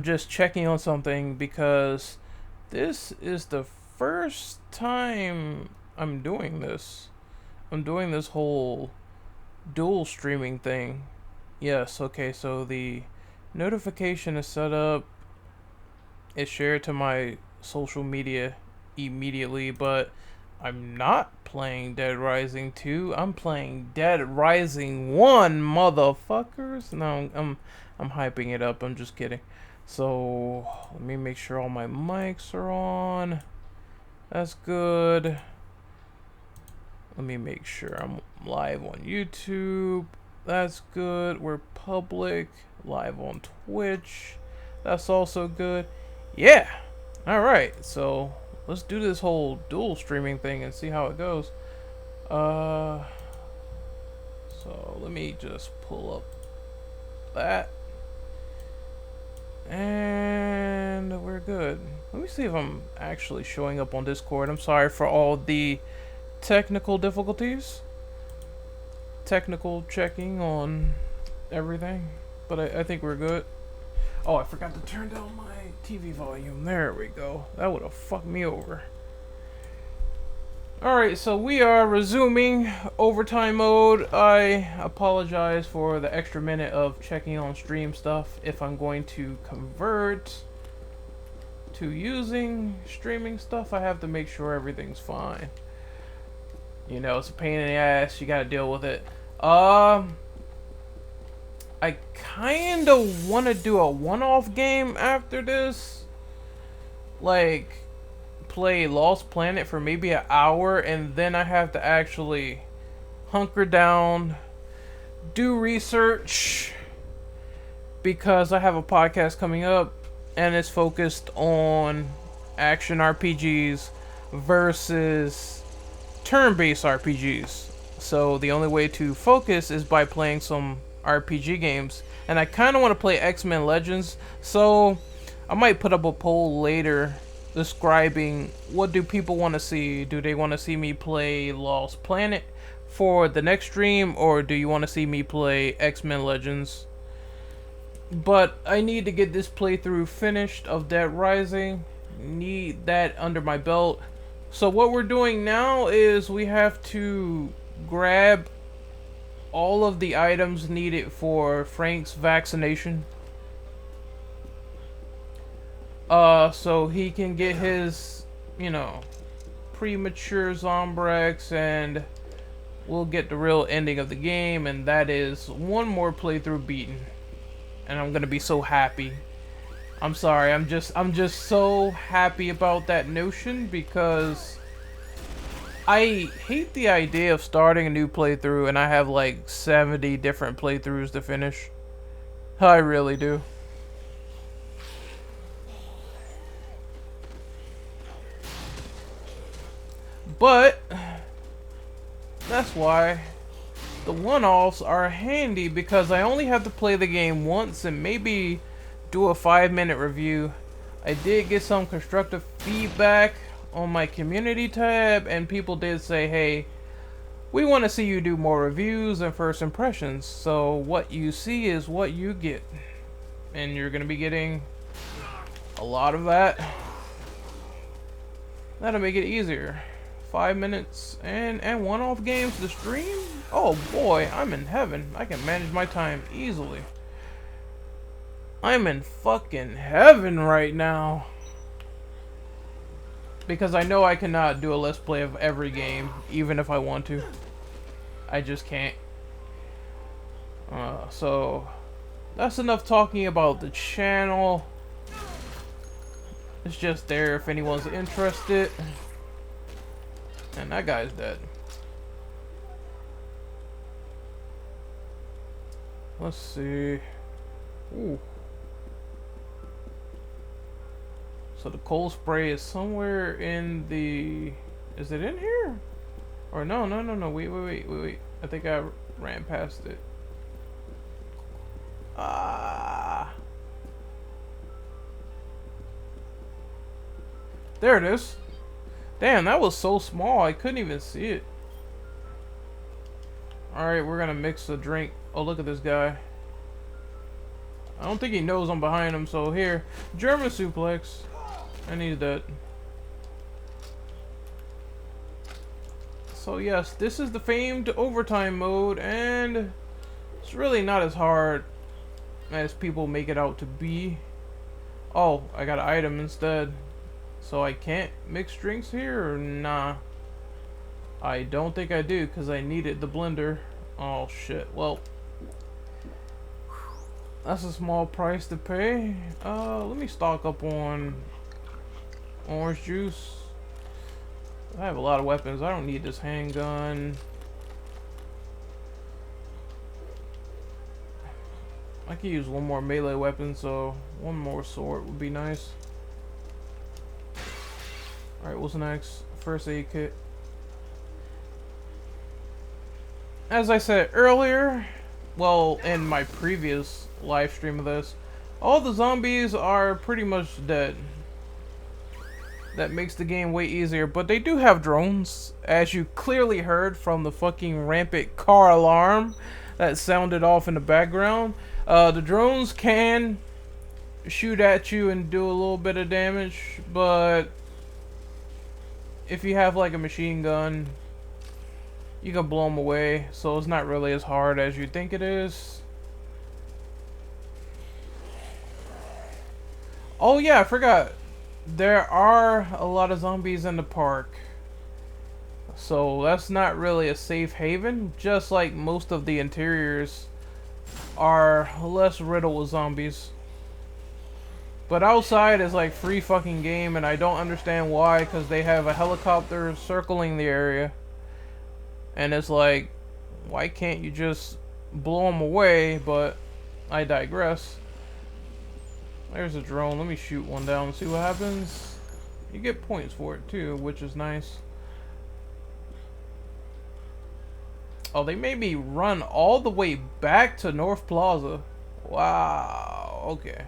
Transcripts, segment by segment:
Just checking on something because this is the first time I'm doing this. I'm doing this whole dual streaming thing. Yes, okay, so the notification is set up. It's shared to my social media immediately, but I'm not playing Dead Rising 2. I'm playing Dead Rising 1, motherfuckers. No, I'm hyping it up. I'm just kidding. So, let me make sure all my mics are on. That's good. Let me make sure I'm live on YouTube. That's good. We're public. Live on Twitch. That's also good. Yeah. Alright, so let's do this whole dual streaming thing and see how it goes. So let me just pull up that. And we're good. Let me see if I'm actually showing up on Discord. I'm sorry for all the technical difficulties. Technical checking on everything. But I think we're good. Oh, I forgot to turn down my TV volume. There we go. That would have fucked me over. Alright, so we are resuming overtime mode. I apologize for the extra minute of checking on stream stuff. If I'm going to convert to using streaming stuff, I have to make sure everything's fine. You know, it's a pain in the ass. You gotta deal with it. I kinda wanna do a one-off game after this. Like, play Lost Planet for maybe an hour, and then I have to actually hunker down, do research, because I have a podcast coming up, and it's focused on action RPGs versus turn-based RPGs. So the only way to focus is by playing some RPG games, and I kind of want to play X-Men Legends, so I might put up a poll later describing what do people want to see. Do they want to see me play Lost Planet for the next stream, or do you want to see me play X-Men Legends? But I need to get this playthrough finished of Dead Rising. Need that under my belt. So what we're doing now is we have to grab all of the items needed for Frank's vaccination. So he can get his, you know, premature Zombrex, and we'll get the real ending of the game, and that is one more playthrough beaten. And I'm gonna be so happy. I'm sorry, I'm just so happy about that notion, because I hate the idea of starting a new playthrough and I have like 70 different playthroughs to finish. I really do. But that's why the one-offs are handy, because I only have to play the game once and maybe do a 5-minute review. I did get some constructive feedback on my community tab, and people did say, hey, we want to see you do more reviews and first impressions. So what you see is what you get, and you're gonna be getting a lot of that. That'll make it easier. 5 minutes and one-off games to stream? Oh boy, I'm in heaven. I can manage my time easily. I'm in fucking heaven right now. Because I know I cannot do a let's play of every game, even if I want to. I just can't. So that's enough talking about the channel. It's just there if anyone's interested. And that guy's dead. Let's see. Ooh. So the cold spray is somewhere in the... Is it in here? Or no. Wait. I think I ran past it. Ah. There it is. Damn, that was so small, I couldn't even see it. Alright, we're gonna mix the drink. Oh, look at this guy. I don't think he knows I'm behind him, so here. German suplex. I need that. So yes, this is the famed overtime mode, and it's really not as hard as people make it out to be. Oh, I got an item instead. So I can't mix drinks here, or nah? I don't think I do, because I needed the blender. Oh shit, well. That's a small price to pay. Let me stock up on orange juice. I have a lot of weapons. I don't need this handgun. I could use one more melee weapon, so one more sword would be nice. Alright, what's next? First aid kit. As I said earlier, well, in my previous live stream of this, all the zombies are pretty much dead. That makes the game way easier, but they do have drones, as you clearly heard from the fucking rampant car alarm that sounded off in the background. The drones can shoot at you and do a little bit of damage, but if you have like a machine gun, you can blow them away, so it's not really as hard as you think it is. Oh yeah, I forgot. There are a lot of zombies in the park. So that's not really a safe haven, just like most of the interiors are less riddled with zombies. But outside is like free fucking game, and I don't understand why, because they have a helicopter circling the area. And it's like, why can't you just blow them away? But I digress. There's a drone. Let me shoot one down and see what happens. You get points for it too, which is nice. Oh, they made me run all the way back to North Plaza. Wow. Okay.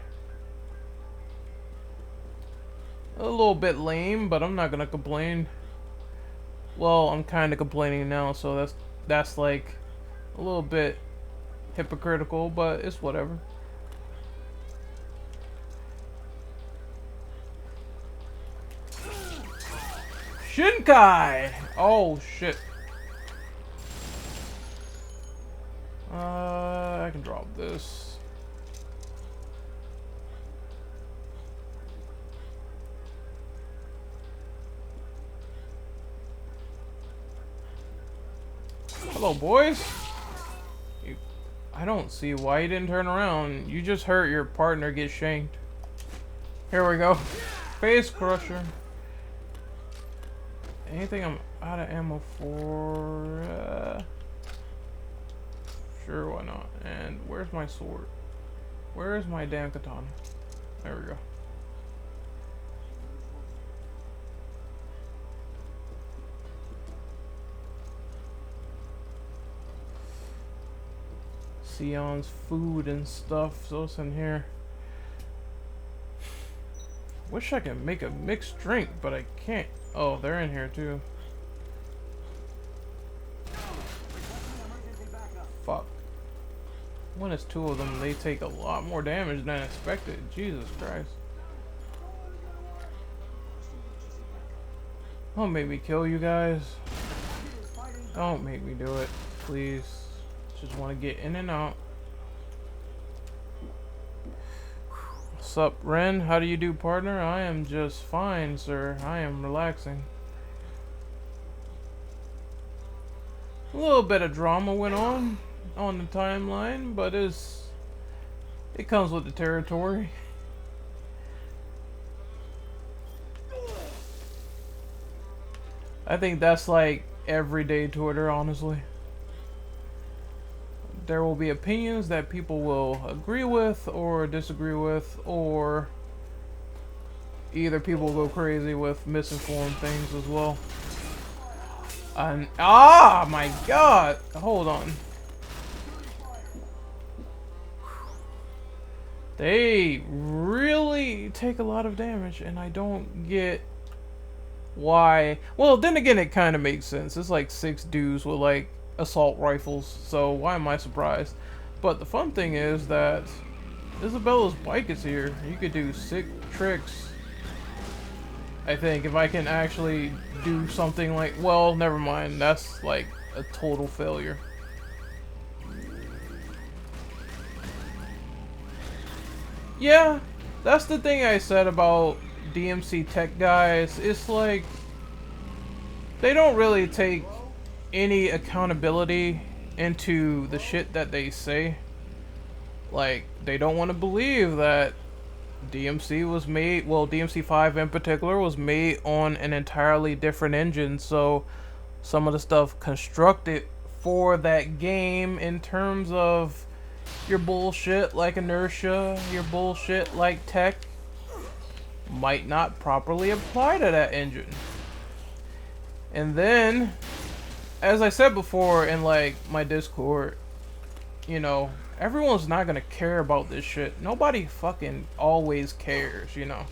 A little bit lame, but I'm not gonna complain. Well, I'm kind of complaining now, so that's like a little bit hypocritical, but it's whatever. Shinkai! Oh shit. I can drop this. Hello, boys. I don't see why you didn't turn around. You just hurt your partner get shanked. Here we go. Face crusher. Anything I'm out of ammo for? Sure, why not? And where's my sword? Where's my damn katana? There we go. Sion's food and stuff, so it's in here. Wish I could make a mixed drink, but I can't. Oh, they're in here too. Fuck. When it's two of them, they take a lot more damage than expected. Jesus Christ. Don't make me kill you guys. Don't make me do it, please. Just want to get in and out. What's up, Ren? How do you do, partner? I am just fine, sir. I am relaxing. A little bit of drama went on the timeline, but it comes with the territory. I think that's like everyday Twitter, honestly. There will be opinions that people will agree with or disagree with, or either people will go crazy with misinformed things as well. And ah, my God! Hold on. They really take a lot of damage, and I don't get why. Well, then again, it kind of makes sense. It's like 6 dudes with like assault rifles, so why am I surprised? But the fun thing is that Isabella's bike is here. You could do sick tricks. I think if I can actually do something like, well, never mind. That's like a total failure. Yeah, that's the thing I said about DMC tech guys. It's like they don't really take any accountability into the shit that they say. Like, they don't want to believe that DMC was made, well, DMC 5 in particular was made on an entirely different engine, so some of the stuff constructed for that game in terms of your bullshit like inertia, your bullshit like tech, might not properly apply to that engine. And then, as I said before in like my Discord, you know, everyone's not gonna care about this shit. Nobody fucking always cares, you know.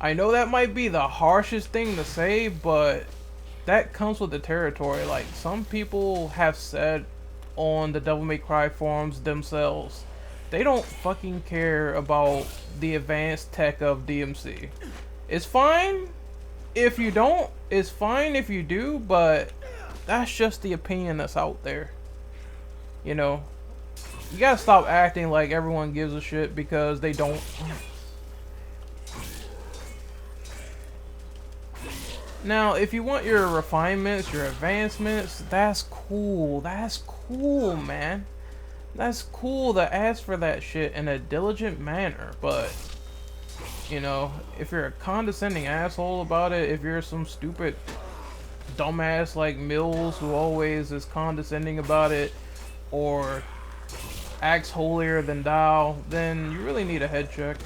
I know that might be the harshest thing to say, but that comes with the territory. Like, some people have said on the Devil May Cry forums themselves, they don't fucking care about the advanced tech of DMC. It's fine if you don't, it's fine if you do, but that's just the opinion that's out there. You know, you gotta stop acting like everyone gives a shit because they don't. Now, if you want your refinements, your advancements, that's cool. That's cool, man. That's cool to ask for that shit in a diligent manner, but, you know, if you're a condescending asshole about it, if you're some stupid dumbass like Mills who always is condescending about it, or acts holier than thou, then you really need a head check.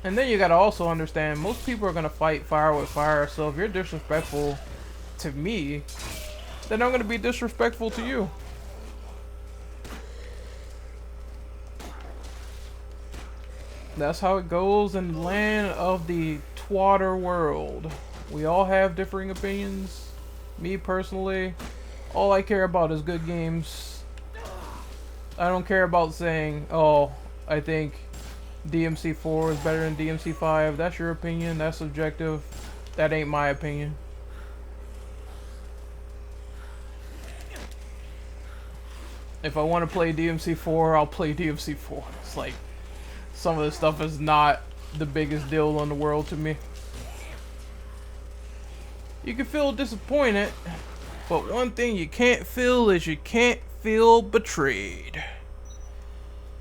And then you gotta also understand, most people are gonna fight fire with fire, so if you're disrespectful to me, then I'm gonna be disrespectful to you. That's how it goes in the land of the twatter world. We all have differing opinions. Me personally, all I care about is good games. I don't care about saying, oh, I think DMC 4 is better than DMC 5. That's your opinion. That's subjective. That ain't my opinion. If I want to play DMC 4, I'll play DMC 4. It's like, some of this stuff is not the biggest deal in the world to me. You can feel disappointed, but one thing you can't feel is you can't feel betrayed.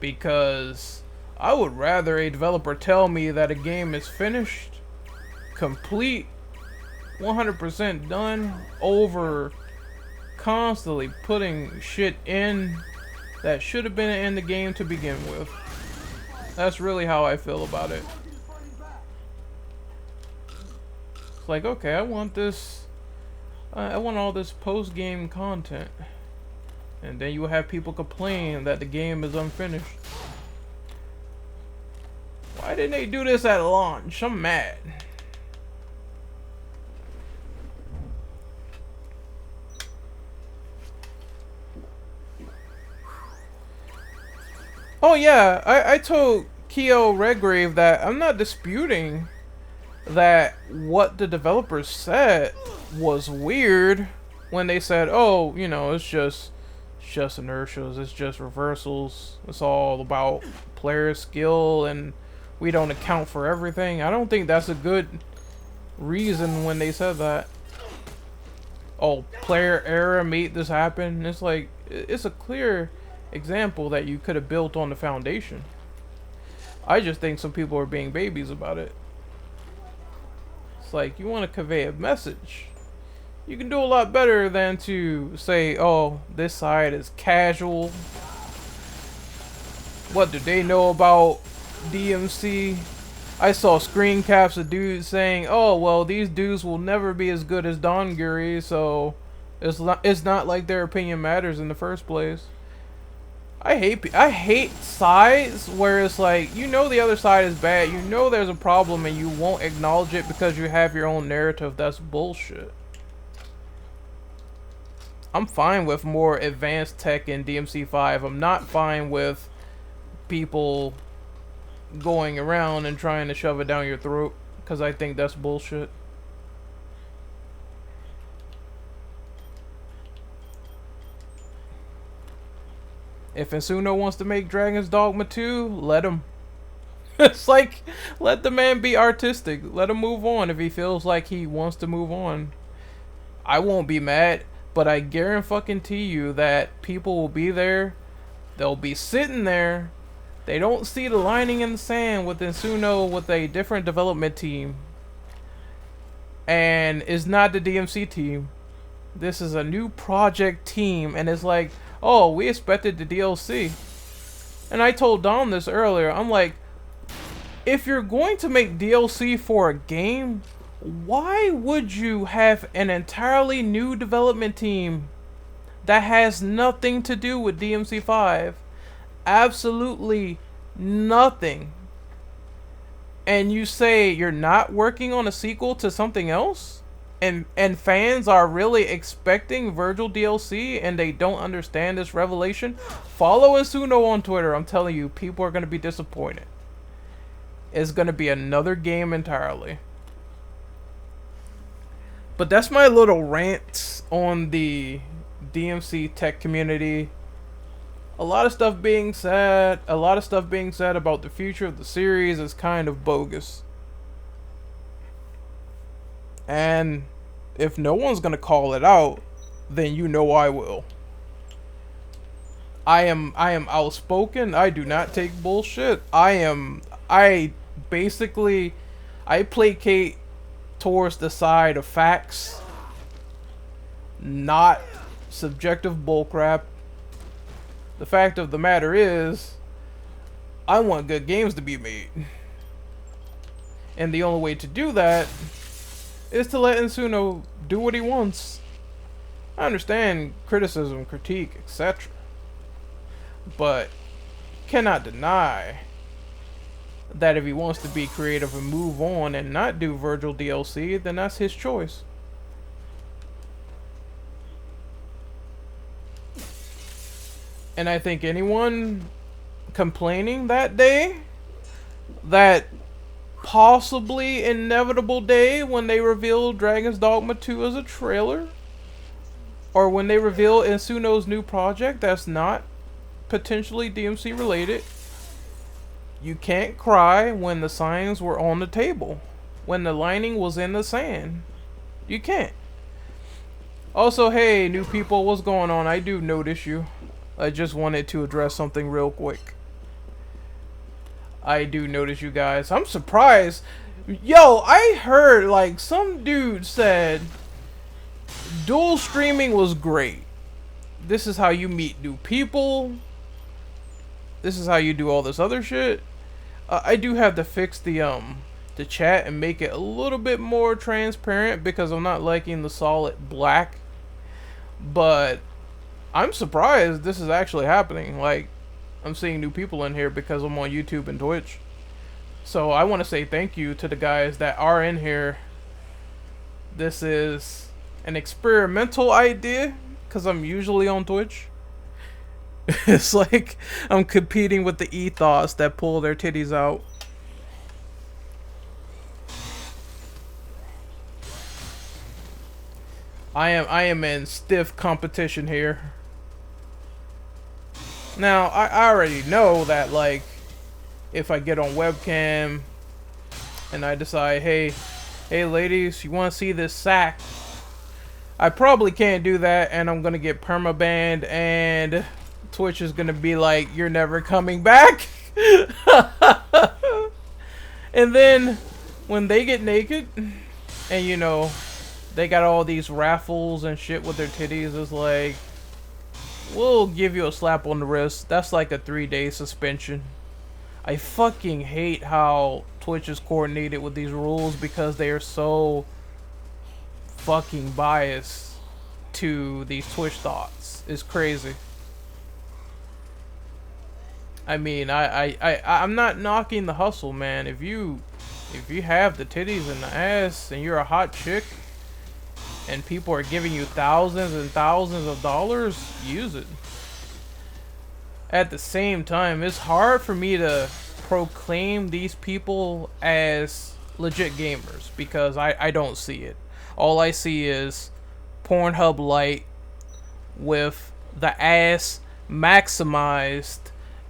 Because I would rather a developer tell me that a game is finished, complete, 100% done, over constantly putting shit in that should have been in the game to begin with. That's really how I feel about it. It's like, okay, I want this, I want all this post-game content. And then you will have people complain that the game is unfinished. Why didn't they do this at launch? I'm mad. Oh yeah, I told Keo Redgrave that I'm not disputing that what the developers said was weird when they said, oh, you know, it's just inertials, it's just reversals, it's all about player skill and we don't account for everything. I don't think that's a good reason when they said that. Oh, player error made this happen. It's like, it's a clear example that you could have built on the foundation. I just think some people are being babies about it. It's like, you want to convey a message, you can do a lot better than to say, oh, this side is casual. What do they know about DMC? I saw screen caps of dudes saying, oh, well, these dudes will never be as good as Don Guri, so it's not like their opinion matters in the first place. I hate sides where it's like, you know the other side is bad, you know there's a problem, and you won't acknowledge it because you have your own narrative. That's bullshit. I'm fine with more advanced tech in DMC5. I'm not fine with people going around and trying to shove it down your throat, because I think that's bullshit. If Insuno wants to make Dragon's Dogma 2, let him. It's like, let the man be artistic. Let him move on if he feels like he wants to move on. I won't be mad, but I guarantee you that people will be there. They'll be sitting there. They don't see the lining in the sand with Insuno with a different development team. And it's not the DMC team. This is a new project team, and it's like, oh, we expected the DLC. And I told Dom this earlier. I'm like, if you're going to make DLC for a game, why would you have an entirely new development team that has nothing to do with DMC5? Absolutely nothing. And you say you're not working on a sequel to something else? And fans are really expecting Virgil DLC and they don't understand this revelation? Follow Insuno on Twitter. I'm telling you, people are going to be disappointed. It's going to be another game entirely. But that's my little rant on the DMC tech community. A lot of stuff being said about the future of the series is kind of bogus. And if no one's gonna call it out, then you know I will. I am outspoken. I do not take bullshit. I placate towards the side of facts, not subjective bullcrap. The fact of the matter is, I want good games to be made. And the only way to do that is to let Insuno do what he wants. I understand criticism, critique, etc. But cannot deny that if he wants to be creative and move on and not do Virgil DLC, then that's his choice. And I think anyone complaining that day, that possibly inevitable day when they reveal Dragon's Dogma 2 as a trailer, or when they reveal Insuno's new project that's not potentially DMC related, you can't cry when the signs were on the table, when the lining was in the sand. You can't. Also, hey, new people, what's going on? I do notice you. I just wanted to address something real quick. I do notice you guys. I'm surprised. Yo, I heard like some dude said dual streaming was great. This is how you meet new people. This is how you do all this other shit. I do have to fix the chat and make it a little bit more transparent because I'm not liking the solid black. But I'm surprised this is actually happening. Like, I'm seeing new people in here because I'm on YouTube and Twitch. So I want to say thank you to the guys that are in here. This is an experimental idea because I'm usually on Twitch. It's like I'm competing with the ethos that pull their titties out. I am in stiff competition here. Now, I already know that, like, if I get on webcam and I decide, hey ladies, you want to see this sack? I probably can't do that, and I'm gonna get permabanned, and Twitch is gonna be like, you're never coming back. And then when they get naked and, you know, they got all these raffles and shit with their titties, it's like, we'll give you a slap on the wrist. That's like a 3-day suspension. I fucking hate how Twitch is coordinated with these rules because they are so fucking biased to these Twitch thoughts. It's crazy. I mean, I'm not knocking the hustle, man. If you have the titties and the ass and you're a hot chick, and people are giving you thousands and thousands of dollars, use it. At the same time, it's hard for me to proclaim these people as legit gamers because I don't see it. All I see is Pornhub Lite with the ass maximized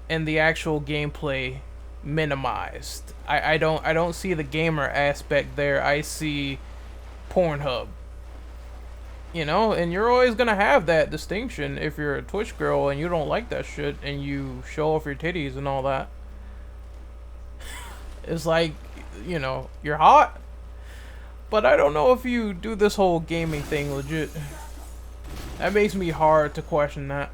and the actual gameplay minimized. I don't see the gamer aspect there. I see Pornhub. You know, and you're always gonna have that distinction if you're a Twitch girl and you don't like that shit and you show off your titties and all that. It's like, you know, you're hot, but I don't know if you do this whole gaming thing legit. That makes me hard to question that.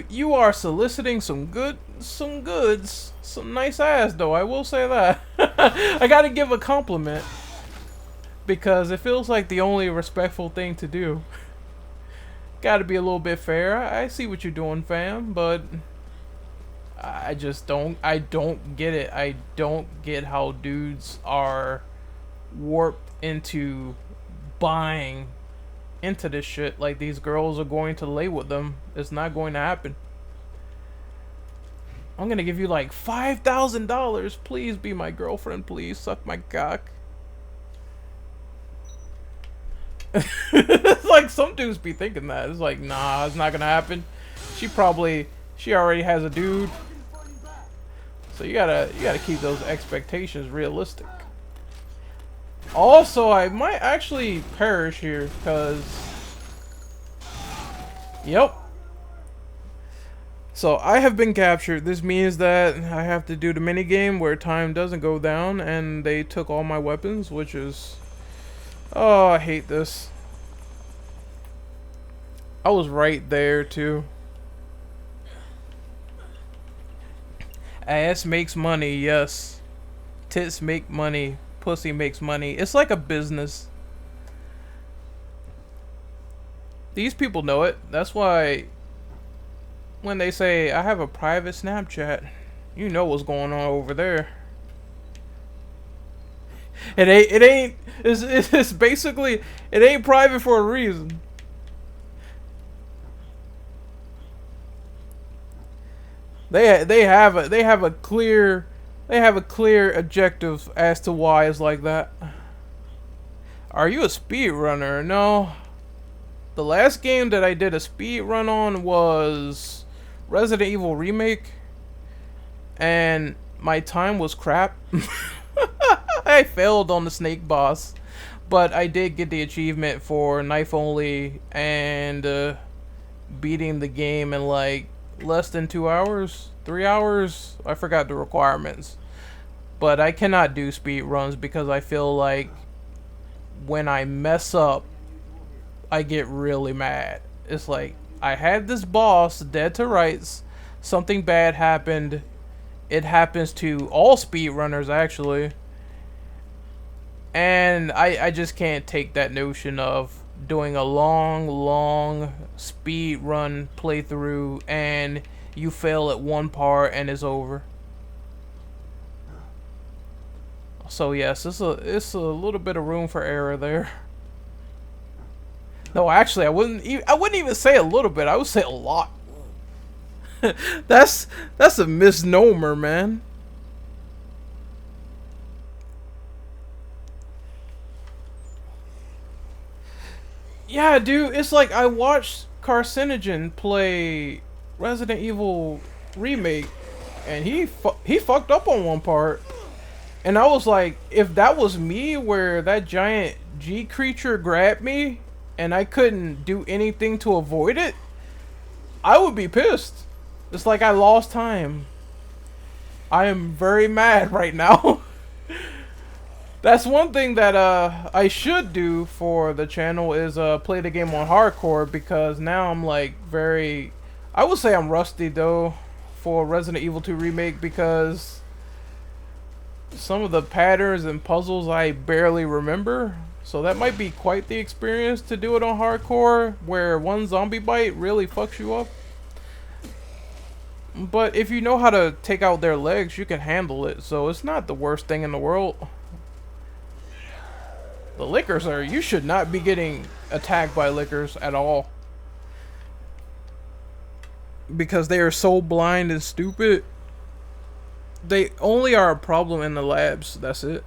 You are soliciting some goods, some nice ass though, I will say that. I gotta give a compliment. Because it feels like the only respectful thing to do. Gotta be a little bit fair. I see what you're doing, fam, but I don't get it. I don't get how dudes are warped into buying into this shit like these girls are going to lay with them. It's not going to happen. I'm gonna give you like $5,000. Please be my girlfriend. Please suck my cock. It's like some dudes be thinking that. It's like, nah, it's not gonna happen. She already has a dude. So you gotta keep those expectations realistic. Also, I might actually perish here, because... Yep. So, I have been captured. This means that I have to do the minigame where time doesn't go down, and they took all my weapons, which is... Oh, I hate this. I was right there, too. Ass makes money, yes. Tits make money. Pussy makes money. It's like a business. These people know it. That's why when they say I have a private Snapchat, you know what's going on over there. It's basically, it ain't private for a reason. They have a clear objective as to why it's like that. Are you a speedrunner? No. The last game that I did a speed run on was Resident Evil Remake, and my time was crap. I failed on the snake boss, but I did get the achievement for knife only and beating the game in like less than 2 hours, 3 hours. I forgot the requirements, but I cannot do speed runs because I feel like when I mess up, I get really mad. It's like, I had this boss dead to rights, something bad happened. It happens to all speedrunners actually, and I just can't take that notion of doing a long speed run playthrough and you fail at one part and it's over. So yes, it's a little bit of room for error there. No, actually, I wouldn't even say a little bit. I would say a lot. That's a misnomer, man. Yeah, dude, it's like I watched Carcinogen play Resident Evil Remake, and he fucked up on one part, and I was like, if that was me, where that giant G creature grabbed me, and I couldn't do anything to avoid it, I would be pissed. It's like I lost time. I am very mad right now. That's one thing that I should do for the channel is play the game on hardcore, because now I'm like very... I would say I'm rusty though for Resident Evil 2 Remake, because some of the patterns and puzzles I barely remember. So that might be quite the experience to do it on hardcore, where one zombie bite really fucks you up. But if you know how to take out their legs, you can handle it. So it's not the worst thing in the world. The lickers are... You should not be getting attacked by lickers at all. Because they are so blind and stupid. They only are a problem in the labs. That's it.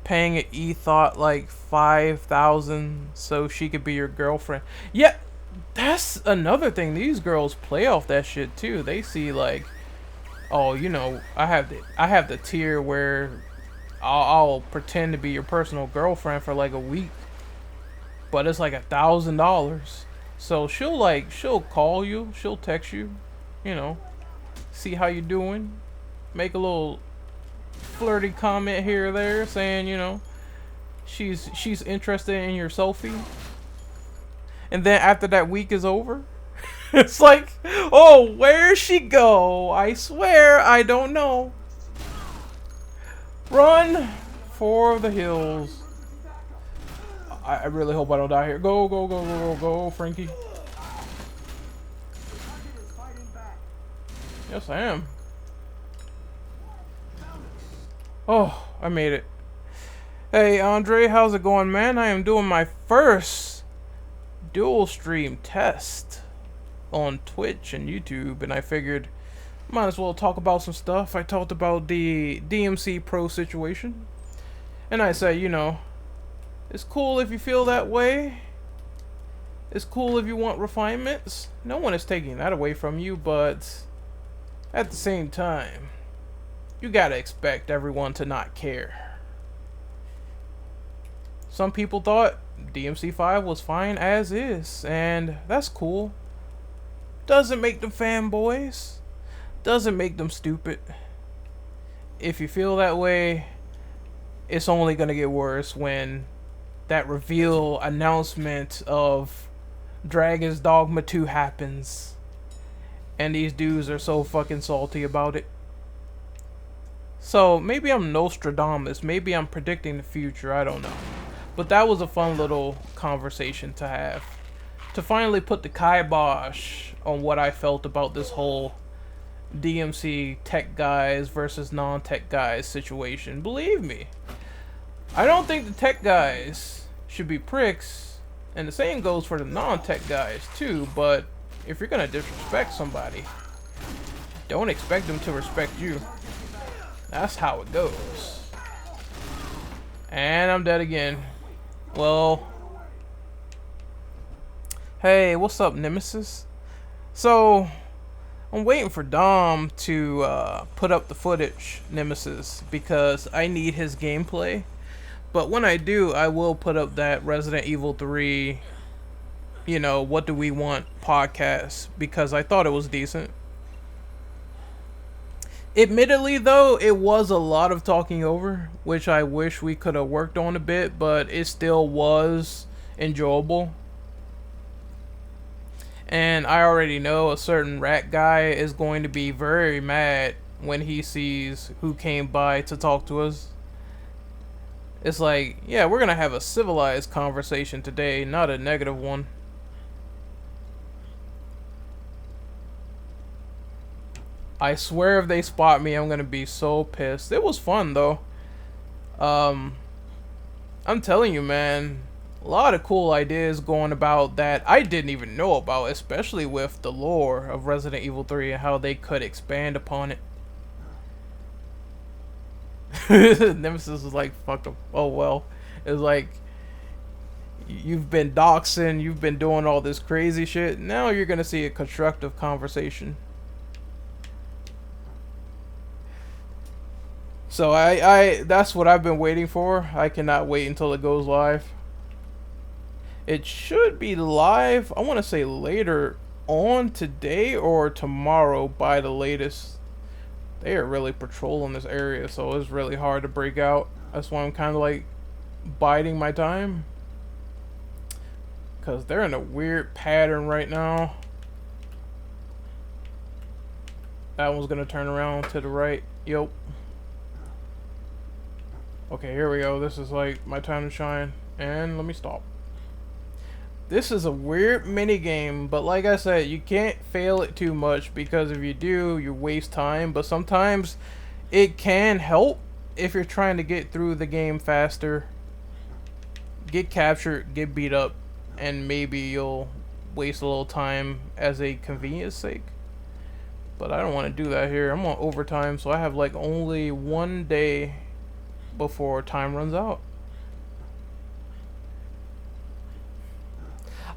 Paying an e-thought like 5,000 so she could be your girlfriend. Yeah, that's another thing. These girls play off that shit too. They see like, oh, you know, I have the tier where I'll pretend to be your personal girlfriend for like a week, but it's like $1,000. So she'll call you, she'll text you, you know, see how you doing, make a little flirty comment here or there saying, you know, she's interested in your selfie. And then after that week is over, it's like, oh, where'd she go? I swear I don't know. Run for the hills. I really hope I don't die here. Go, go, go, go, go, go, Frankie. Yes, I am. Oh, I made it. Hey, Andre, how's it going, man? I am doing my first dual stream test on Twitch and YouTube, and I figured might as well talk about some stuff. I talked about the DMC Pro situation, and I said, you know, it's cool if you feel that way. It's cool if you want refinements. No one is taking that away from you, but at the same time, you gotta expect everyone to not care. Some people thought DMC5 was fine as is, and that's cool. Doesn't make them fanboys. Doesn't make them stupid. If you feel that way, it's only gonna get worse when that reveal announcement of Dragon's Dogma 2 happens, and these dudes are so fucking salty about it. So maybe I'm Nostradamus, maybe I'm predicting the future, I don't know. But that was a fun little conversation to have, to finally put the kibosh on what I felt about this whole DMC tech guys versus non-tech guys situation. Believe me, I don't think the tech guys should be pricks, and the same goes for the non-tech guys too, but if you're gonna disrespect somebody, don't expect them to respect you. That's how it goes. And I'm dead again. Well, hey, what's up, Nemesis? So, I'm waiting for Dom to put up the footage, Nemesis, because I need his gameplay. But when I do, I will put up that Resident Evil 3, you know, what do we want podcast, because I thought it was decent. Admittedly, though, it was a lot of talking over, which I wish we could have worked on a bit, but it still was enjoyable. And I already know a certain rat guy is going to be very mad when he sees who came by to talk to us. It's like, yeah, we're gonna have a civilized conversation today, not a negative one. I swear if they spot me, I'm gonna be so pissed. It was fun, though. I'm telling you, man, a lot of cool ideas going about that I didn't even know about, especially with the lore of Resident Evil 3 and how they could expand upon it. Nemesis is like, fuck them. Oh well. It's like, you've been doxing, you've been doing all this crazy shit. Now you're gonna see a constructive conversation. So I that's what I've been waiting for. I cannot wait until it goes live. It should be live, I want to say later on today or tomorrow by the latest. They are really patrolling this area, so it's really hard to break out. That's why I'm kind of like biding my time, because they're in a weird pattern right now. That one's gonna turn around to the right. Yep. Okay, here we go. This is like my time to shine. And let me stop. This is a weird mini game, but like I said, you can't fail it too much because if you do, you waste time. But sometimes it can help if you're trying to get through the game faster, get captured, get beat up, and maybe you'll waste a little time as a convenience sake. But I don't want to do that here. I'm on overtime, so I have like only 1 day before time runs out.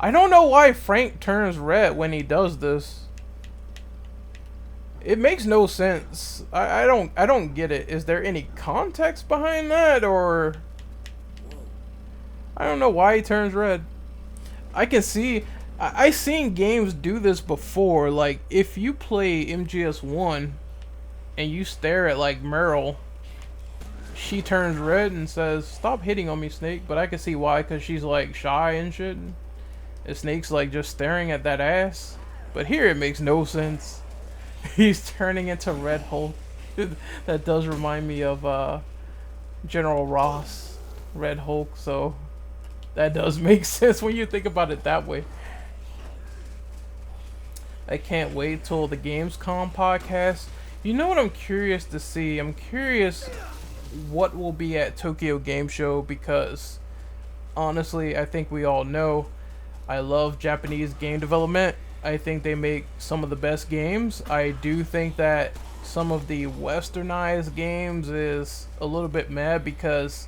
I don't know why Frank turns red when he does this. It makes no sense. I don't get it. Is there any context behind that, or I don't know why he turns red. I can see I seen games do this before. Like if you play MGS1 and you stare at like Meryl, she turns red and says, "Stop hitting on me, Snake." But I can see why, because she's like shy and shit. And Snake's like just staring at that ass. But here it makes no sense. He's turning into Red Hulk. That does remind me of General Ross, Red Hulk. So that does make sense when you think about it that way. I can't wait till the Gamescom podcast. You know what I'm curious to see? I'm curious what will be at Tokyo Game Show, because honestly, I think we all know I love Japanese game development. I think they make some of the best games. I do think that some of the westernized games is a little bit mad, because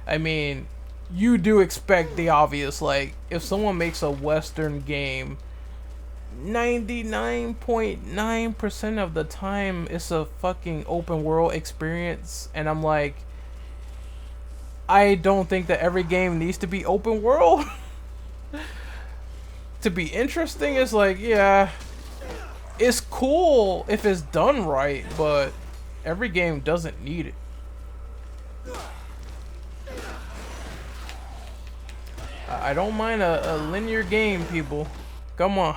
I mean, you do expect the obvious. Like if someone makes a western game, 99.9% of the time it's a fucking open world experience, and I'm like, I don't think that every game needs to be open world. To be interesting, it's like, yeah, it's cool if it's done right, but every game doesn't need it. I don't mind a linear game, people. Come on.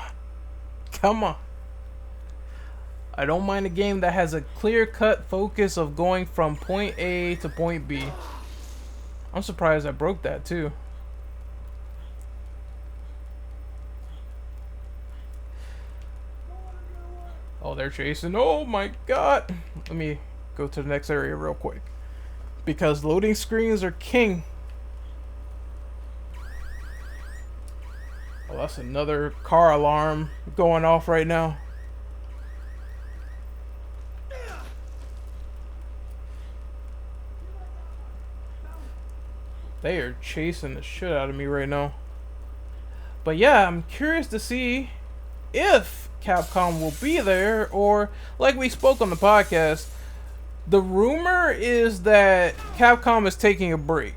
Come on. I don't mind a game that has a clear-cut focus of going from point A to point B. I'm surprised I broke that too. Oh, they're chasing. Oh my god. Let me go to the next area real quick, because loading screens are king. Oh, that's another car alarm going off right now. They are chasing the shit out of me right now. But yeah, I'm curious to see if Capcom will be there, or like we spoke on the podcast, the rumor is that Capcom is taking a break.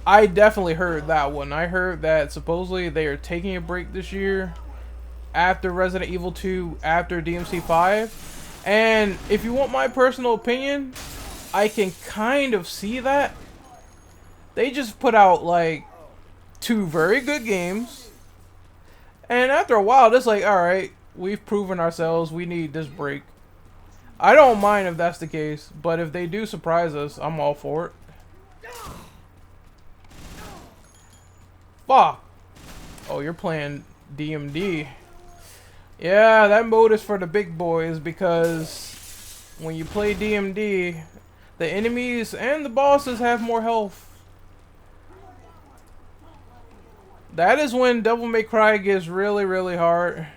I definitely heard that one. I heard that supposedly they are taking a break this year after Resident Evil 2, after DMC 5. And if you want my personal opinion, I can kind of see that. They just put out like 2 very good games. And after a while, it's like, alright, we've proven ourselves, we need this break. I don't mind if that's the case, but if they do surprise us, I'm all for it. Fuck! Oh, you're playing DMD. Yeah, that mode is for the big boys, because when you play DMD, the enemies and the bosses have more health. That is when Devil May Cry gets really, really hard.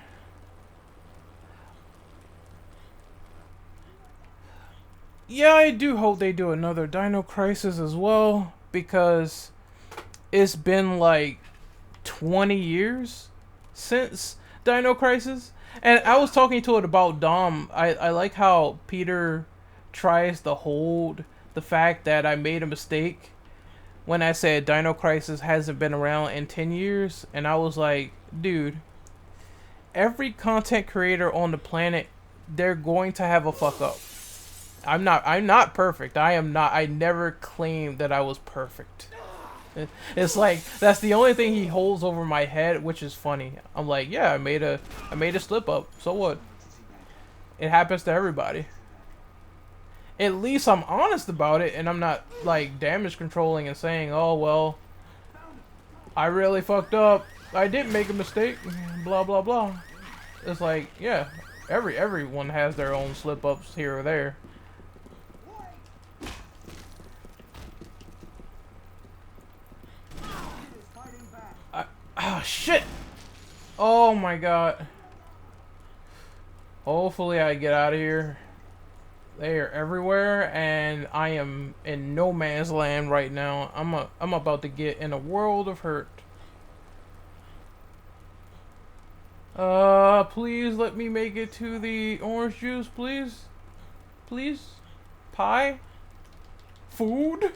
Yeah, I do hope they do another Dino Crisis as well, because it's been like 20 years since Dino Crisis. And I was talking to it about Dom. I like how Peter tries to hold the fact that I made a mistake when I said Dino Crisis hasn't been around in 10 years. And I was like, dude, every content creator on the planet, they're going to have a fuck up. I'm not perfect. I never claimed that I was perfect. It's like, that's the only thing he holds over my head, which is funny. I'm like, yeah, I made a slip up. So what? It happens to everybody. At least I'm honest about it, and I'm not like damage controlling and saying, oh well, I really fucked up. I did make a mistake. Blah blah blah. It's like, yeah, everyone has their own slip ups here or there. Ah, shit! Oh my god. Hopefully I get out of here. They are everywhere, and I am in no man's land right now. I'm about to get in a world of hurt. Please let me make it to the orange juice, please. Please? Pie? Food?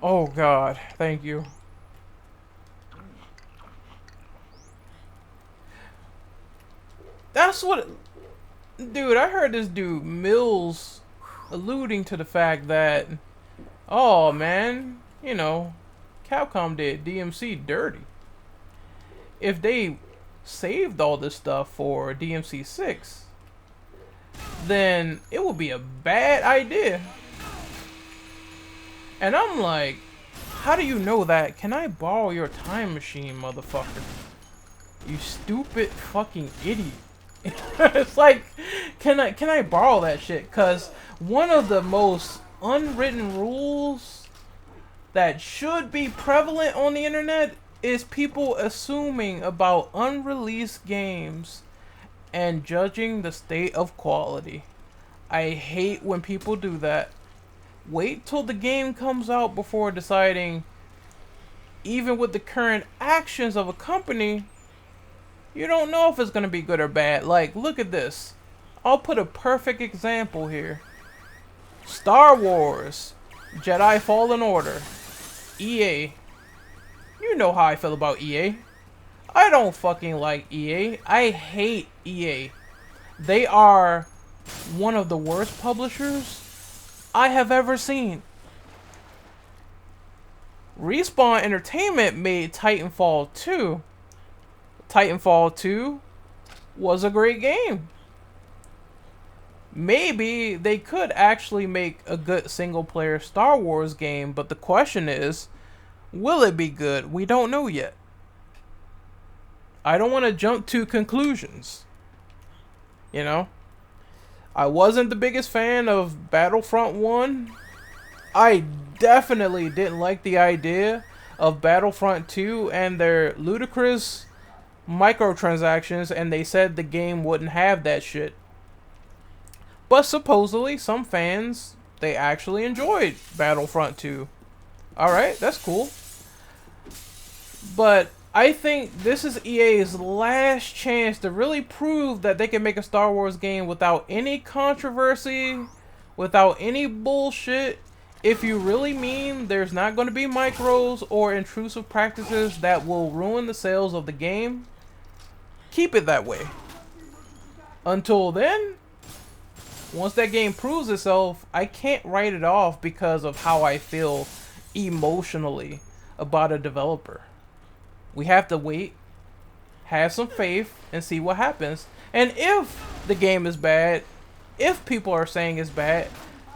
Oh god, thank you. That's what... Dude, I heard this dude, Mills, alluding to the fact that... Oh, man, you know, Capcom did DMC dirty. If they saved all this stuff for DMC 6, then it would be a bad idea. And I'm like, how do you know that? Can I borrow your time machine, motherfucker? You stupid fucking idiot. It's like, can I borrow that shit? Cause one of the most unwritten rules that should be prevalent on the internet is people assuming about unreleased games and judging the state of quality. I hate when people do that. Wait till the game comes out before deciding. Even with the current actions of a company, you don't know if it's going to be good or bad. Like, look at this. I'll put a perfect example here. Star Wars, Jedi Fallen Order, EA. You know how I feel about EA. I don't fucking like EA. I hate EA. They are one of the worst publishers I have ever seen. Respawn Entertainment made Titanfall 2. Titanfall 2 was a great game. Maybe they could actually make a good single-player Star Wars game, but the question is, will it be good? We don't know yet. I don't want to jump to conclusions. You know? I wasn't the biggest fan of Battlefront 1. I definitely didn't like the idea of Battlefront 2 and their ludicrous microtransactions, and they said the game wouldn't have that shit. But supposedly, some fans, they actually enjoyed Battlefront 2. Alright, that's cool. But I think this is EA's last chance to really prove that they can make a Star Wars game without any controversy, without any bullshit. If you really mean there's not going to be micros or intrusive practices that will ruin the sales of the game, keep it that way. Until then, once that game proves itself, I can't write it off because of how I feel emotionally about a developer. We have to wait, have some faith, and see what happens. And if the game is bad, if people are saying it's bad,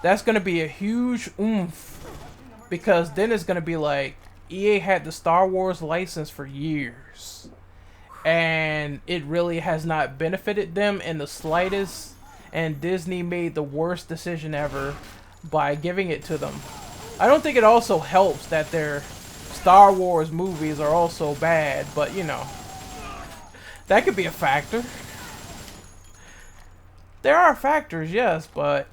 that's going to be a huge oomph. Because then it's going to be like, EA had the Star Wars license for years. And it really has not benefited them in the slightest. And Disney made the worst decision ever by giving it to them. I don't think it also helps that their Star Wars movies are also bad, but you know, that could be a factor. There are factors, yes, but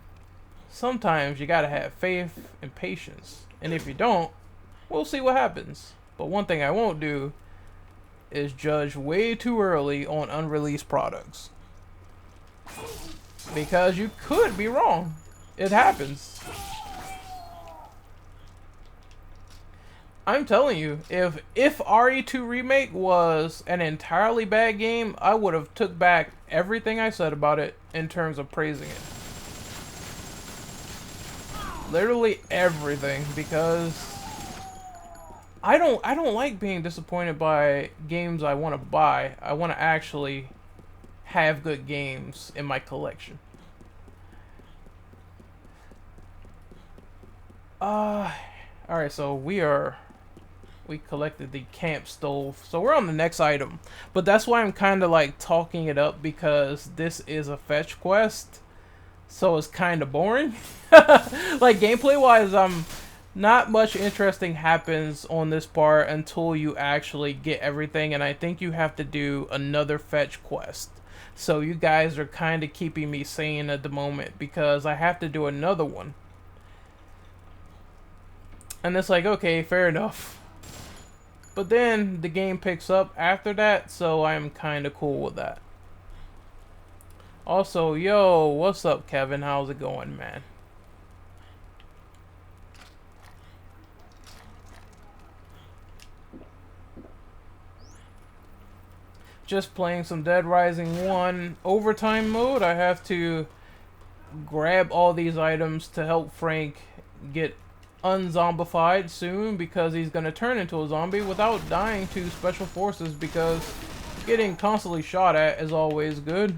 sometimes you gotta have faith and patience. And if you don't, we'll see what happens. But one thing I won't do is judge way too early on unreleased products. Because you could be wrong. It happens. I'm telling you, if RE2 Remake was an entirely bad game, I would have took back everything I said about it in terms of praising it. Literally everything, because I don't like being disappointed by games I want to buy. I want to actually have good games in my collection. Alright, so we are We collected the camp stove. So we're on the next item. But that's why I'm kind of like talking it up, because this is a fetch quest. So it's kind of boring. Like gameplay wise, not much interesting happens on this part until you actually get everything. And I think you have to do another fetch quest. So you guys are kind of keeping me sane at the moment, because I have to do another one. And it's like, okay, fair enough. But then the game picks up after that, so I'm kind of cool with that. Also, yo, what's up, Kevin? How's it going, man? Just playing some Dead Rising 1 overtime mode. I have to grab all these items to help Frank get unzombified soon, because he's gonna turn into a zombie without dying to special forces, because getting constantly shot at is always good.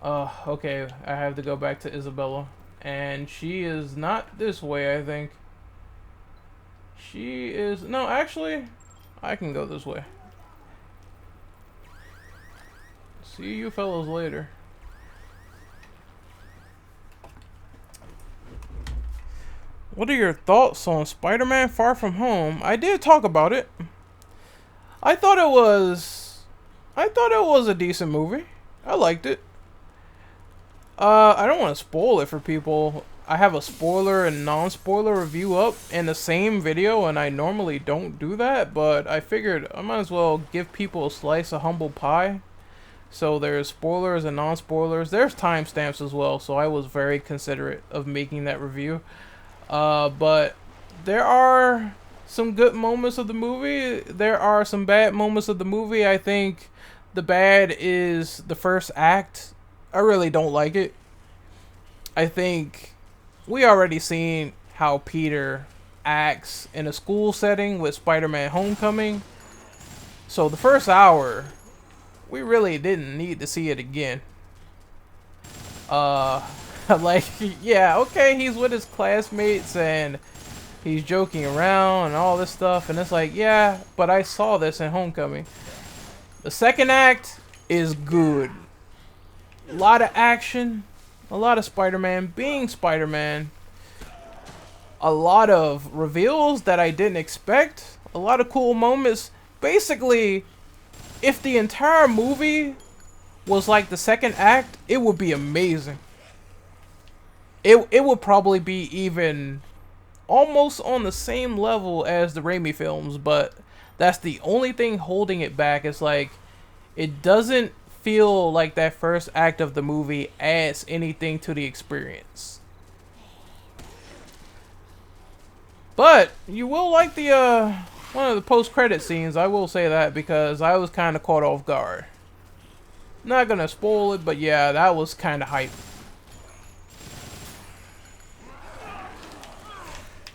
Okay, I have to go back to Isabella, and she is not this way, I think. She is, no, actually, I can go this way. See you fellows later. What are your thoughts on Spider-Man Far From Home? I did talk about it. I thought it was a decent movie. I liked it. I don't want to spoil it for people. I have a spoiler and non-spoiler review up in the same video, and I normally don't do that, but I figured I might as well give people a slice of humble pie. So there's spoilers and non-spoilers. There's timestamps as well, so I was very considerate of making that review. But there are some good moments of the movie. There are some bad moments of the movie. I think the bad is the first act. I really don't like it. I think we already seen how Peter acts in a school setting with Spider-Man Homecoming. So the first hour, we really didn't need to see it again. Like, yeah, okay, he's with his classmates and he's joking around and all this stuff, and it's like, yeah, but I saw this in Homecoming. The second act is good. A lot of action, a lot of Spider-Man being Spider-Man, a lot of reveals that I didn't expect, a lot of cool moments. Basically, if the entire movie was like the second act, it would be amazing. It would probably be even almost on the same level as the Raimi films, but that's the only thing holding it back. It's like, it doesn't feel like that first act of the movie adds anything to the experience. But you will like the one of the post-credit scenes, I will say that, because I was kind of caught off guard. Not gonna spoil it, but yeah, that was kind of hype.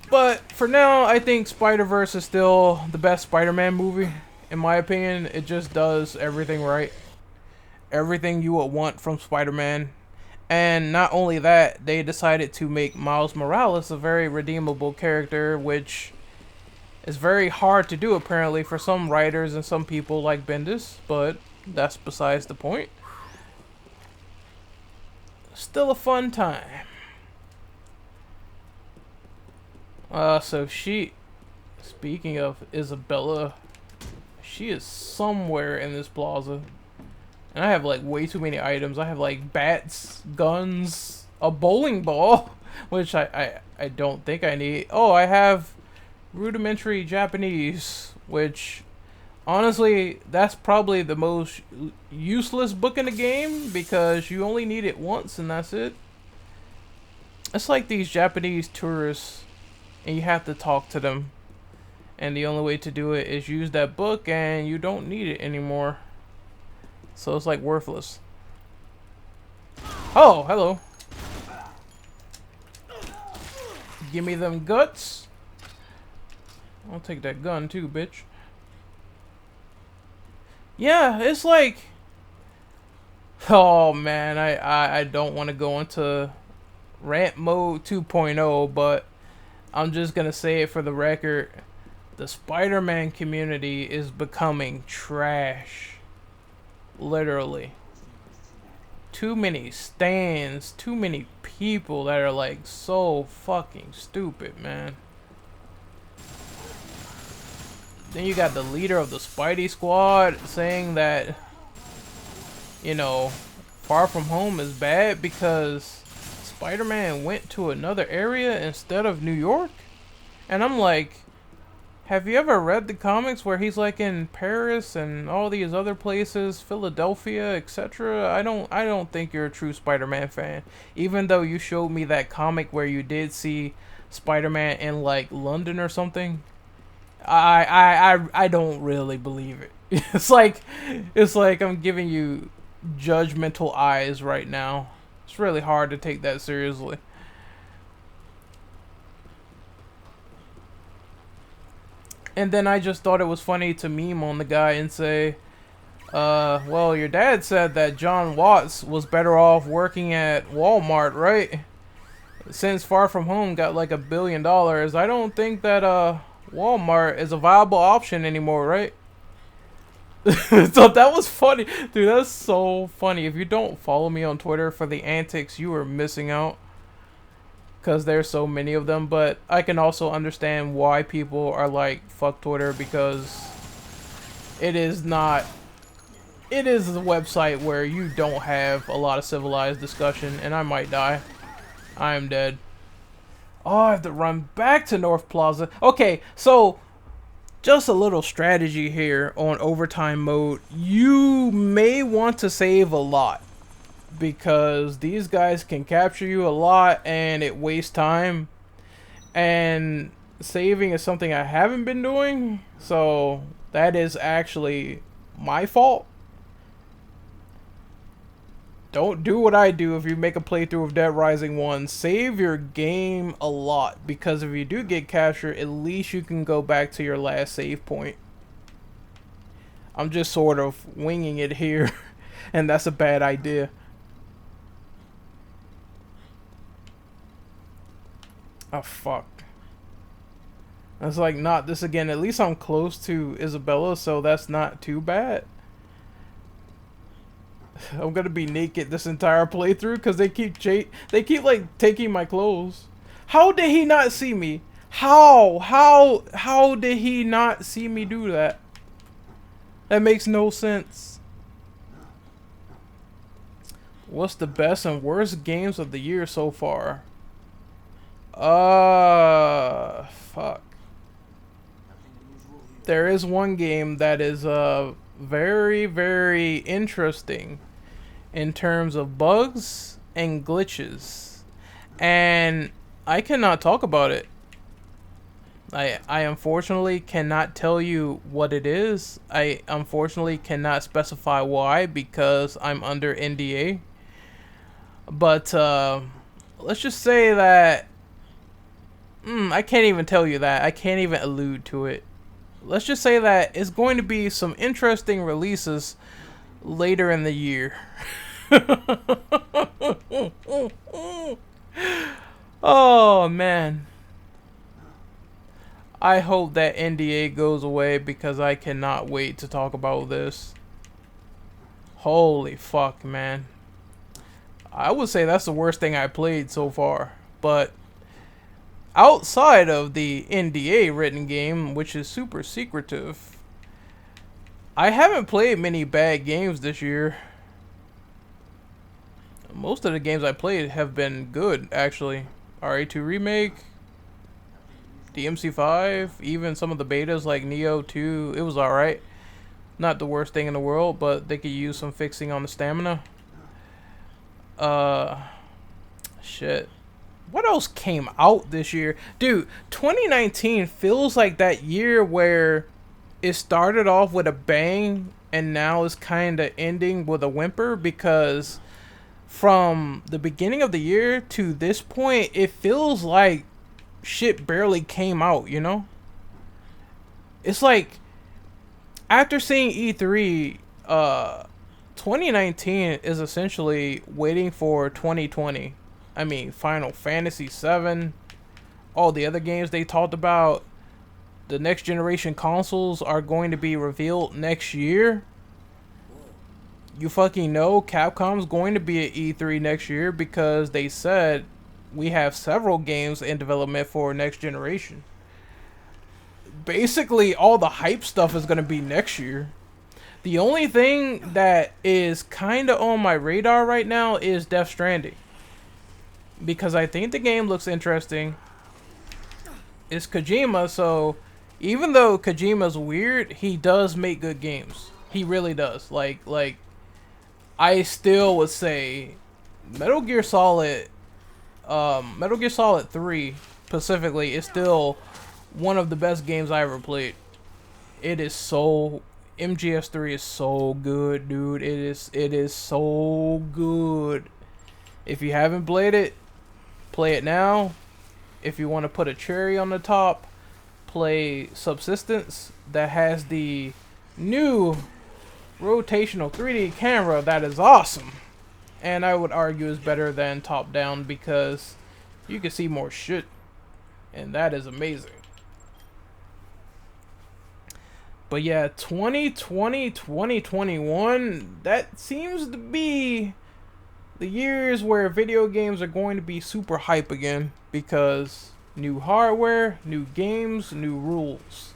But for now, I think Spider-Verse is still the best Spider-Man movie. In my opinion, it just does everything right. Everything you would want from Spider-Man. And not only that, they decided to make Miles Morales a very redeemable character, which is very hard to do apparently for some writers and some people like Bendis, but that's besides the point. Still a fun time. So speaking of Isabella, she is somewhere in this plaza. And I have like way too many items. I have like bats, guns, a bowling ball, which I don't think I need. Oh, I have rudimentary Japanese, which honestly, that's probably the most useless book in the game, because you only need it once and that's it. It's like these Japanese tourists, and you have to talk to them, and the only way to do it is use that book, and you don't need it anymore. So it's like worthless. Oh, hello. Give me them guts. I'll take that gun too, bitch. Yeah, it's like, oh man, I don't want to go into rant mode 2.0, but I'm just gonna say it for the record. The Spider-Man community is becoming trash. Literally. Too many stands, too many people that are like so fucking stupid, man. Then you got the leader of the Spidey Squad saying that, you know, Far From Home is bad because Spider-Man went to another area instead of New York. And I'm like, have you ever read the comics where he's like in Paris and all these other places, Philadelphia, etc.? I don't think you're a true Spider-Man fan. Even though you showed me that comic where you did see Spider-Man in like London or something. I don't really believe it. It's like I'm giving you judgmental eyes right now. It's really hard to take that seriously. And then I just thought it was funny to meme on the guy and say, well, your dad said that John Watts was better off working at Walmart, right? Since Far From Home got like $1 billion, I don't think that Walmart is a viable option anymore, right? So that was funny. Dude, that's so funny. If you don't follow me on Twitter for the antics, you are missing out. Because there's so many of them. But I can also understand why people are like, fuck Twitter. Because it is not... It is a website where you don't have a lot of civilized discussion. And I might die. I am dead. Oh, I have to run back to North Plaza. Okay, so... just a little strategy here on overtime mode. You may want to save a lot. Because these guys can capture you a lot and it wastes time. And saving is something I haven't been doing. So that is actually my fault. Don't do what I do if you make a playthrough of Dead Rising 1. Save your game a lot. Because if you do get captured, at least you can go back to your last save point. I'm just sort of winging it here. And that's a bad idea. Oh, fuck. It's like, not this again. At least I'm close to Isabella, so that's not too bad. I'm gonna be naked this entire playthrough because they keep like taking my clothes. How did he not see me? How did he not see me do that? That makes no sense. What's the best and worst games of the year so far? Fuck. There is one game that is very, very interesting in terms of bugs and glitches, and I cannot talk about it. I unfortunately cannot tell you what it is. I unfortunately cannot specify why because I'm under NDA. But let's just say that I can't even tell you that. I can't even allude to it. Let's just say that it's going to be some interesting releases later in the year. Oh, man. I hope that NDA goes away because I cannot wait to talk about this. Holy fuck, man. I would say that's the worst thing I played so far. But outside of the NDA written game, which is super secretive, I haven't played many bad games this year. Most of the games I played have been good, actually. RA2 Remake, DMC5, even some of the betas like Neo 2, it was alright. Not the worst thing in the world, but they could use some fixing on the stamina. Shit. What else came out this year? Dude, 2019 feels like that year where it started off with a bang and now is kind of ending with a whimper, because from the beginning of the year to this point, it feels like shit barely came out, you know? It's like, after seeing E3, 2019 is essentially waiting for 2020. I mean, Final Fantasy VII, all the other games they talked about, the next generation consoles are going to be revealed next year. You fucking know Capcom's going to be at E3 next year because they said we have several games in development for next generation. Basically, all the hype stuff is going to be next year. The only thing that is kind of on my radar right now is Death Stranding. Because I think the game looks interesting. It's Kojima, so even though Kojima's weird, he does make good games. He really does. Like I still would say Metal Gear Solid 3 specifically is still one of the best games I ever played. It is so MGS3 is so good, dude. It is so good. If you haven't played it, play it now. If you want to put a cherry on the top, play Subsistence that has the new rotational 3D camera that is awesome. And I would argue is better than top down because you can see more shit. And that is amazing. But yeah, 2020, 2021, that seems to be the years where video games are going to be super hype again because new hardware, new games, new rules.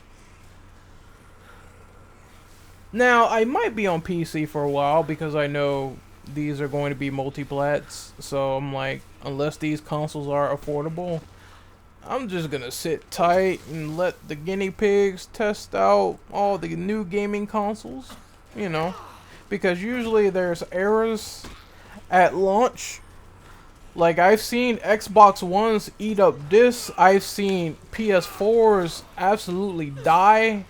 Now, I might be on PC for a while because I know these are going to be multi-plats, so I'm like, unless these consoles are affordable, I'm just gonna sit tight and let the guinea pigs test out all the new gaming consoles, you know, because usually there's errors at launch. Like, I've seen Xbox Ones eat up discs. I've seen PS4s absolutely die.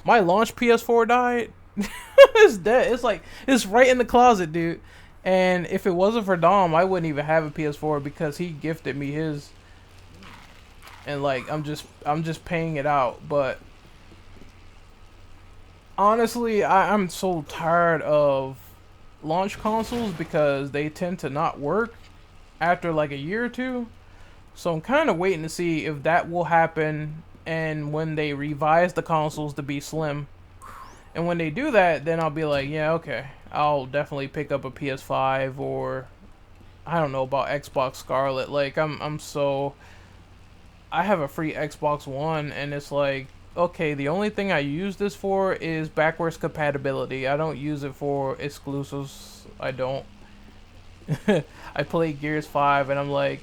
My launch PS4 died. It's dead. It's like, it's right in the closet, dude. And if it wasn't for Dom, I wouldn't even have a PS4 because he gifted me his. And like, I'm just paying it out. But honestly, I'm so tired of launch consoles because they tend to not work after like a year or two. So I'm kind of waiting to see if that will happen and when they revise the consoles to be slim. And when they do that, then I'll be like, yeah, okay, I'll definitely pick up a PS5 or I don't know about Xbox Scarlet. Like, I have a free Xbox One and it's like, okay, the only thing I use this for is backwards compatibility. I don't use it for exclusives. I don't. I play Gears 5 and I'm like,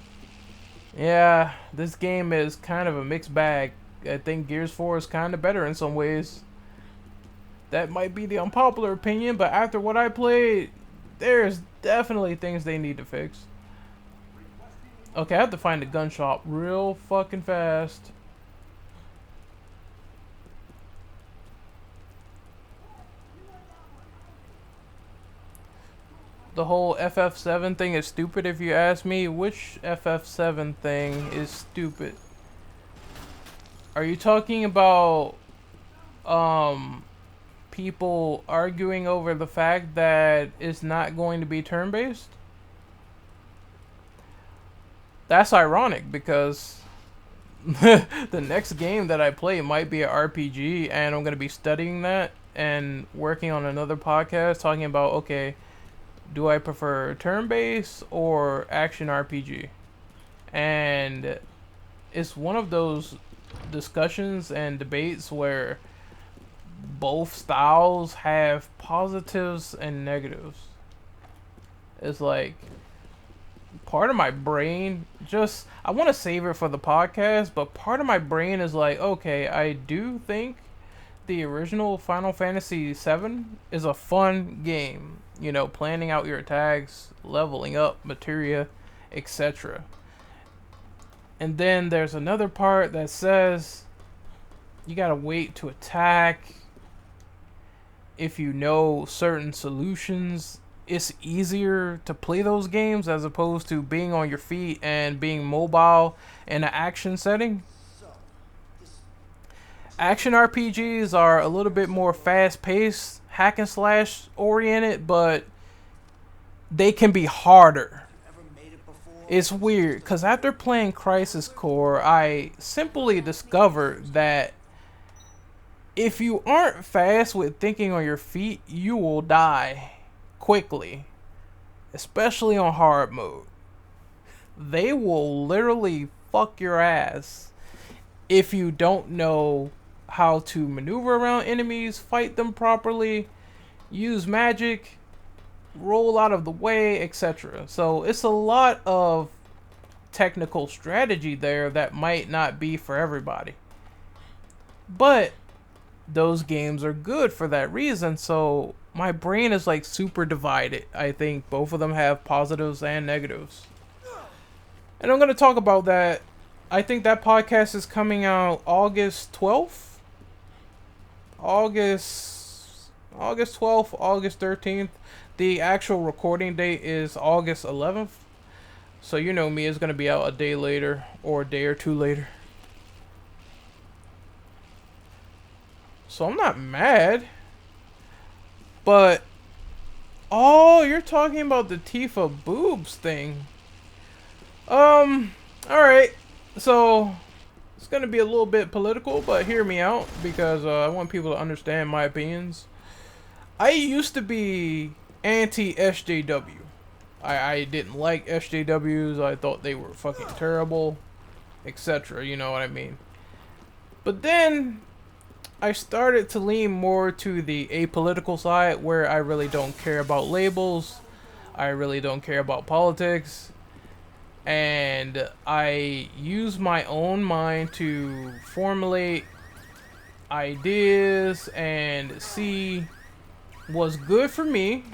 yeah, this game is kind of a mixed bag. I think Gears 4 is kind of better in some ways. That might be the unpopular opinion, but after what I played, there's definitely things they need to fix. Okay, I have to find a gun shop real fucking fast. The whole FF7 thing is stupid if you ask me. Which FF7 thing is stupid? Are you talking about people arguing over the fact that it's not going to be turn-based? That's ironic because the next game that I play might be an RPG and I'm going to be studying that and working on another podcast talking about, okay, do I prefer turn-based or action RPG? And it's one of those discussions and debates where both styles have positives and negatives. It's like part of my brain I want to save it for the podcast, but part of my brain is like, okay, I do think the original Final Fantasy VII is a fun game. You know, planning out your attacks, leveling up materia, etc. And then there's another part that says you gotta wait to attack. If you know certain solutions, it's easier to play those games as opposed to being on your feet and being mobile in an action setting. Action RPGs are a little bit more fast-paced, hack and slash oriented, but they can be harder. It's weird because after playing Crisis Core, I simply discovered that if you aren't fast with thinking on your feet, you will die quickly, especially on hard mode. They will literally fuck your ass if you don't know how to maneuver around enemies, fight them properly, use magic, roll out of the way, etc. So it's a lot of technical strategy there that might not be for everybody. But those games are good for that reason, so my brain is like super divided. I think both of them have positives and negatives. And I'm going to talk about that. I think that podcast is coming out August 12th. August 12th, August 13th. The actual recording date is August 11th. So you know me, it's going to be out a day later or a day or two later. So I'm not mad. But, oh, you're talking about the Tifa boobs thing. Alright. So, it's going to be a little bit political, but hear me out because I want people to understand my opinions. I used to be anti-SJW. I didn't like SJWs. I thought they were fucking terrible, etc. You know what I mean? But then I started to lean more to the apolitical side where I really don't care about labels. I really don't care about politics. And I use my own mind to formulate ideas and see what's good for me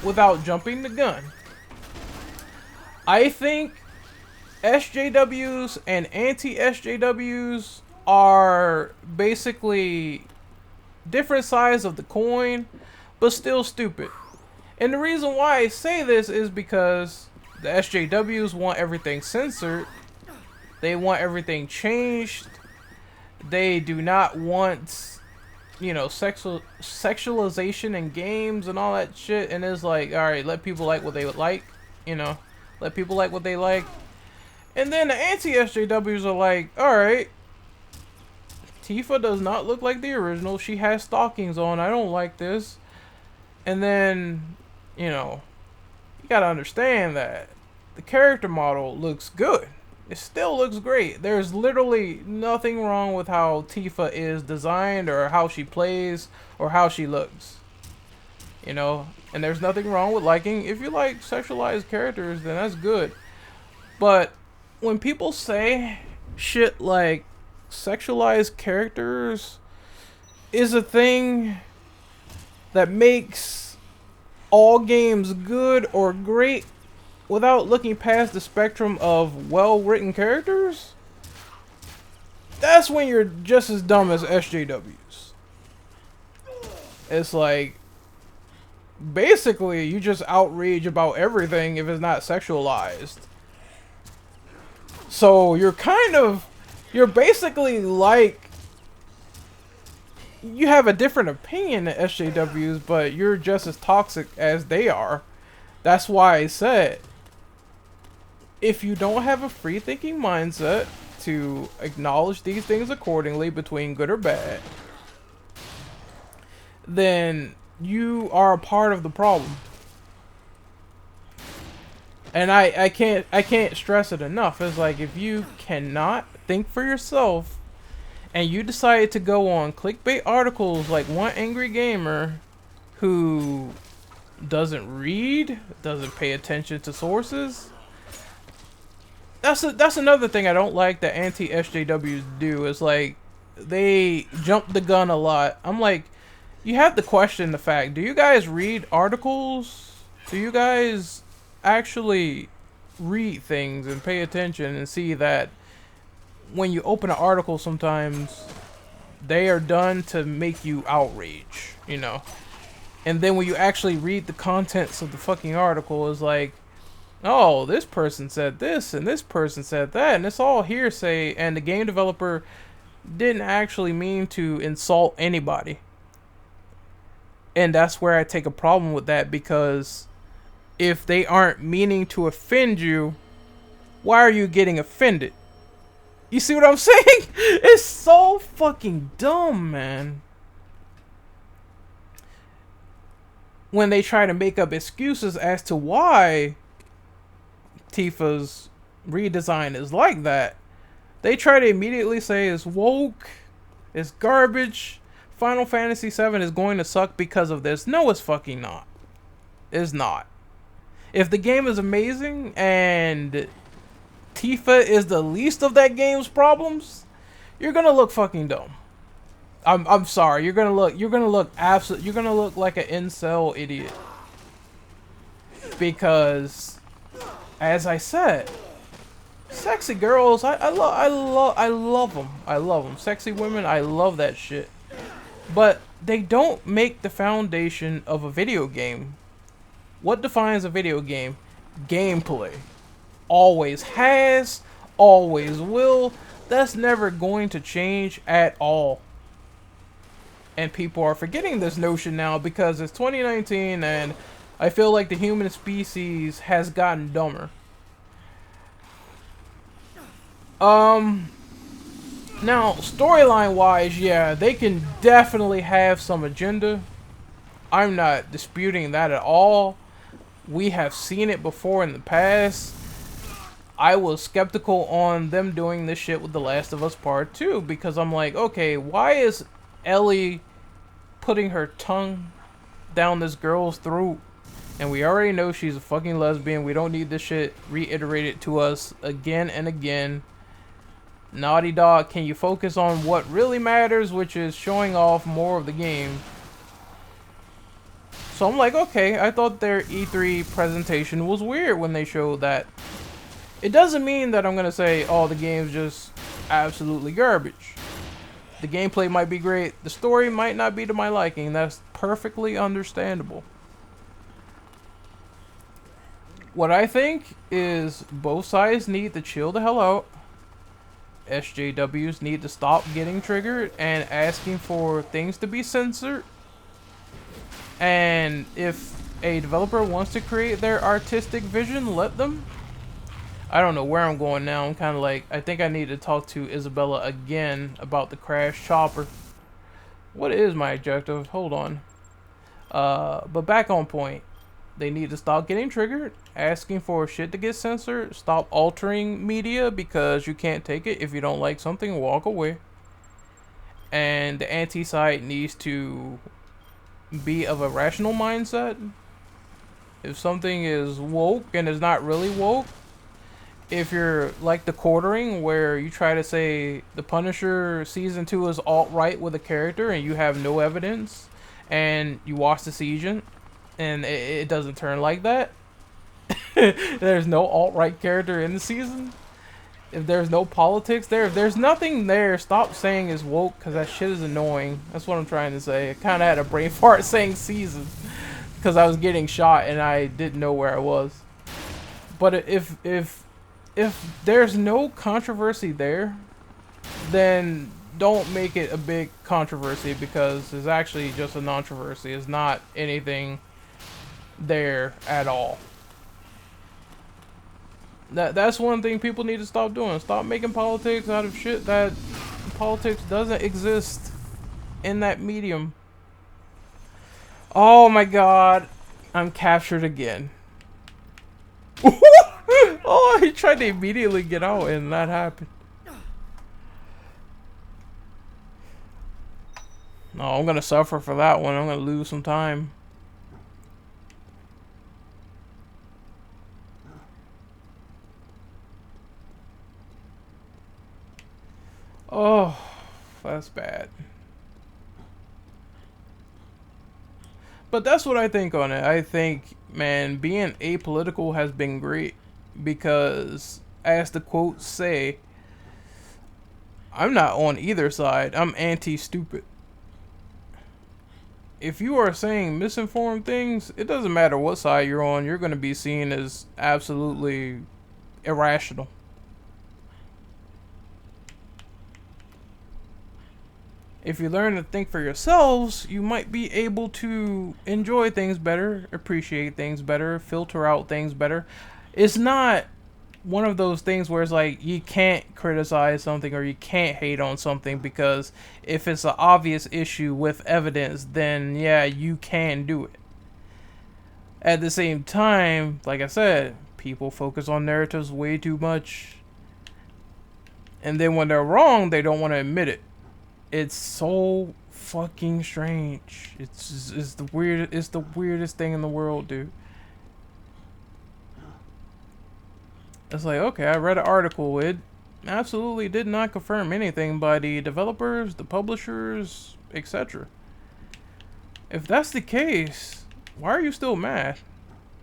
without jumping the gun. I think SJWs and anti-SJWs are basically different sides of the coin, but still stupid. And the reason why I say this is because the SJWs want everything censored. They want everything changed. They do not want, you know, sexualization in games and all that shit. And it's like, alright, let people like what they like. You know, let people like what they like. And then the anti-SJWs are like, alright, Tifa does not look like the original. She has stockings on. I don't like this. And then, you know, you gotta understand that the character model looks good. It still looks great. There's literally nothing wrong with how Tifa is designed or how she plays or how she looks. You know, and there's nothing wrong with liking. If you like sexualized characters, then that's good. But when people say shit like sexualized characters is a thing that makes all games good or great without looking past the spectrum of well-written characters, that's when you're just as dumb as SJWs. It's like, basically, you just outrage about everything if it's not sexualized. So you're basically like, you have a different opinion than SJWs, but you're just as toxic as they are. That's why I said, if you don't have a free-thinking mindset to acknowledge these things accordingly between good or bad, then you are a part of the problem. And I can't stress it enough. It's like, if you cannot think for yourself and you decide to go on clickbait articles like one angry gamer who doesn't read, doesn't pay attention to sources, that's another thing I don't like that anti-SJWs do. Is like, they jump the gun a lot. I'm like, you have to question the fact, do you guys read articles? Do you guys actually read things and pay attention and see that when you open an article, sometimes they are done to make you outrage, you know? And then when you actually read the contents of the fucking article, is like, oh, this person said this and this person said that, and it's all hearsay, and the game developer didn't actually mean to insult anybody. And that's where I take a problem with that, because if they aren't meaning to offend you, why are you getting offended? You see what I'm saying? It's so fucking dumb, man. When they try to make up excuses as to why Tifa's redesign is like that, they try to immediately say it's woke, it's garbage, Final Fantasy VII is going to suck because of this. No, it's fucking not. It's not. If the game is amazing and Tifa is the least of that game's problems, you're gonna look fucking dumb. I'm sorry. You're gonna look like an incel idiot. Because, as I said, sexy girls, I love them. I love them. Sexy women, I love that shit. But they don't make the foundation of a video game. What defines a video game? Gameplay. Always has, always will. That's never going to change at all. And people are forgetting this notion now because it's 2019 and I feel like the human species has gotten dumber. Now, storyline wise, yeah, they can definitely have some agenda. I'm not disputing that at all. We have seen it before in the past. I was skeptical on them doing this shit with The Last of Us Part 2 because I'm like, okay, why is Ellie putting her tongue down this girl's throat? And we already know she's a fucking lesbian. We don't need this shit reiterated to us again and again. Naughty Dog, can you focus on what really matters, which is showing off more of the game? So I'm like, okay, I thought their E3 presentation was weird when they showed that. It doesn't mean that I'm going to say, oh, the game's just absolutely garbage. The gameplay might be great. The story might not be to my liking. That's perfectly understandable. What I think is both sides need to chill the hell out. SJWs need to stop getting triggered and asking for things to be censored. And if a developer wants to create their artistic vision, let them. I don't know where I'm going now. I'm kind of like, I think I need to talk to Isabella again about the crash chopper. What is my objective? Hold on. But back on point. They need to stop getting triggered, asking for shit to get censored, stop altering media because you can't take it. If you don't like something, walk away. And the anti-side needs to be of a rational mindset. If something is woke and is not really woke, if you're like the quartering where you try to say the Punisher season 2 is alt-right with a character and you have no evidence and you watch the season and it doesn't turn like that. There's no alt-right character in the season. If there's no politics there, if there's nothing there, stop saying it's woke because that shit is annoying. That's what I'm trying to say. I kind of had a brain fart saying season because I was getting shot and I didn't know where I was. But if there's no controversy there, then don't make it a big controversy because it's actually just a non-controversy. It's not anything there at all. That's one thing people need to stop doing. Stop making politics out of shit that politics doesn't exist in that medium. Oh my god. I'm captured again. Oh, he tried to immediately get out and that happened. No, I'm gonna suffer for that one. I'm gonna lose some time. Oh, that's bad. But that's what I think on it. I think, man, being apolitical has been great because, as the quotes say, I'm not on either side. I'm anti-stupid. If you are saying misinformed things, it doesn't matter what side you're on. You're going to be seen as absolutely irrational. If you learn to think for yourselves, you might be able to enjoy things better, appreciate things better, filter out things better. It's not one of those things where it's like you can't criticize something or you can't hate on something, because if it's an obvious issue with evidence, then yeah, you can do it. At the same time, like I said, people focus on narratives way too much, and then when they're wrong, they don't want to admit it. It's so fucking strange. It's the weirdest thing in the world, dude. It's like, okay, I read an article. It absolutely did not confirm anything by the developers, the publishers, etc. If that's the case, why are you still mad?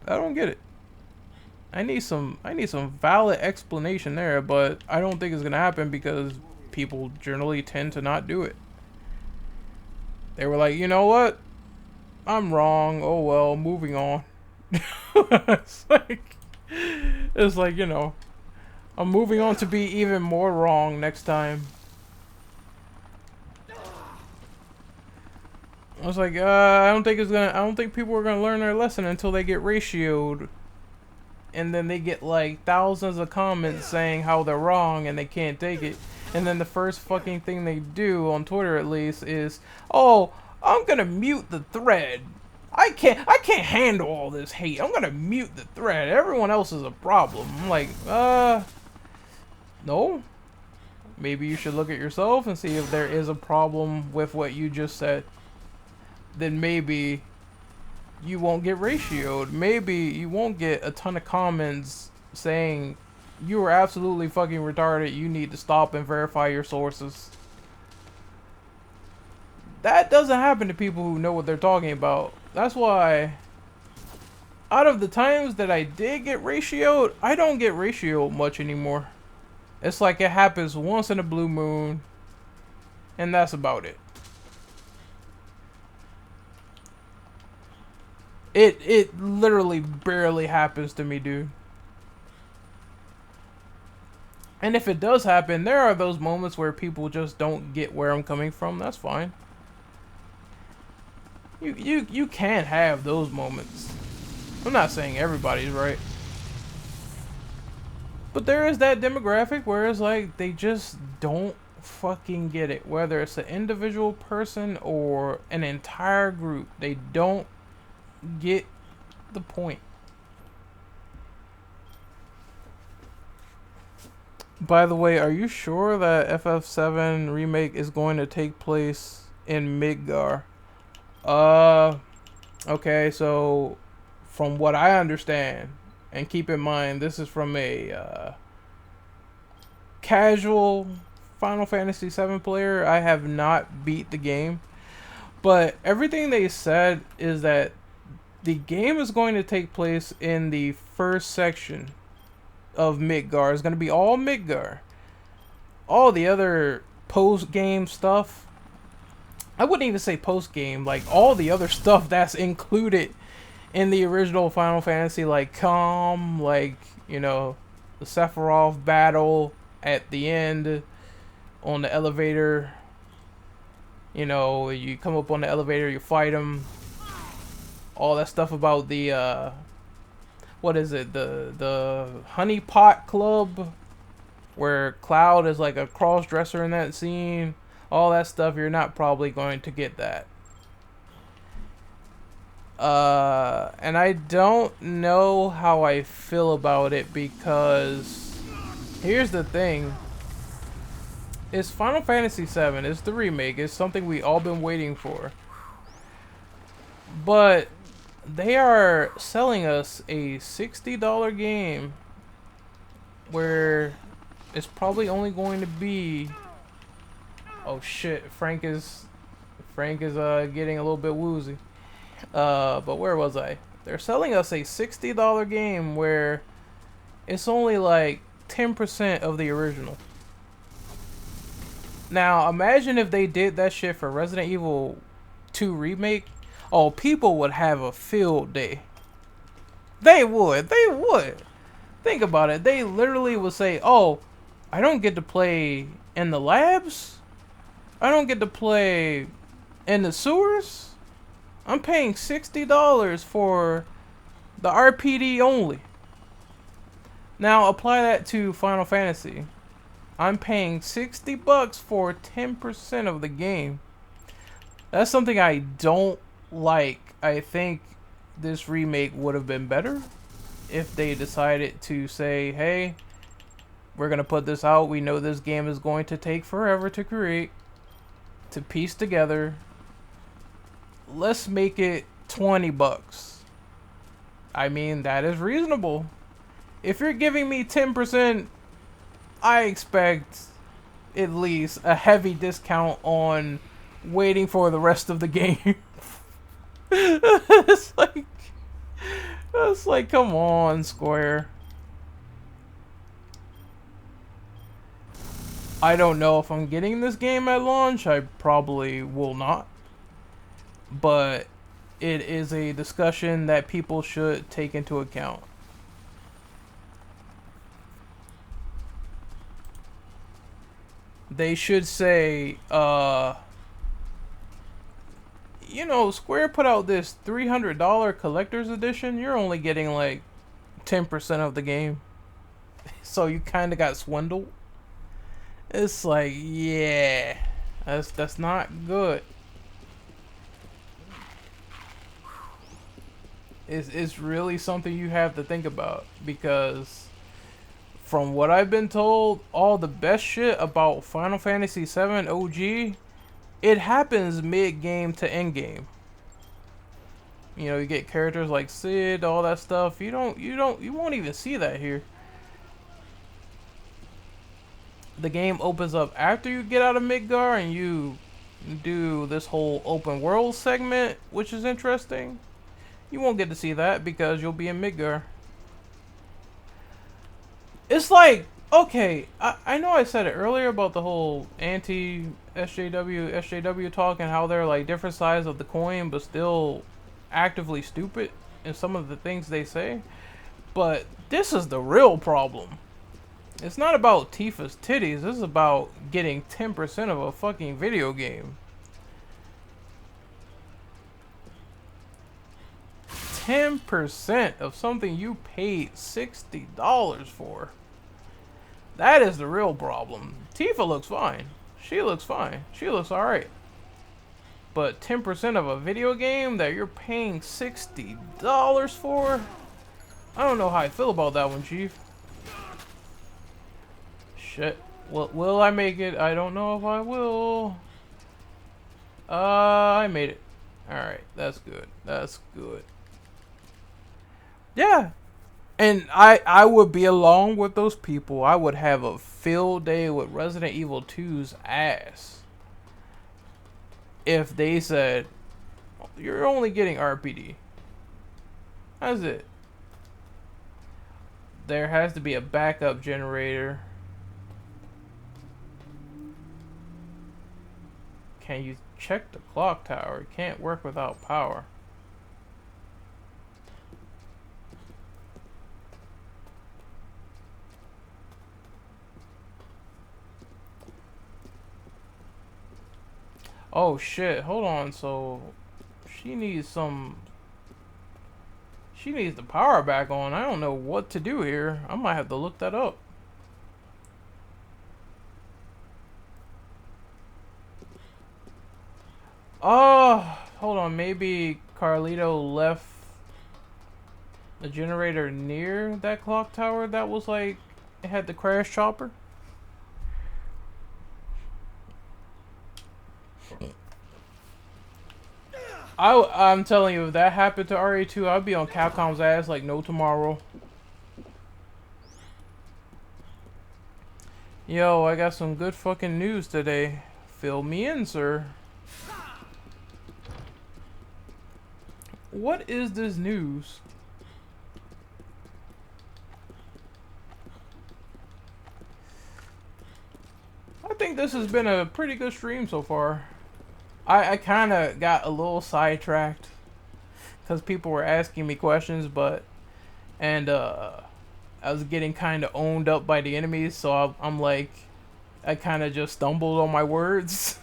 I don't get it. I need some valid explanation there, but I don't think it's gonna happen because people generally tend to not do it. They were like, you know what? I'm wrong. Oh well, moving on. It's like, you know, I'm moving on to be even more wrong next time. I was like, I don't think people are gonna learn their lesson until they get ratioed. And then they get like thousands of comments saying how they're wrong and they can't take it. And then the first fucking thing they do, on Twitter at least, is, oh, I'm gonna mute the thread. I can't handle all this hate. I'm gonna mute the thread. Everyone else is a problem. I'm like, no. Maybe you should look at yourself and see if there is a problem with what you just said. Then maybe you won't get ratioed. Maybe you won't get a ton of comments saying you are absolutely fucking retarded. You need to stop and verify your sources. That doesn't happen to people who know what they're talking about. That's why, out of the times that I did get ratioed, I don't get ratioed much anymore. It's like it happens once in a blue moon, and that's about it. It literally barely happens to me, dude. And if it does happen, there are those moments where people just don't get where I'm coming from. That's fine. You can have those moments. I'm not saying everybody's right. But there is that demographic where it's like they just don't fucking get it. Whether it's an individual person or an entire group, they don't get the point. By the way, are you sure that FF7 remake is going to take place in Midgar? Okay, so from what I understand, and keep in mind, this is from a casual Final Fantasy VII player. I have not beat the game, but everything they said is that the game is going to take place in the first section of Midgar. It's going to be all Midgar. All the other post-game stuff, I wouldn't even say post-game, like all the other stuff that's included in the original Final Fantasy, like Calm, like, you know, the Sephiroth battle at the end on the elevator. You know, you come up on the elevator, you fight him. All that stuff about the, what is it, the Honey Pot Club, where Cloud is like a cross-dresser in that scene. All that stuff, you're not probably going to get that. And I don't know how I feel about it, because here's the thing. It's Final Fantasy VII. It's the remake. It's something we all been waiting for. But they are selling us a $60 game where it's probably only going to be... Oh shit, Frank is getting a little bit woozy. But where was I? They're selling us a $60 game where it's only like 10% of the original. Now, imagine if they did that shit for Resident Evil 2 Remake. Oh, people would have a field day. They would. Think about it. They literally would say, oh, I don't get to play in the labs? I don't get to play in the sewers? I'm paying $60 for the RPD only. Now apply that to Final Fantasy. I'm paying $60 for 10% of the game. That's something I don't like. I think this remake would have been better if they decided to say, hey, we're going to put this out. We know this game is going to take forever to create, to piece together. Let's make it $20. I mean, that is reasonable. If you're giving me 10%, I expect at least a heavy discount on waiting for the rest of the game. it's like, come on, Square. I don't know if I'm getting this game at launch. I probably will not. But it is a discussion that people should take into account. They should say, you know, Square put out this $300 collector's edition. You're only getting like 10% of the game. So you kind of got swindled. It's like, yeah, that's not good. It's really something you have to think about, because from what I've been told, all the best shit about Final Fantasy VII OG, it happens mid-game to end-game. You know, you get characters like Sid, all that stuff. You won't even see that here. The game opens up after you get out of Midgar and you do this whole open world segment, which is interesting. You won't get to see that because you'll be in Midgar. It's like, okay, I know I said it earlier about the whole anti-SJW talk and how they're like different sides of the coin but still actively stupid in some of the things they say. But this is the real problem. It's not about Tifa's titties. This is about getting 10% of a fucking video game. 10% of something you paid $60 for. That is the real problem. Tifa looks fine. She looks fine. She looks alright. But 10% of a video game that you're paying $60 for? I don't know how I feel about that one, Chief. Shit. Will I make it? I don't know if I will. I made it. Alright, that's good. That's good. Yeah. And I would be along with those people. I would have a field day with Resident Evil 2's ass if they said, you're only getting RPD. That's it. There has to be a backup generator. Can you check the clock tower? It can't work without power. Oh shit, hold on, so she needs the power back on. I don't know what to do here. I might have to look that up. Oh, hold on, maybe Carlito left the generator near that clock tower that was like, it had the crash chopper. I'm telling you, if that happened to RE2, I'd be on Capcom's ass like no tomorrow. Yo, I got some good fucking news today. Fill me in, sir. What is this news? I think this has been a pretty good stream so far. I kind of got a little sidetracked because people were asking me questions, and I was getting kind of owned up by the enemies, so I'm like, I kind of just stumbled on my words.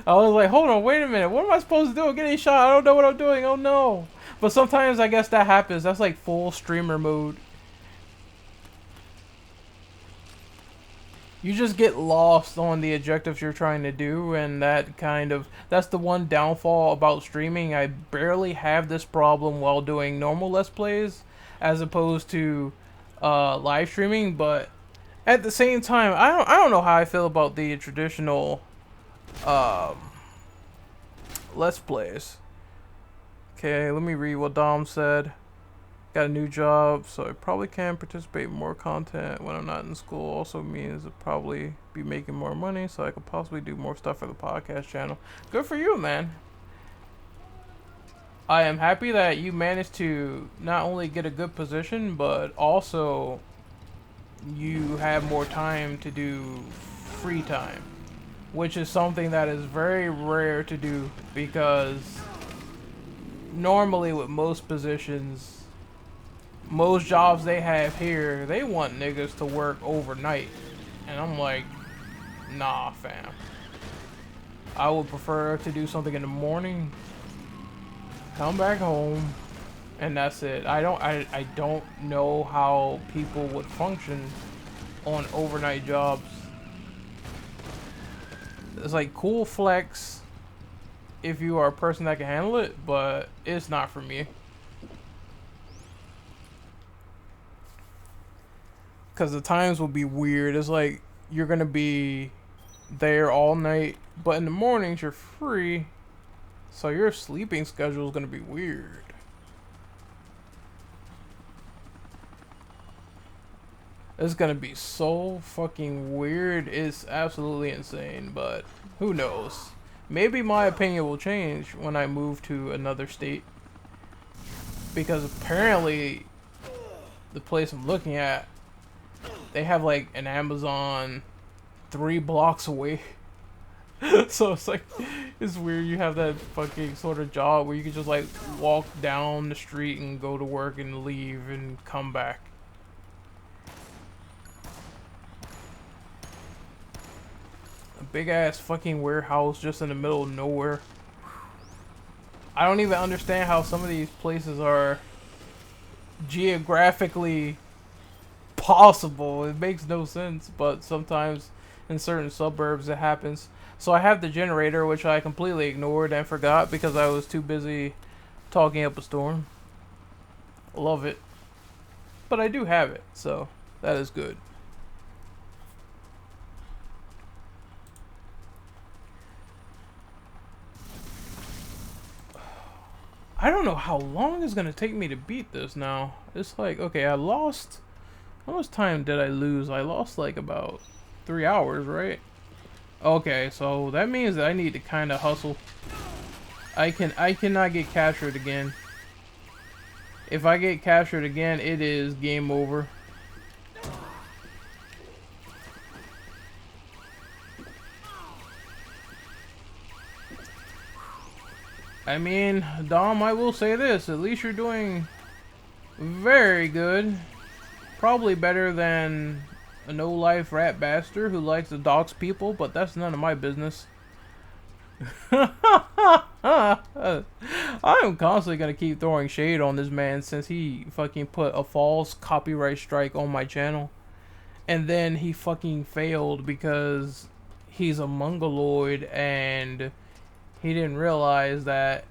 I was like, hold on, wait a minute, what am I supposed to do? I'm getting shot, I don't know what I'm doing, oh no. But sometimes I guess that happens. That's like full streamer mode. you just get lost on the objectives you're trying to do, and that's the one downfall about streaming. I barely have this problem while doing normal Let's Plays as opposed to live streaming, but at the same time, I don't know how I feel about the traditional Let's Plays. Okay, let me read what Dom said. Got a new job, so I probably can participate in more content when I'm not in school. Also means I'll probably be making more money, so I could possibly do more stuff for the podcast channel. Good for you, man. I am happy that you managed to not only get a good position, but also you have more time to do free time, which is something that is very rare to do, because normally with most positions, most jobs they have here, they want niggas to work overnight. And I'm like, nah, fam. I would prefer to do something in the morning, come back home, and that's it. I don't know how people would function on overnight jobs. It's like cool flex if you are a person that can handle it, but it's not for me. Because the times will be weird. It's like you're going to be there all night, but in the mornings you're free. So your sleeping schedule is going to be weird. It's going to be so fucking weird. It's absolutely insane, but who knows? Maybe my opinion will change when I move to another state. Because apparently the place I'm looking at, they have like an Amazon 3 blocks away. So it's like, it's weird. You have that fucking sort of job where you can just like walk down the street and go to work and leave and come back. A big ass fucking warehouse just in the middle of nowhere. I don't even understand how some of these places are geographically possible. It makes no sense, but sometimes in certain suburbs it happens. So I have the generator, which I completely ignored and forgot because I was too busy talking up a storm. Love it. But I do have it, so that is good. I don't know how long it's gonna take me to beat this now. It's like, okay, I lost... How much time did I lose? I lost like about 3 hours, right? Okay, so that means that I need to kind of hustle. I cannot get captured again. If I get captured again, it is game over. I mean, Dom, I will say this. At least you're doing very good. Probably better than a no-life rat bastard who likes to dox people, but that's none of my business. I am constantly gonna keep throwing shade on this man since he fucking put a false copyright strike on my channel. And then he fucking failed because he's a mongoloid and he didn't realize that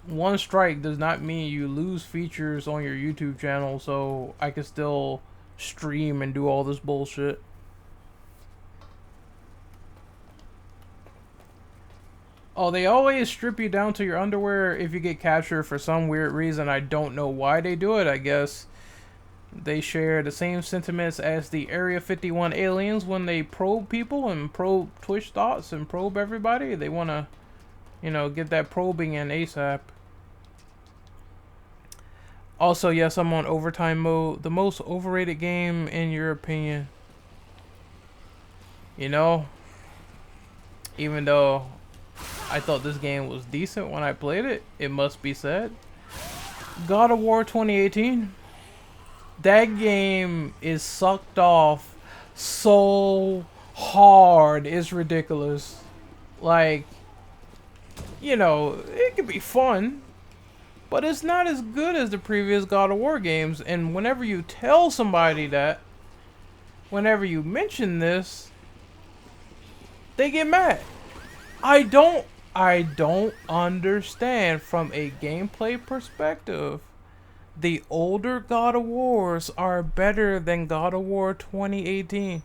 one strike does not mean you lose features on your YouTube channel, so I can still stream and do all this bullshit. Oh, they always strip you down to your underwear if you get captured for some weird reason. I don't know why they do it. I guess they share the same sentiments as the Area 51 aliens when they probe people and probe Twitch thoughts and probe everybody. They want to, you know, get that probing in ASAP. Also, yes, I'm on overtime mode. The most overrated game in your opinion? You know, even though I thought this game was decent when I played it, it must be said, God of War 2018. That game is sucked off so hard. It's ridiculous. Like, you know, it could be fun, but it's not as good as the previous God of War games. And whenever you tell somebody that, whenever you mention this, They get mad. I don't understand from a gameplay perspective. The older God of Wars are better than God of War 2018.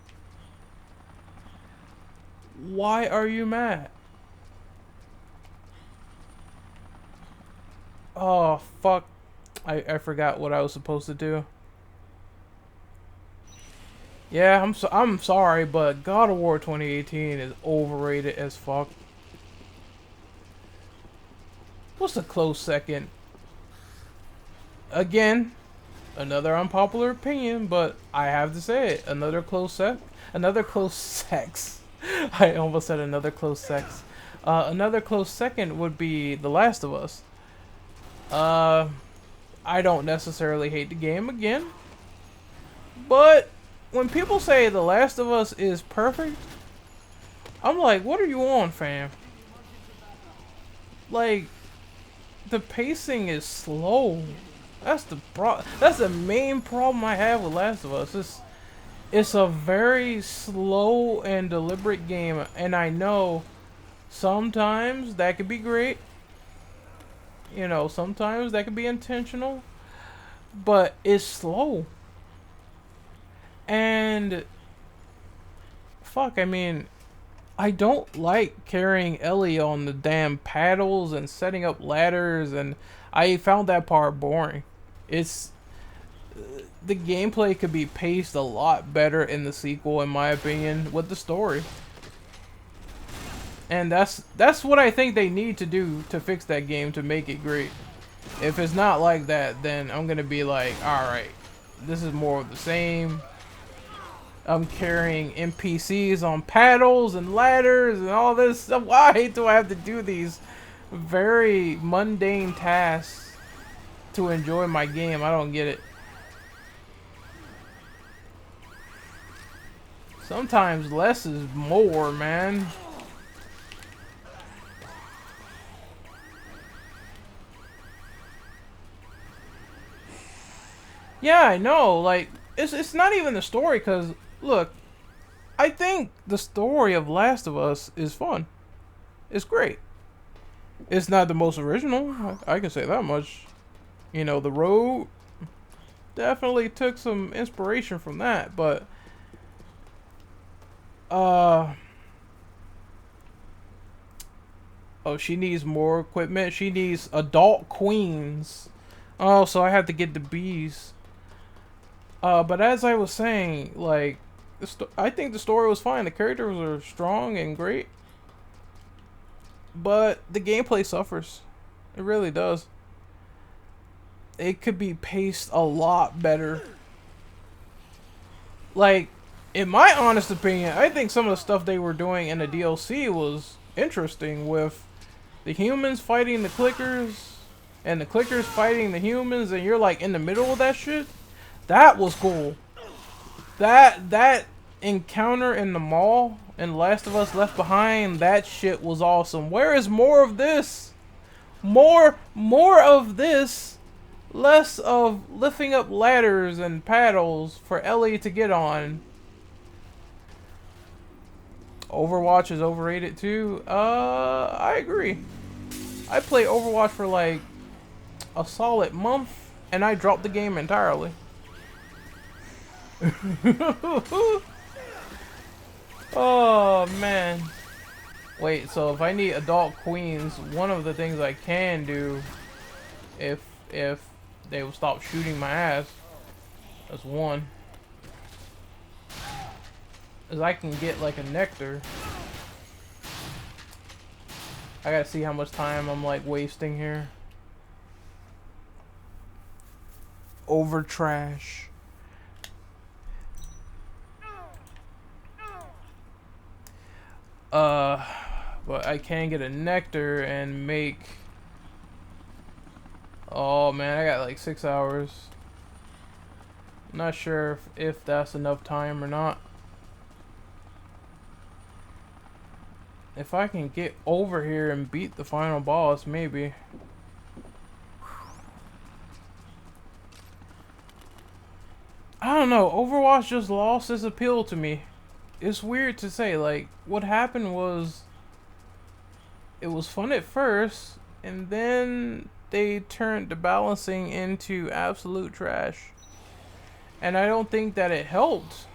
Why are you mad? Oh, fuck. I forgot what I was supposed to do. Yeah, I'm sorry, but God of War 2018 is overrated as fuck. What's a close second? Again, another unpopular opinion, but I have to say it. Another close sex. I almost said another close sex. Another close second would be The Last of Us. I don't necessarily hate the game again, but when people say The Last of Us is perfect, I'm like, what are you on, fam? Like, the pacing is slow. That's the main problem I have with Last of Us. It's a very slow and deliberate game, and I know sometimes that could be great. You know, sometimes that could be intentional, but it's slow. And fuck, I mean, I don't like carrying Ellie on the damn paddles and setting up ladders, and I found that part boring. It's the gameplay could be paced a lot better in the sequel, in my opinion, with the story. And that's what I think they need to do to fix that game to make it great. If it's not like that, then I'm gonna be like, alright, this is more of the same. I'm carrying NPCs on paddles and ladders and all this stuff. Why do I have to do these very mundane tasks to enjoy my game? I don't get it. Sometimes less is more, man. Yeah, I know. Like, it's not even the story, because, look, I think the story of Last of Us is fun. It's great. It's not the most original. I can say that much. You know, The Road definitely took some inspiration from that, but oh, she needs more equipment. She needs adult queens. Oh, so I have to get the bees. But as I was saying, like, I think the story was fine. The characters are strong and great. But the gameplay suffers. It really does. It could be paced a lot better. Like, in my honest opinion, I think some of the stuff they were doing in the DLC was interesting, with the humans fighting the clickers and the clickers fighting the humans, and you're like in the middle of that shit. That was cool. That encounter in the mall in Last of Us Left Behind, that shit was awesome. Where is more of this? More of this. Less of lifting up ladders and paddles for Ellie to get on. Overwatch is overrated too. I agree. I played Overwatch for like a solid month, and I dropped the game entirely. Oh man. Wait, so if I need adult queens, one of the things I can do, if they will stop shooting my ass, that's one, is I can get like a nectar. I gotta see how much time I'm like wasting here. Over trash. But I can get a nectar and make... Oh man, I got like 6 hours. I'm not sure if that's enough time or not. If I can get over here and beat the final boss, maybe. I don't know, Overwatch just lost its appeal to me. it's weird to say. Like, what happened was, it was fun at first, and then they turned the balancing into absolute trash. And I don't think that it helped.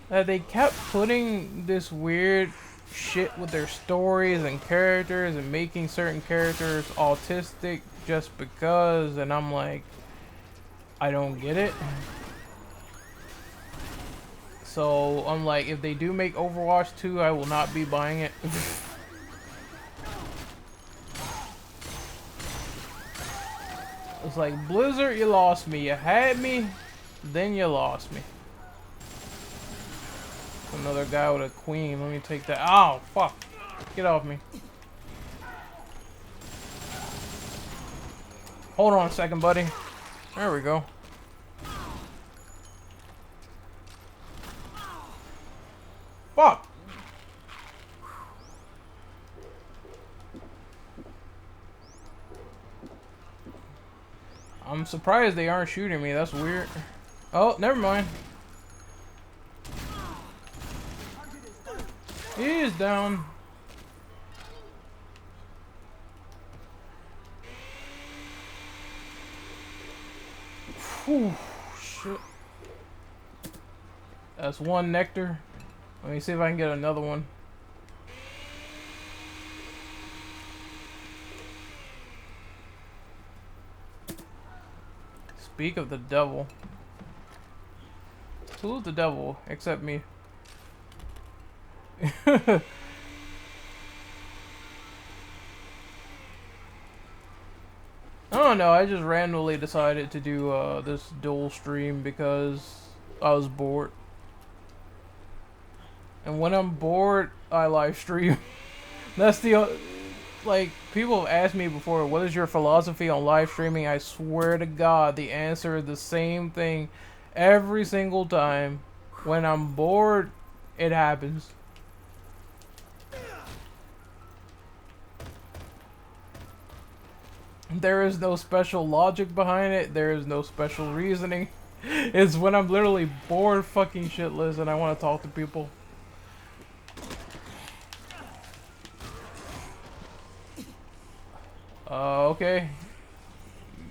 That they kept putting this weird shit with their stories and characters and making certain characters autistic just because, and I'm like, I don't get it. So I'm like, if they do make Overwatch 2, I will not be buying it. It's like, Blizzard, you lost me. You had me, then you lost me. Another guy with a queen. Let me take that. Oh, fuck. Get off me. Hold on a second, buddy. There we go. Fuck. I'm surprised they aren't shooting me. That's weird. Oh, never mind. He is down. Whew, shit. That's one nectar. Let me see if I can get another one. Speak of the devil. Who's the devil except me? I don't know, I just randomly decided to do this dual stream because I was bored. And when I'm bored, I live stream. That's the like, people have asked me before, what is your philosophy on live streaming? I swear to God, the answer is the same thing every single time. When I'm bored, it happens. There is no special logic behind it. There is no special reasoning. It's when I'm literally bored fucking shitless and I want to talk to people. Okay.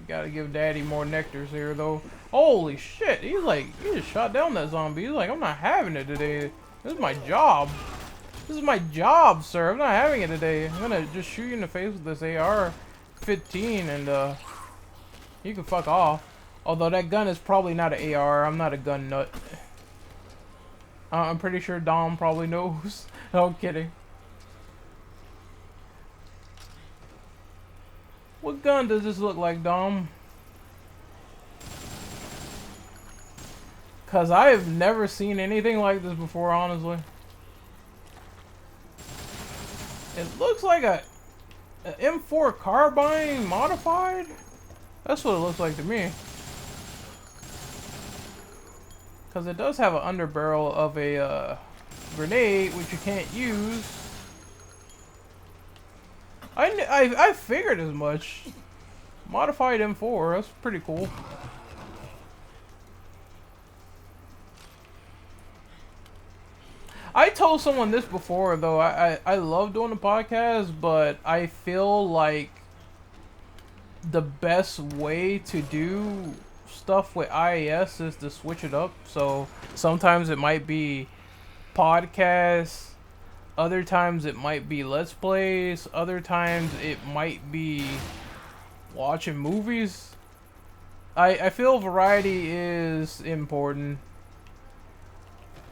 Gotta give daddy more nectars here, though. Holy shit, he just shot down that zombie. He's like, I'm not having it today. This is my job. This is my job, sir. I'm not having it today. I'm gonna just shoot you in the face with this AR-15 and, you can fuck off. Although that gun is probably not an AR. I'm not a gun nut. I'm pretty sure Dom probably knows. No, I'm kidding. What gun does this look like, Dom? Cause I have never seen anything like this before, honestly. It looks like an M4 carbine modified. That's what it looks like to me. Cause it does have an underbarrel of a grenade, which you can't use. I figured as much. Modified M4, that's pretty cool. I told someone this before, though. I love doing a podcast, but I feel like the best way to do stuff with IAS is to switch it up. So sometimes it might be podcasts. Other times it might be Let's Plays. Other times it might be watching movies. I feel variety is important.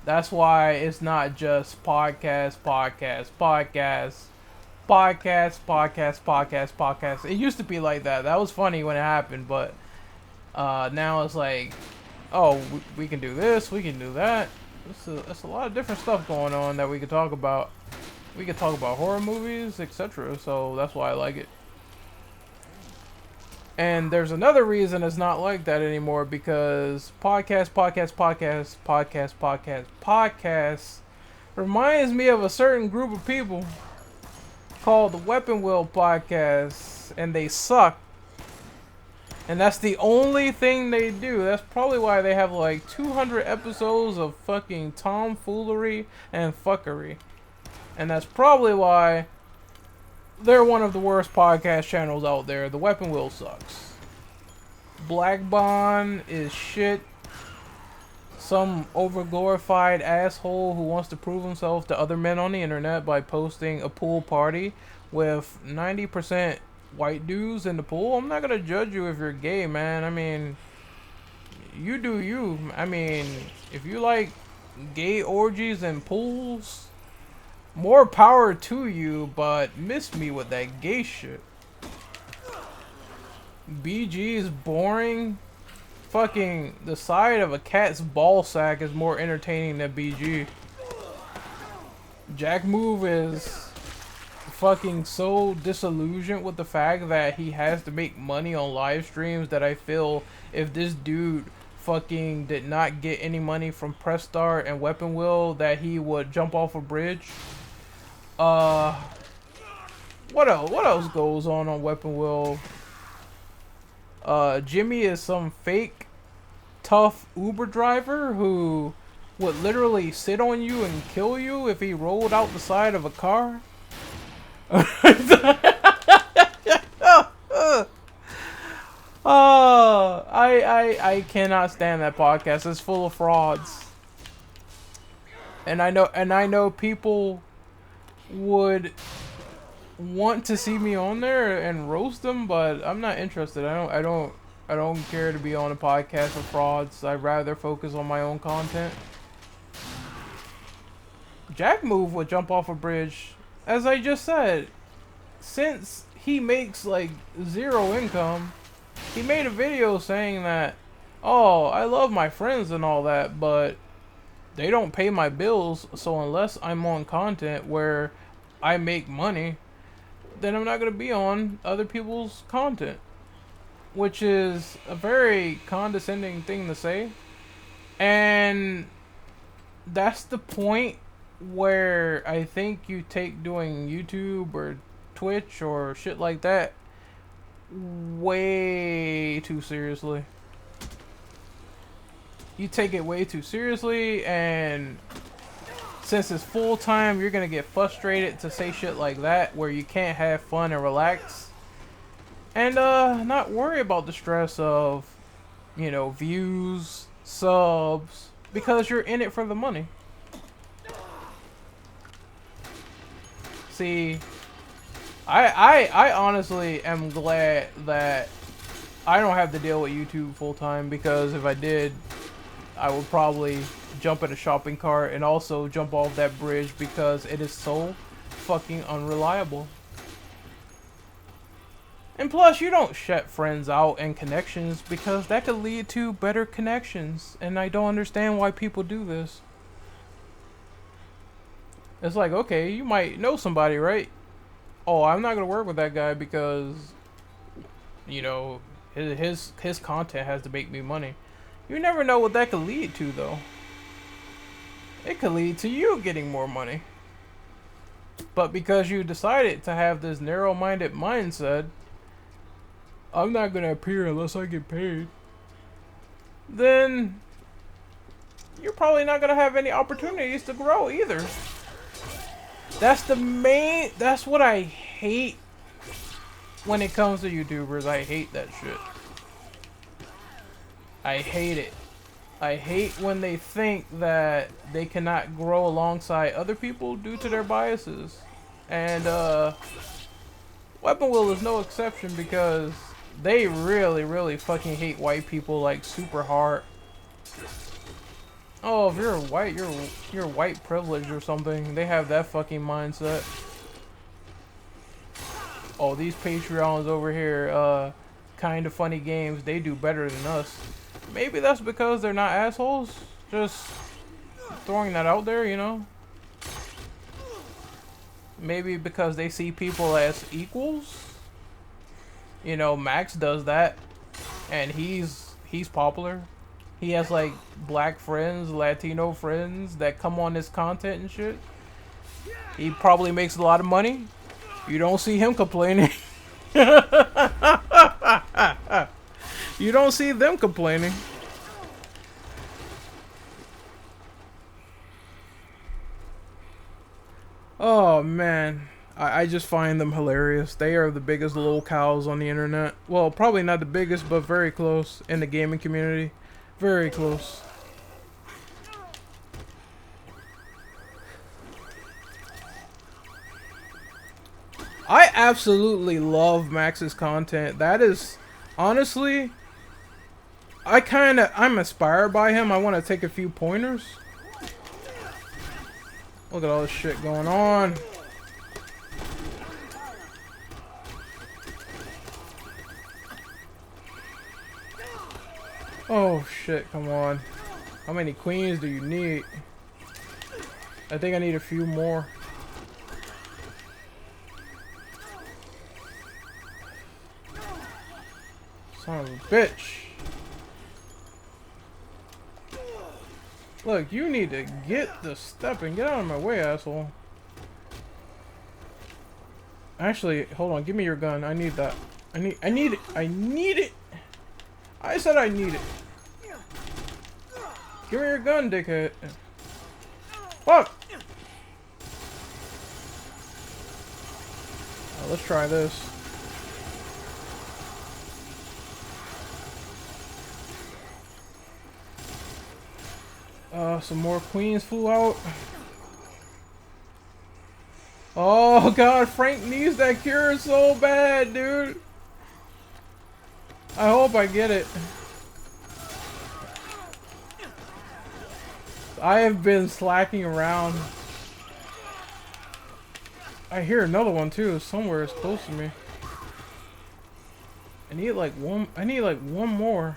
That's why it's not just podcast. It used to be like that. That was funny when it happened, but now it's like, oh, we can do this, we can do that. That's a lot of different stuff going on that we could talk about. We could talk about horror movies, etc. So that's why I like it. And there's another reason it's not like that anymore, because podcast reminds me of a certain group of people called the Weapon Wheel Podcast, and they suck. And that's the only thing they do. That's probably why they have like 200 episodes of fucking tomfoolery and fuckery. And that's probably why they're one of the worst podcast channels out there. The Weapon Wheel sucks. Black Bond is shit. Some overglorified asshole who wants to prove himself to other men on the internet by posting a pool party with 90% white dudes in the pool. I'm not gonna judge you if you're gay, man. I mean, you do you. I mean, if you like gay orgies and pools, more power to you, but miss me with that gay shit. BG is boring. Fucking the side of a cat's ball sack is more entertaining than BG. Jack Move is fucking so disillusioned with the fact that he has to make money on live streams that I feel if this dude fucking did not get any money from Press Start and Weapon Wheel that he would jump off a bridge. What else goes on Weapon Wheel? Jimmy is some fake tough Uber driver who would literally sit on you and kill you if he rolled out the side of a car. I cannot stand that podcast. It's full of frauds. And I know people would want to see me on there and roast them, but I'm not interested. I don't care to be on a podcast with frauds. I'd rather focus on my own content. Jack Move would jump off a bridge. As I just said, since he makes like zero income, he made a video saying that, oh, I love my friends and all that, but they don't pay my bills, so unless I'm on content where I make money, then I'm not going to be on other people's content. Which is a very condescending thing to say. And that's the point where I think you take doing YouTube or Twitch or shit like that way too seriously. You take it way too seriously, and since it's full time, you're gonna get frustrated to say shit like that where you can't have fun and relax. And not worry about the stress of, you know, views, subs, because you're in it for the money. See, I honestly am glad that I don't have to deal with YouTube full time, because if I did, I would probably jump in a shopping cart and also jump off that bridge because it is so fucking unreliable. And plus, you don't shut friends out and connections because that could lead to better connections. And I don't understand why people do this. It's like, okay, you might know somebody, right? Oh, I'm not going to work with that guy because, you know, his content has to make me money. You never know what that could lead to, though. It could lead to you getting more money. But because you decided to have this narrow-minded mindset, I'm not gonna appear unless I get paid, then you're probably not gonna have any opportunities to grow either. That's what I hate when it comes to YouTubers. I hate that shit. I hate it. I hate when they think that they cannot grow alongside other people due to their biases. And Weapon Wheel is no exception, because they really, really fucking hate white people like super hard. Oh, if you're white, you're white privilege or something. They have that fucking mindset. Oh, these Patreons over here, kind of funny games, they do better than us. Maybe that's because they're not assholes. Just throwing that out there, you know. Maybe because they see people as equals. You know, Max does that, and he's popular. He has like black friends, Latino friends that come on his content and shit. He probably makes a lot of money. You don't see him complaining. You don't see them complaining. Oh man, I just find them hilarious. They are the biggest lol cows on the internet. Well, probably not the biggest, but very close in the gaming community. Very close. I absolutely love Max's content. That is, honestly, I'm inspired by him. I want to take a few pointers. Look at all this shit going on. Oh shit, come on. How many queens do you need? I think I need a few more. Son of a bitch. Look, you need to get the step and get out of my way, asshole. Actually, hold on, give me your gun. I need that. I need it. I need it. I said I need it. Give me your gun, dickhead. Fuck! Oh, let's try this. Some more queens flew out. Oh god, Frank needs that cure so bad, dude. I hope I get it. I have been slacking around. I hear another one too, somewhere it's close to me. I need like one more.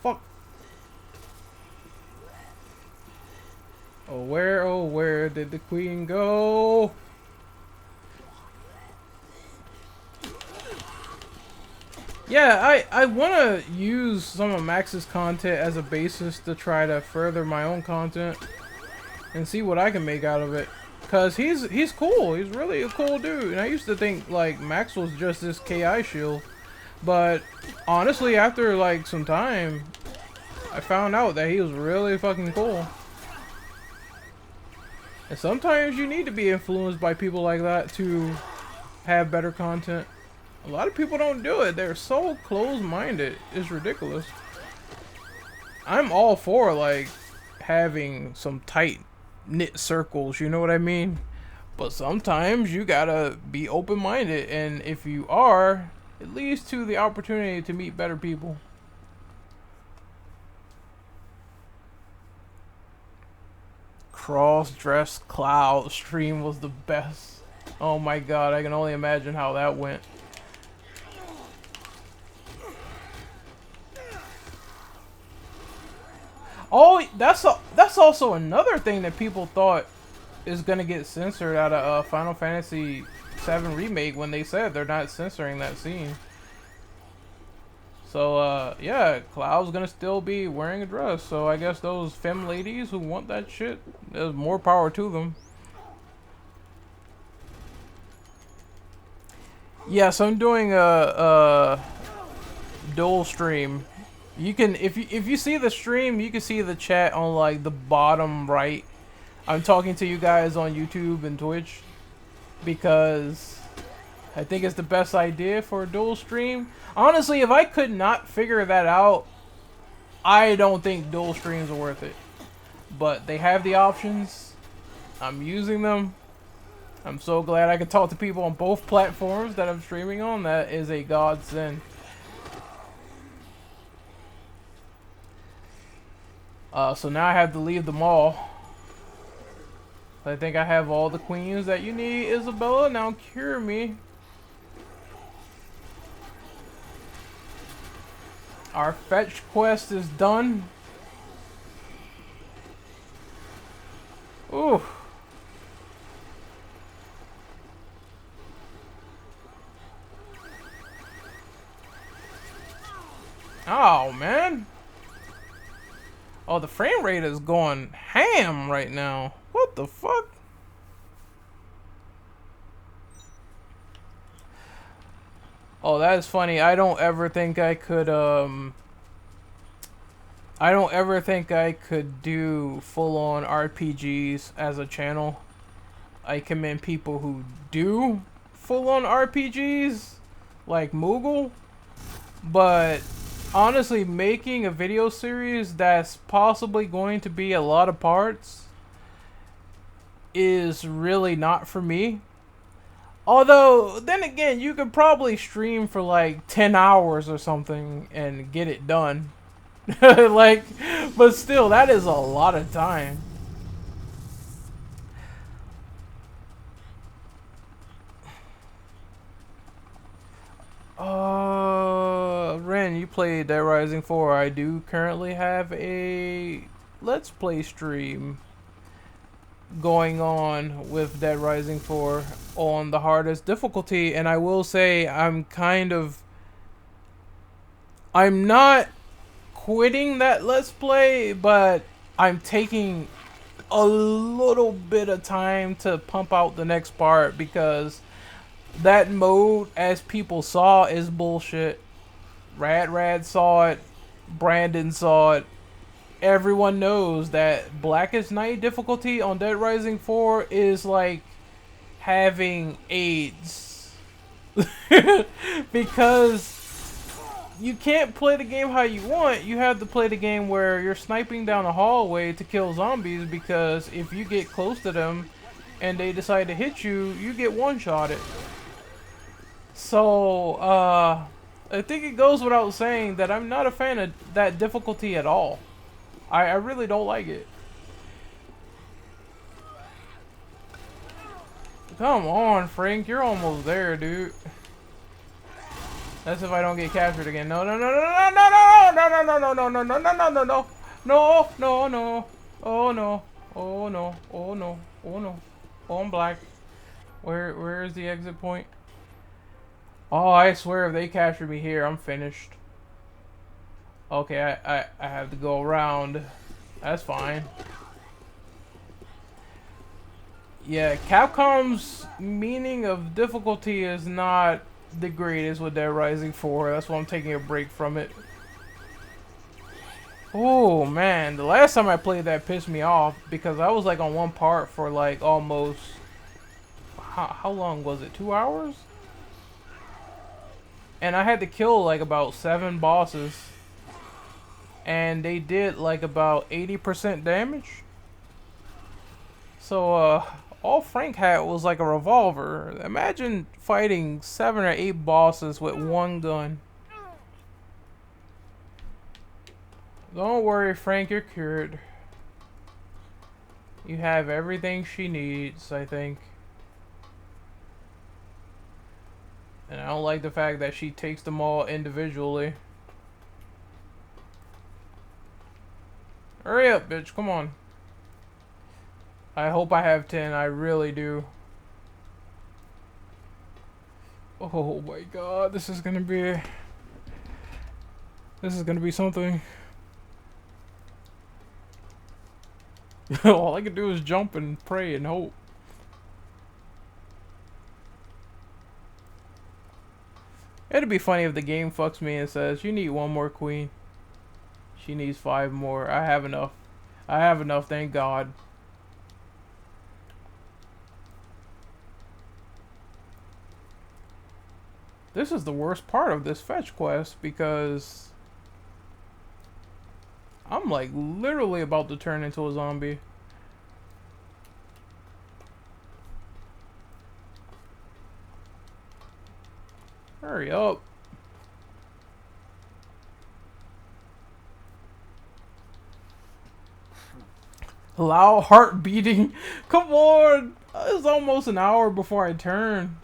Fuck. Oh where did the queen go? Yeah, I want to use some of Max's content as a basis to try to further my own content and see what I can make out of it. Cause he's cool. He's really a cool dude. And I used to think like Max was just this KI shield, but honestly, after like some time, I found out that he was really fucking cool. And sometimes you need to be influenced by people like that to have better content. A lot of people don't do it. They're so close-minded. It's ridiculous. I'm all for like having some tight-knit circles, you know what I mean? But sometimes you gotta be open-minded, and if you are, it leads to the opportunity to meet better people. Cross-dress cloud stream was the best. Oh my god, I can only imagine how that went. Oh, that's also another thing that people thought is gonna get censored out of Final Fantasy VII Remake when they said they're not censoring that scene. So yeah, Cloud's gonna still be wearing a dress. So I guess those femme ladies who want that shit, there's more power to them. Yes, I'm doing a dual stream. You can, if you see the stream, you can see the chat on like the bottom right. I'm talking to you guys on YouTube and Twitch because I think it's the best idea for a dual stream. Honestly, if I could not figure that out, I don't think dual streams are worth it. But they have the options. I'm using them. I'm so glad I can talk to people on both platforms that I'm streaming on. That is a godsend. So now I have to leave the mall. I think I have all the queens that you need, Isabella. Now cure me. Our fetch quest is done. Ooh. Oh, man. Oh, the frame rate is going ham right now. What the fuck? Oh, that is funny. I don't ever think I could do full-on RPGs as a channel. I commend people who do full-on RPGs, like Moogle. But honestly, making a video series that's possibly going to be a lot of parts is really not for me. Although, then again, you could probably stream for like 10 hours or something and get it done. Like, but still, that is a lot of time. Ren, you played Dead Rising 4. I do currently have a Let's Play stream going on with Dead Rising 4 on the hardest difficulty, and I will say I'm not quitting that Let's Play, but I'm taking a little bit of time to pump out the next part because that mode, as people saw, is bullshit. Rad saw it, Brandon saw it. Everyone knows that Blackest Night difficulty on Dead Rising 4 is like having AIDS. Because you can't play the game how you want. You have to play the game where you're sniping down a hallway to kill zombies, because if you get close to them and they decide to hit you, you get one-shotted. So, I think it goes without saying that I'm not a fan of that difficulty at all. I really don't like it. Come on, Frank, you're almost there, dude. That's if I don't get captured again. No, no, no, no, no, no, no, no, no, no, no, no, no, no, no, no, no, no, no, oh no, oh no, oh no, oh no, oh I'm black. Where is the exit point? Oh, I swear if they capture me here, I'm finished. Okay, I have to go around. That's fine. Yeah, Capcom's meaning of difficulty is not the greatest with Dead Rising 4. That's why I'm taking a break from it. Oh man, the last time I played that pissed me off because I was like on one part for like almost... How long was it? 2 hours? And I had to kill like about 7 bosses. And they did like about 80% damage. So, all Frank had was like a revolver. Imagine fighting 7 or 8 bosses with one gun. Don't worry, Frank, you're cured. You have everything she needs, I think. And I don't like the fact that she takes them all individually. Hurry up, bitch, come on. I hope I have 10, I really do. Oh my god, this is gonna be something. All I can do is jump and pray and hope. It'd be funny if the game fucks me and says, you need 1 more queen. She needs 5 more. I have enough. I have enough, thank God. This is the worst part of this fetch quest because I'm like literally about to turn into a zombie. Hurry up. Allow heart beating. Come on. It's almost an hour before I turn.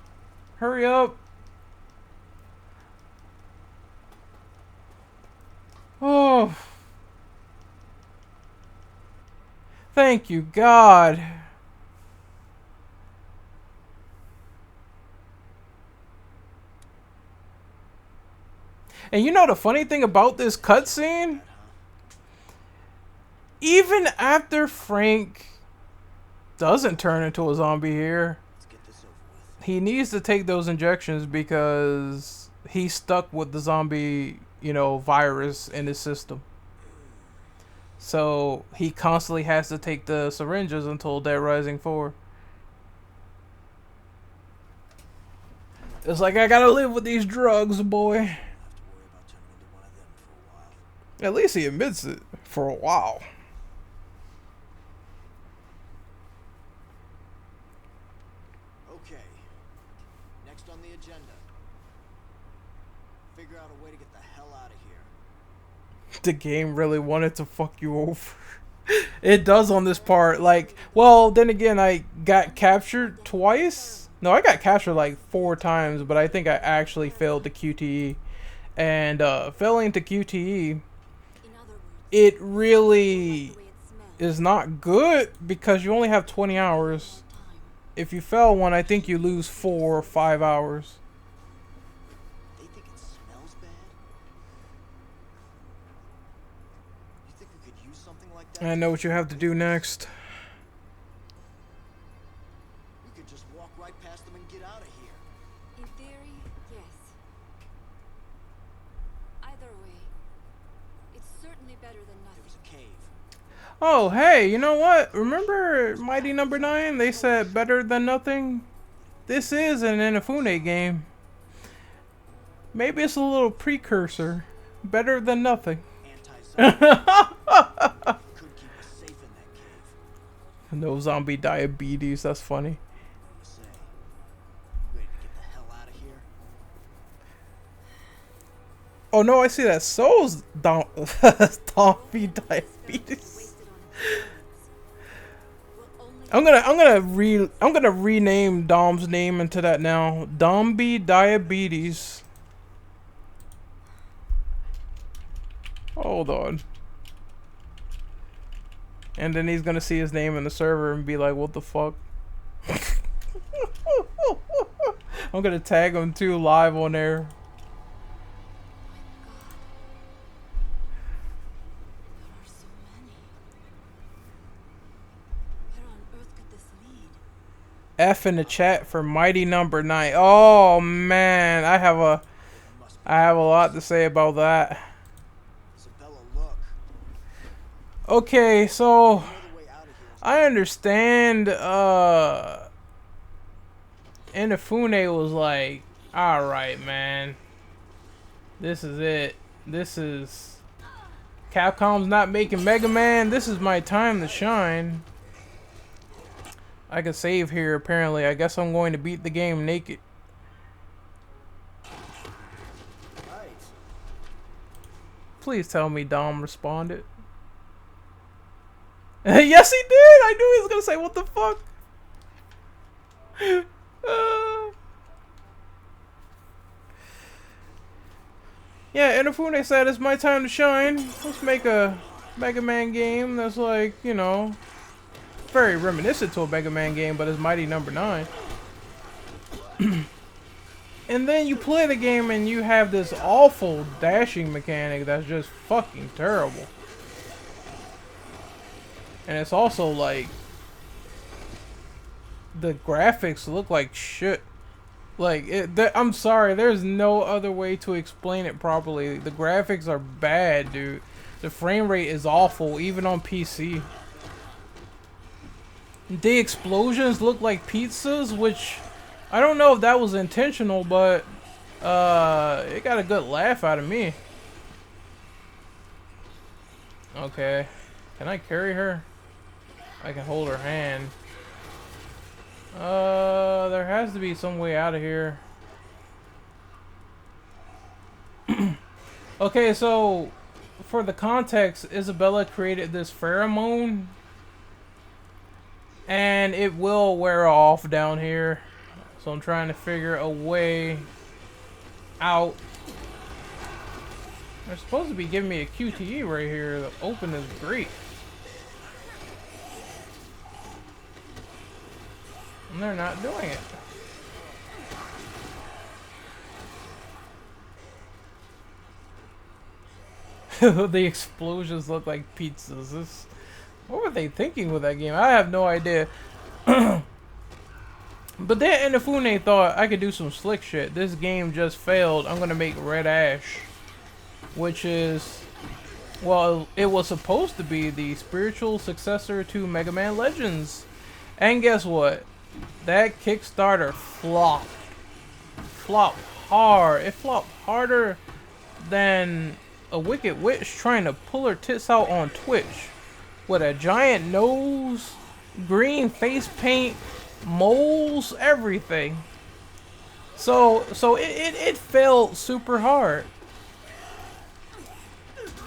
Hurry up. Oh. Thank you, God. And you know the funny thing about this cutscene? Even after Frank doesn't turn into a zombie here, he needs to take those injections because he's stuck with the zombie, virus in his system. So he constantly has to take the syringes until Dead Rising 4. It's like, I gotta live with these drugs, boy. At least he admits it for a while. Okay. Next on the agenda. Figure out a way to get the hell out of here. The game really wanted to fuck you over. It does on this part. Like, well, then again, I got captured twice. No, I got captured like 4 times, but I think I actually failed the QTE. And failing to QTE, it really is not good because you only have 20 hours. If you fail one, I think you lose 4 or 5 hours. They think it smells bad? You think we could use something like that? I know what you have to do next. We could just walk right past them and get out of here. In theory, yes. Either way, it's certainly better than There nothing. was a cave. Oh, hey, you know what? Remember Mighty Number 9? They said better than nothing? This is an Inafune game. Maybe it's a little precursor. Better than nothing. Anti-zombie. Could keep us safe in that cave. No zombie diabetes. That's funny. What do you say? You ready to get the hell out of here? Oh no, I see that Soul's zombie diabetes. I'm gonna rename Dom's name into that now. Domby Diabetes. Hold on. And then he's gonna see his name in the server and be like, what the fuck? I'm gonna tag him too live on there. There are so many. Where on earth could this lead? F in the chat for Mighty Number 9. Oh man, I have a lot to say about that. Isabella, look. Okay, so You know the way out of here. I understand Inafune was like, alright man, this is it. This is Capcom's not making Mega Man. This is my time to shine. I can save here apparently. I guess I'm going to beat the game naked. Right. Please tell me Dom responded. Yes, he did. I knew he was gonna say, "What the fuck?" Yeah, Inafune said it's my time to shine. Let's make a Mega Man game that's like, very reminiscent to a Mega Man game, but it's Mighty Number 9. And then you play the game and you have this awful dashing mechanic that's just fucking terrible. And it's also like the graphics look like shit. Like I'm sorry, there's no other way to explain it properly. The graphics are bad, dude. The frame rate is awful, even on PC. The explosions look like pizzas, which I don't know if that was intentional, but it got a good laugh out of me. Okay, can I carry her? I can hold her hand. There has to be some way out of here. Okay, so for the context, Isabella created this pheromone and it will wear off down here. So I'm trying to figure a way out. They're supposed to be giving me a QTE right here. The open is great. And they're not doing it. The explosions look like pizzas. What were they thinking with that game? I have no idea. But then Inafune thought I could do some slick shit. This game just failed. I'm gonna make Red Ash, which is, well, it was supposed to be the spiritual successor to Mega Man Legends. And guess what? That Kickstarter flopped. Flopped hard. It flopped harder than a wicked witch trying to pull her tits out on Twitch with a giant nose, green face paint, moles, everything. So it failed super hard.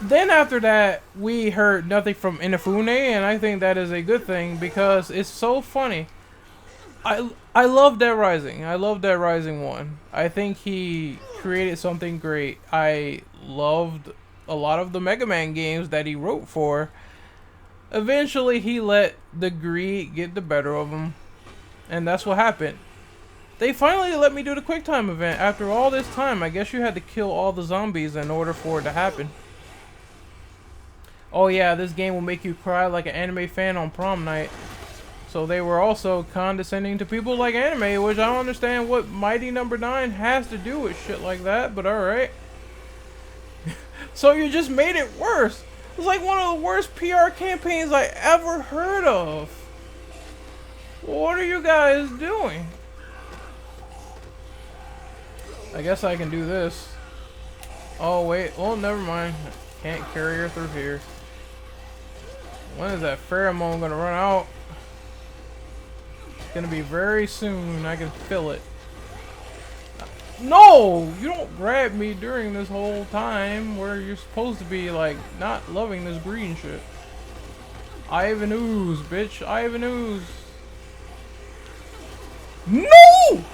Then after that, we heard nothing from Inafune, and I think that is a good thing because it's so funny. I love Dead Rising. I love Dead Rising 1. I think he created something great. I loved a lot of the Mega Man games that he wrote for. Eventually, he let the greed get the better of him. And that's what happened. They finally let me do the QuickTime event. After all this time, I guess you had to kill all the zombies in order for it to happen. Oh yeah, this game will make you cry like an anime fan on prom night. So they were also condescending to people like anime, which I don't understand what Mighty Number 9 has to do with shit like that, but alright. So you just made it worse. It's like one of the worst PR campaigns I ever heard of. What are you guys doing? I guess I can do this. Oh wait, well never mind. Can't carry her through here. When is that pheromone gonna run out? It's gonna be very soon. I can feel it. No! You don't grab me during this whole time where you're supposed to be like not loving this green shit. Ivan Ooze, bitch. Ivan Ooze. No!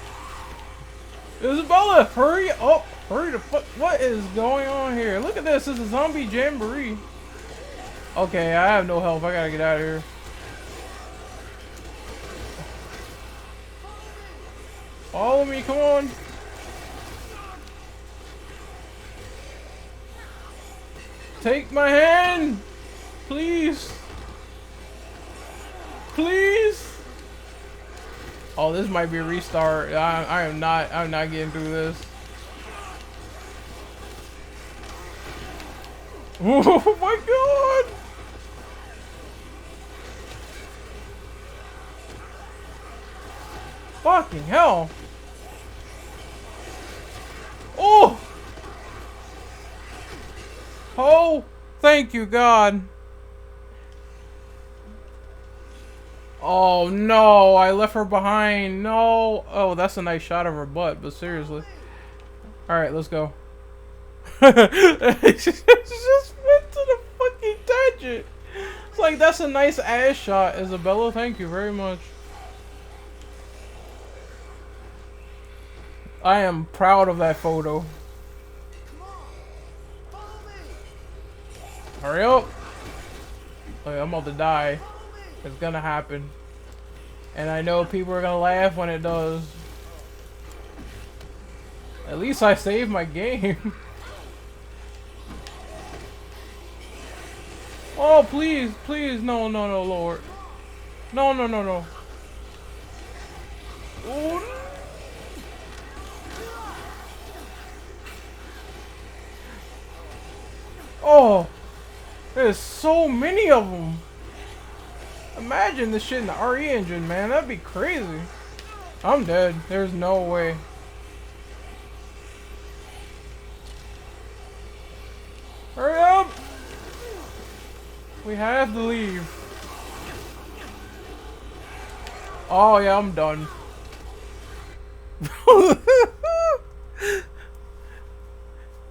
Isabella, hurry up. Hurry the fuck. What is going on here? Look at this. This is a zombie jamboree. Okay, I have no health. I gotta get out of here. Follow me, come on. Take my hand, please. Please. Oh, this might be a restart. I'm not getting through this. Oh my god! Fucking hell! Oh! Oh! Thank you, God! Oh no! I left her behind. No! Oh, that's a nice shot of her butt, but seriously. Alright, let's go. It just went to the fucking tangent. It's like, that's a nice ass shot, Isabella. Thank you very much. I am proud of that photo. Hurry up. Okay, I'm about to die. It's gonna happen. And I know people are gonna laugh when it does. At least I saved my game. Oh, please, please, no, no, no, Lord. No, no, no, no. Oh, oh, there's so many of them. Imagine this shit in the RE engine, man. That'd be crazy. I'm dead. There's no way. Hurry up! We have to leave. Oh yeah, I'm done.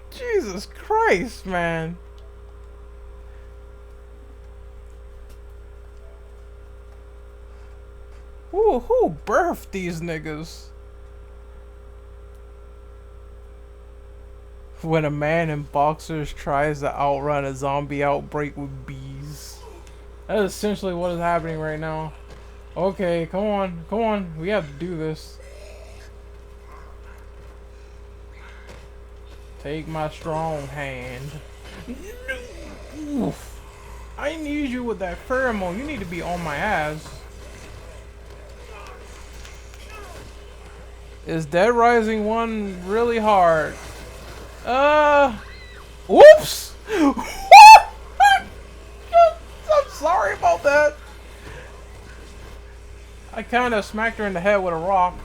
Jesus Christ, man. Who birthed these niggas? When a man in boxers tries to outrun a zombie outbreak with bees. That is essentially what is happening right now. Okay, come on, come on. We have to do this. Take my strong hand. Oof. I need you with that pheromone. You need to be on my ass. Is Dead Rising 1 really hard? Whoops! I'm sorry about that. I kind of smacked her in the head with a rock.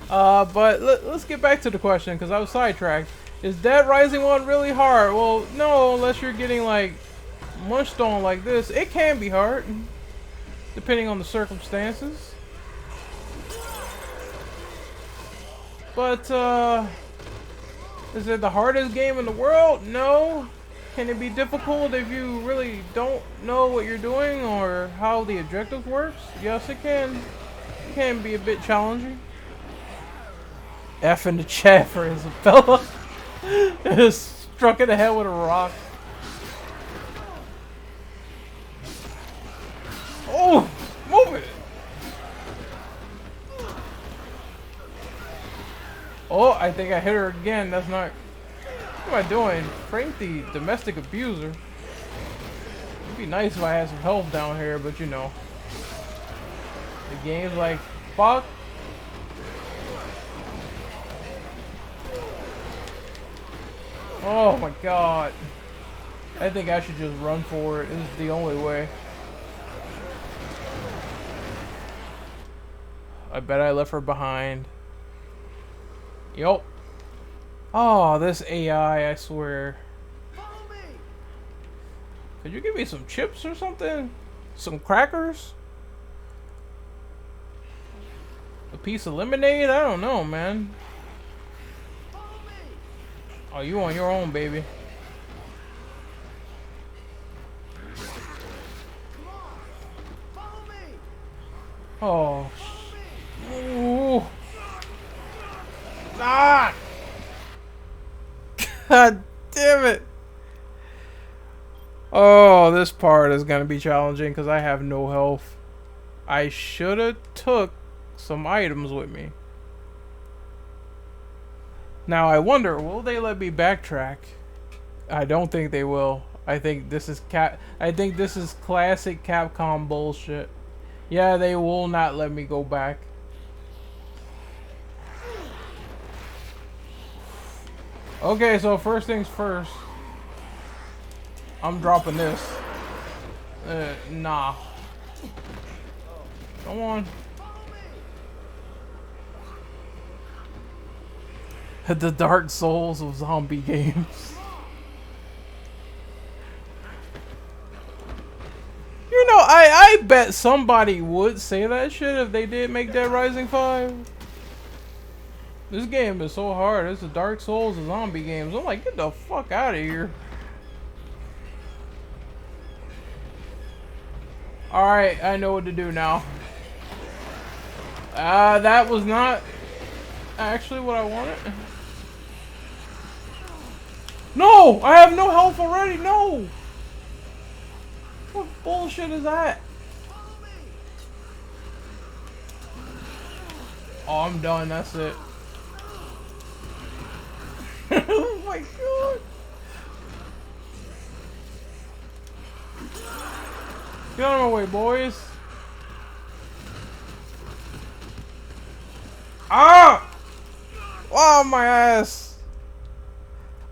But let's get back to the question, because I was sidetracked. Is Dead Rising 1 really hard? Well, no, unless you're getting, like, munched on like this. It can be hard, depending on the circumstances. But, is it the hardest game in the world? No. Can it be difficult if you really don't know what you're doing or how the objective works? Yes, it can. It can be a bit challenging. F in the chat for Isabella. Struck in the head with a rock. Oh, move it. Oh, I think I hit her again. That's not... What am I doing? Frank the domestic abuser. It'd be nice if I had some health down here, but you know. The game's like, fuck. Oh my god. I think I should just run for it. This is the only way. I bet I left her behind. Yup. Oh, this AI, I swear. Could you give me some chips or something? Some crackers? A piece of lemonade? I don't know, man. Oh, you on your own, baby. Oh. Ooh. Ah! God damn it. Oh, this part is gonna be challenging because I have no health. I should have took some items with me. Now I wonder, will they let me backtrack? I don't think they will. I think this is classic Capcom bullshit. Yeah, they will not let me go back. Okay, so first things first. I'm dropping this. Nah. Come on. The Dark Souls of zombie games. You know, I bet somebody would say that shit if they did make Dead Rising 5. This game is so hard. It's the Dark Souls of zombie games. I'm like, get the fuck out of here. Alright, I know what to do now. That was not actually what I wanted. No! I have no health already! No! What bullshit is that? Oh, I'm done. That's it. Oh my god! Get out of my way, boys! Ah! Oh, my ass!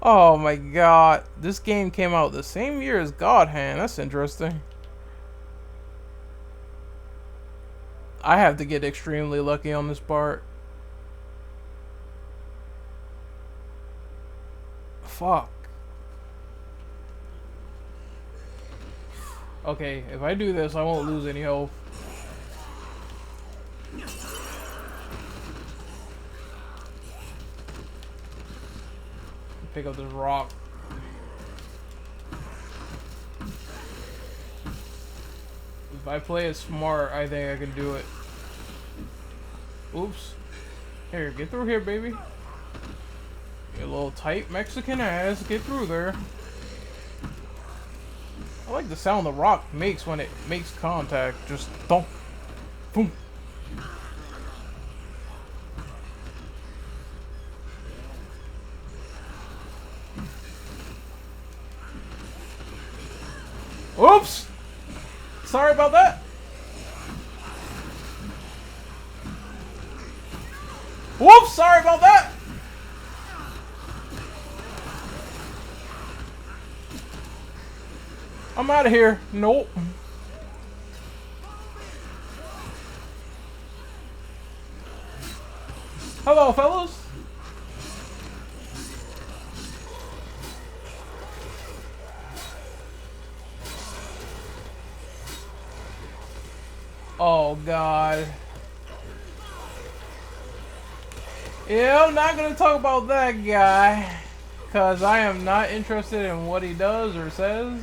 Oh my god. This game came out the same year as God Hand. That's interesting. I have to get extremely lucky on this part. Fuck. Okay, if I do this, I won't lose any health. Pick up this rock. If I play it smart, I think I can do it. Oops. Here, get through here, baby. You little tight Mexican ass. Get through there. I like the sound the rock makes when it makes contact. Just thump. Boom. Oops! Sorry about that. Whoops, sorry about that. I'm out of here. Nope. Hello, fellas. Oh, God. Yeah, I'm not going to talk about that guy. Because I am not interested in what he does or says.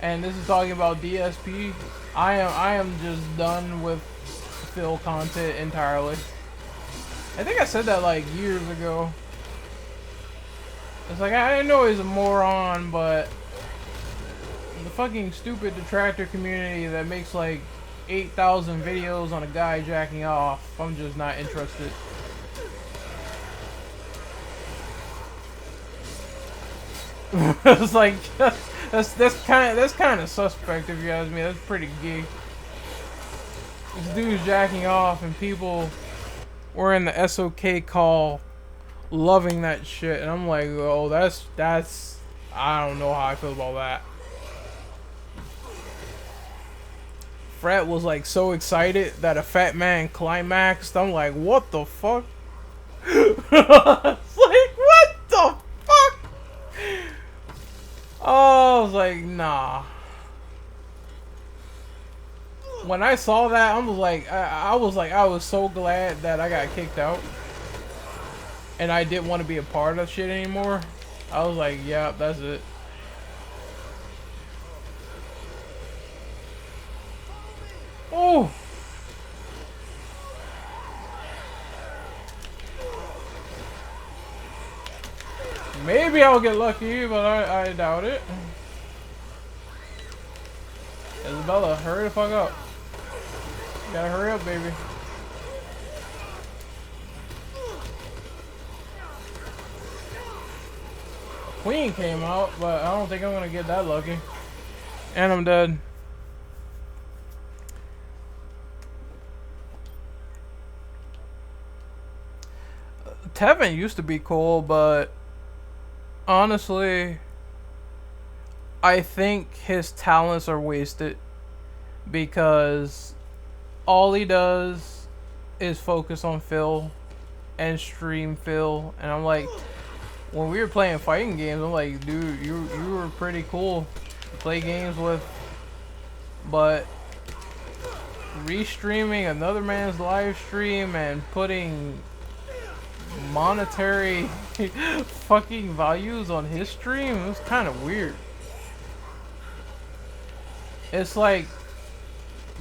And this is talking about DSP. I am just done with Phil content entirely. I think I said that like years ago. It's like, I know he's a moron, but the fucking stupid detractor community that makes like 8,000 videos on a guy jacking off, I'm just not interested. It's like that's kind of suspect if you ask me. That's pretty gay. This dude's jacking off and people were in the SOK call loving that shit, and I'm like, oh, that's I don't know how I feel about that. Fred was like so excited that a fat man climaxed. I'm like, what the fuck? It's like, what the fuck? Oh, I was like, nah. When I saw that, I was so glad that I got kicked out. And I didn't want to be a part of shit anymore. I was like, yeah, that's it. Oh. Maybe I'll get lucky, but I doubt it. Isabella, hurry the fuck up. You gotta hurry up, baby. Queen came out, but I don't think I'm gonna get that lucky. And I'm dead. Tevin used to be cool, but honestly, I think his talents are wasted because all he does is focus on Phil and stream Phil. And I'm like, when we were playing fighting games, I'm like, dude, you were pretty cool to play games with, but restreaming another man's live stream and putting monetary fucking values on his stream, it was kind of weird. It's like,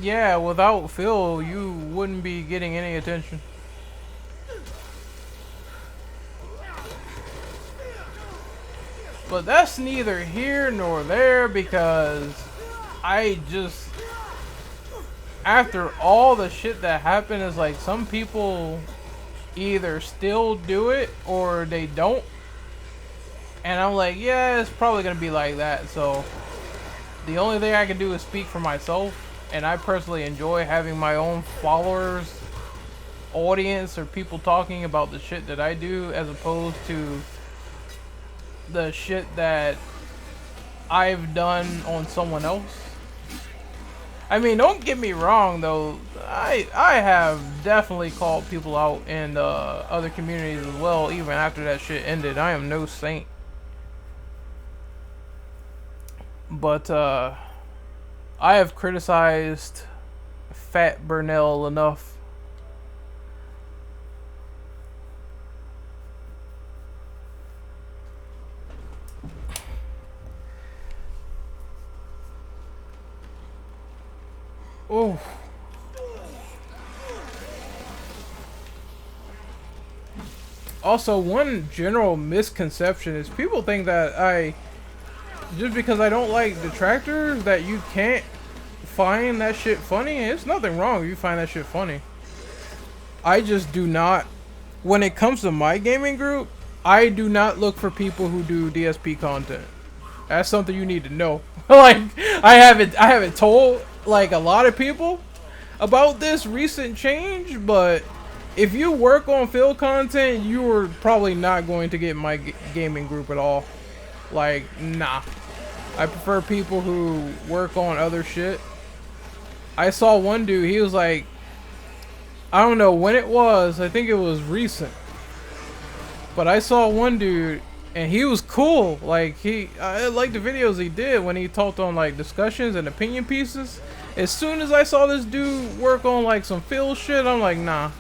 yeah, without Phil, you wouldn't be getting any attention. But that's neither here nor there, because I just, after all the shit that happened, is like some people either still do it or they don't. And I'm like, yeah, it's probably gonna be like that. So the only thing I can do is speak for myself, and I personally enjoy having my own followers, audience, or people talking about the shit that I do, as opposed to the shit that I've done on someone else. I mean, don't get me wrong though, I have definitely called people out in other communities as well, even after that shit ended. I am no saint. But I have criticized Fat Burnell enough. Oh. Also, one general misconception is people think that just because I don't like detractors, that you can't find that shit funny. It's nothing wrong if you find that shit funny. I just do not. When it comes to my gaming group, I do not look for people who do DSP content. That's something you need to know. Like, I haven't told like a lot of people about this recent change, but if you work on field content, you are probably not going to get my gaming group at all. Like, nah. I prefer people who work on other shit. I saw one dude, he was like, I don't know when it was, I think it was recent. But I saw one dude, and he was cool. Like, I liked the videos he did when he talked on like discussions and opinion pieces. As soon as I saw this dude work on like some field shit, I'm like, nah,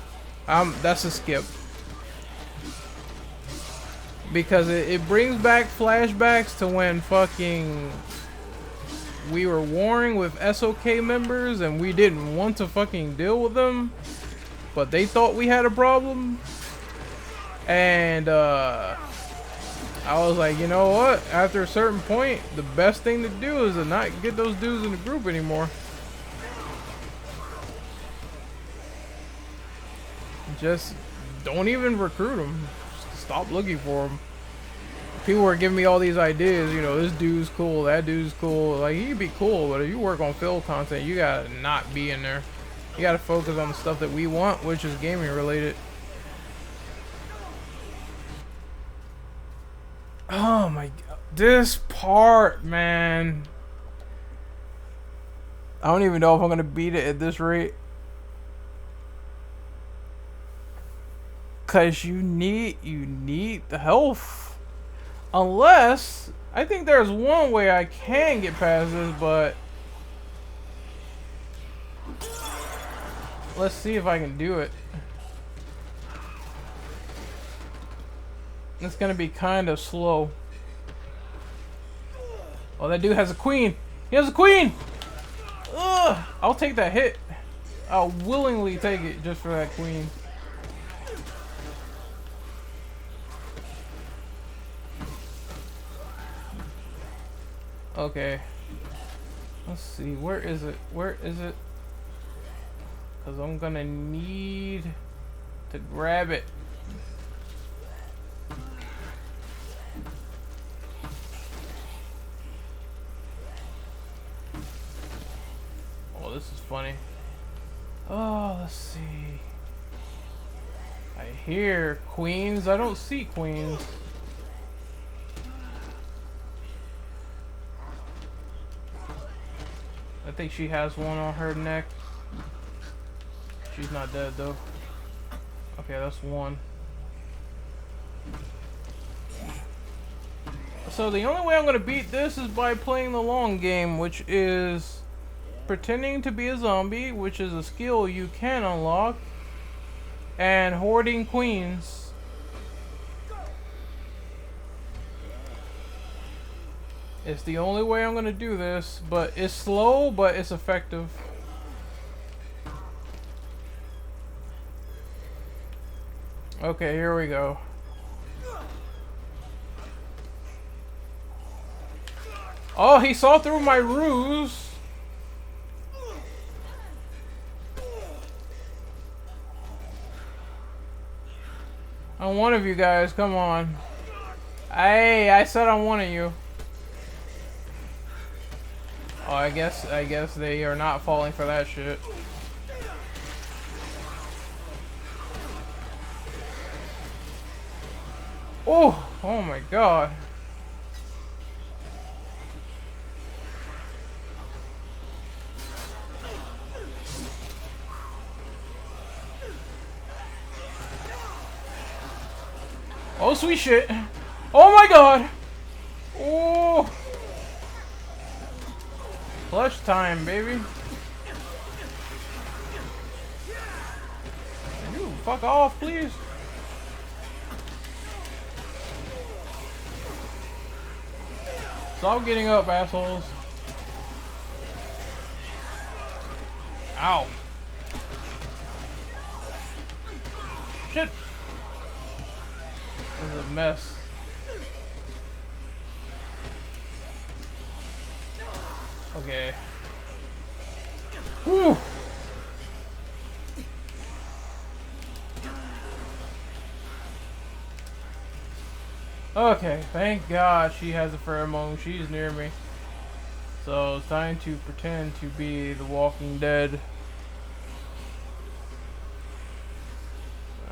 that's a skip. Because it brings back flashbacks to when fucking we were warring with SOK members and we didn't want to fucking deal with them, but they thought we had a problem. And I was like, you know what? After a certain point, the best thing to do is to not get those dudes in the group anymore. Just don't even recruit them. Just stop looking for them. People were giving me all these ideas, you know, this dude's cool, that dude's cool. Like, he'd be cool, but if you work on field content, you gotta not be in there. You gotta focus on the stuff that we want, which is gaming related. Oh my god, this part, man. I don't even know if I'm gonna beat it at this rate. Cause you need the health. Unless, I think there's one way I can get past this, but let's see if I can do it. It's gonna be kind of slow. Oh, that dude has a queen. He has a queen! Ugh! I'll take that hit. I'll willingly take it just for that queen. Okay. Let's see. Where is it? Where is it? Because I'm gonna need to grab it. Oh, this is funny. Oh, let's see. I hear queens. I don't see queens. I think she has one on her neck. She's not dead though. Okay, that's one. So the only way I'm gonna beat this is by playing the long game, which is pretending to be a zombie, which is a skill you can unlock, and hoarding queens. It's the only way I'm gonna do this, but it's slow, but it's effective. Okay, here we go. Oh, he saw through my ruse. I'm one of you guys, come on. Hey, I said I'm one of you. Oh, I guess they are not falling for that shit. Oh, oh my god. Oh, sweet shit. Oh my god. Oh. Clutch time, baby. You fuck off, please. Stop getting up, assholes. Ow. Shit. This is a mess. Okay. Whew. Okay, thank God she has a pheromone. She's near me. So it's time to pretend to be the Walking Dead.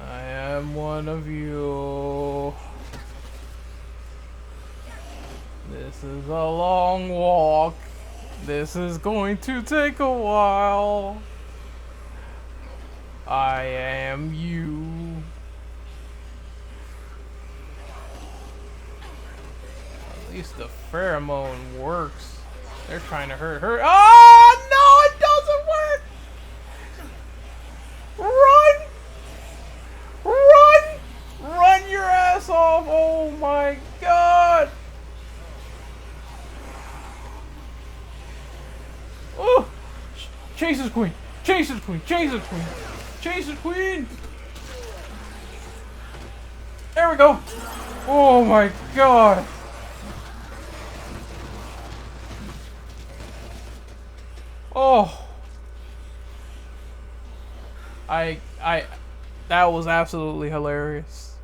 I am one of you. This is a long walk. This is going to take a while. I am you. At least the pheromone works. They're trying to hurt her. Oh no, it doesn't work! Run! Run! Run your ass off! Oh my god! Oh! Chase his queen! Chase his queen! Chase his queen! Chase his queen! There we go! Oh my god! Oh! That was absolutely hilarious.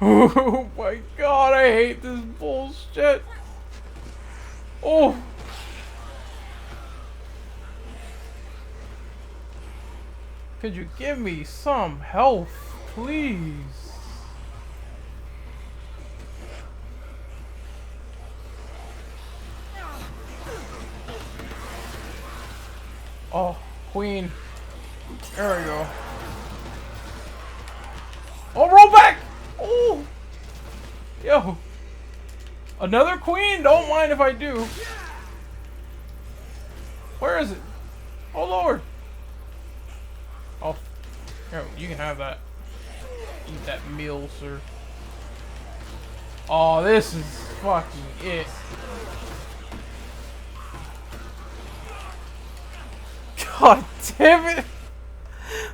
Oh my god, I hate this bullshit. Oh! Could you give me some health, please? Oh, queen. There we go. Oh, roll back! Oh! Yo. Another queen? Don't mind if I do. Where is it? Oh, Lord. Oh. Here, you can have that. Eat that meal, sir. Oh, this is fucking it. God damn it.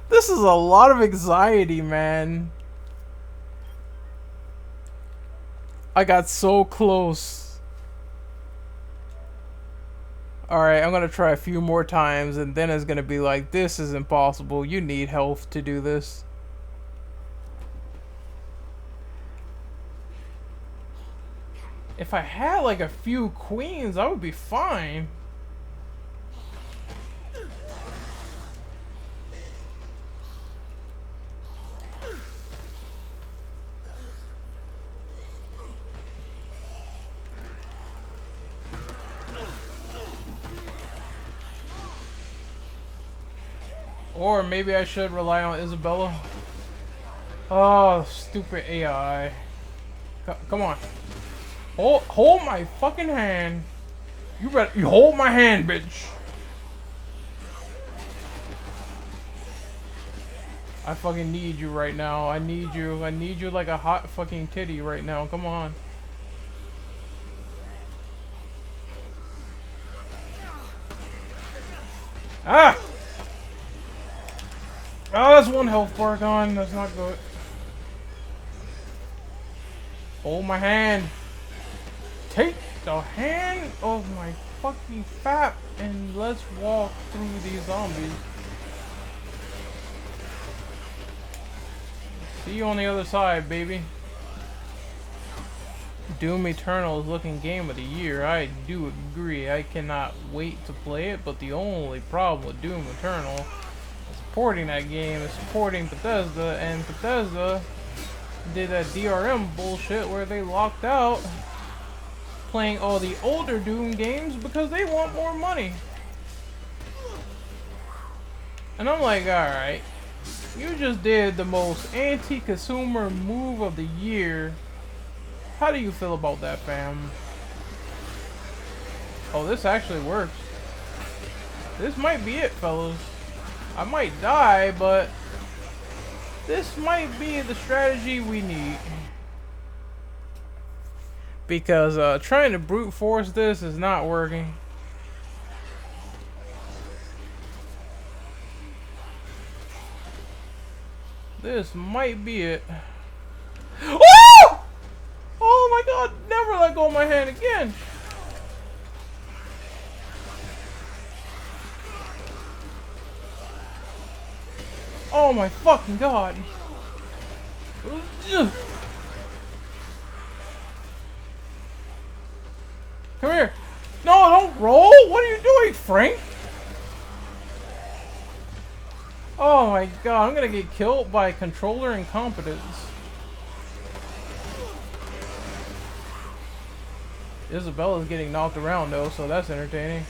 This is a lot of anxiety, man. I got so close. Alright, I'm gonna try a few more times and then it's gonna be like, this is impossible. You need health to do this. If I had like a few queens, I would be fine. Or maybe I should rely on Isabella. Oh, stupid AI. Come on. Hold my fucking hand. You hold my hand, bitch. I fucking need you right now. I need you. I need you like a hot fucking titty right now. Come on. Ah! Oh, that's one health bar gone. That's not good. Hold my hand. Take the hand of my fucking fat and let's walk through these zombies. See you on the other side, baby. Doom Eternal is looking game of the year. I do agree. I cannot wait to play it, but the only problem with Doom Eternal supporting that game is supporting Bethesda, and Bethesda did that DRM bullshit where they locked out playing all the older Doom games because they want more money. And I'm like, alright, you just did the most anti-consumer move of the year. How do you feel about that, fam? Oh, this actually works. This might be it, fellas. I might die, but this might be the strategy we need. Because trying to brute force this is not working. This might be it. Oh! Oh my god, never let go of my hand again. Oh my fucking god. Come here. No, don't roll. What are you doing, Frank? Oh my god, I'm gonna get killed by controller incompetence. Isabella's getting knocked around though, so that's entertaining.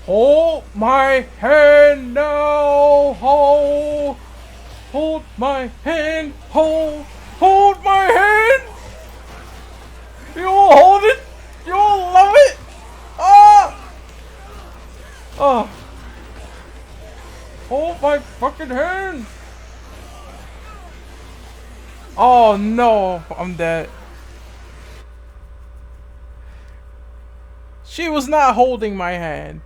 Hold my hand now! Hold my hand! Hold my hand! You'll hold it! You'll love it! Ah! Oh! Hold my fucking hand! Oh no! I'm dead. She was not holding my hand.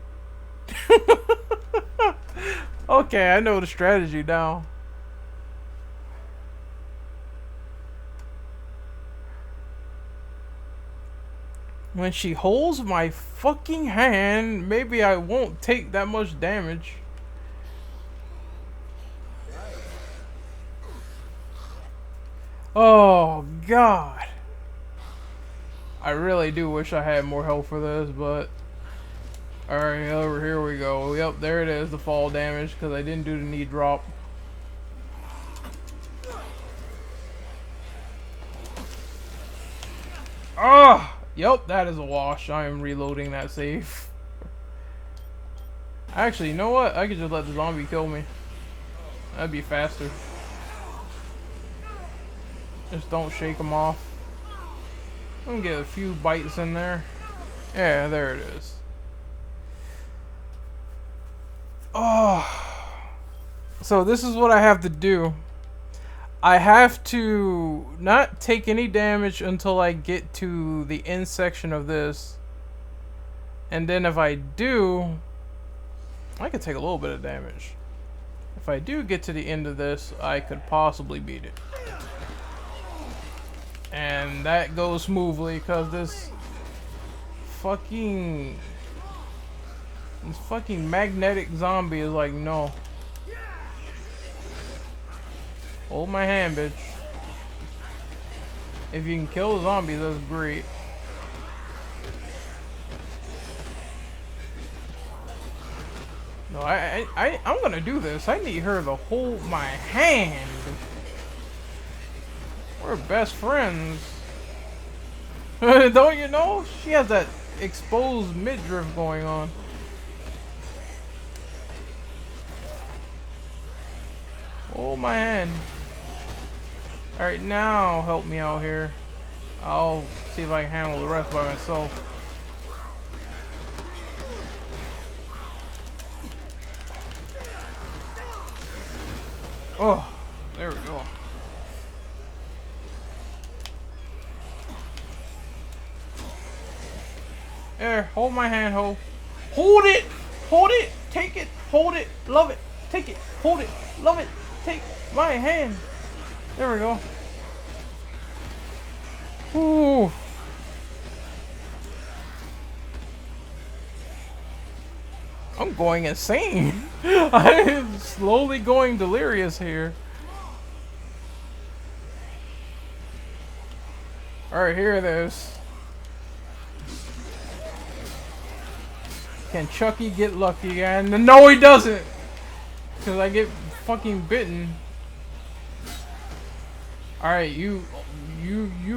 Okay, I know the strategy now. When she holds my fucking hand, maybe I won't take that much damage. Oh god. I really do wish I had more health for this, but alright, over here we go. Yep, there it is, the fall damage, because I didn't do the knee drop. Ah! Yep, that is a wash. I am reloading that save. Actually, you know what? I could just let the zombie kill me. That'd be faster. Just don't shake him off. I'm gonna get a few bites in there. Yeah, there it is. Oh. So this is what I have to do. I have to not take any damage until I get to the end section of this. And then if I do, I could take a little bit of damage. If I do get to the end of this, I could possibly beat it. And that goes smoothly because this fucking magnetic zombie is like, no. Hold my hand, bitch. If you can kill the zombies, that's great. No, I'm gonna do this. I need her to hold my hand. We're best friends. Don't you know? She has that exposed midriff going on. Hold my hand. Alright, now help me out here. I'll see if I can handle the rest by myself. Oh, there we go. There, hold my hand, ho. Hold it! Hold it! Take it! Hold it! Love it! Take it! Hold it! Love it! Take my hand! There we go. Ooh. I'm going insane. I am slowly going delirious here. Alright, here it is. Can Chucky get lucky again? No, he doesn't! Because I get fucking bitten. Alright, you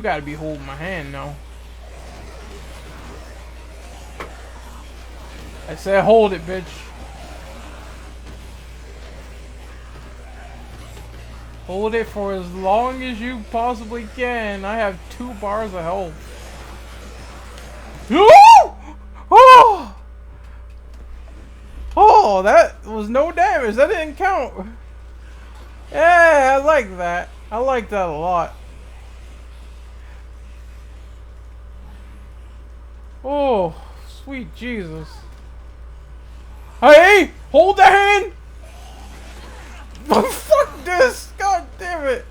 gotta be holding my hand now. I said hold it, bitch. Hold it for as long as you possibly can. I have 2 bars of health. Oh! Oh, that was no damage. That didn't count. Yeah, I like that. I like that a lot. Oh, sweet Jesus. Hey, hold the hand. Fuck this. God damn it.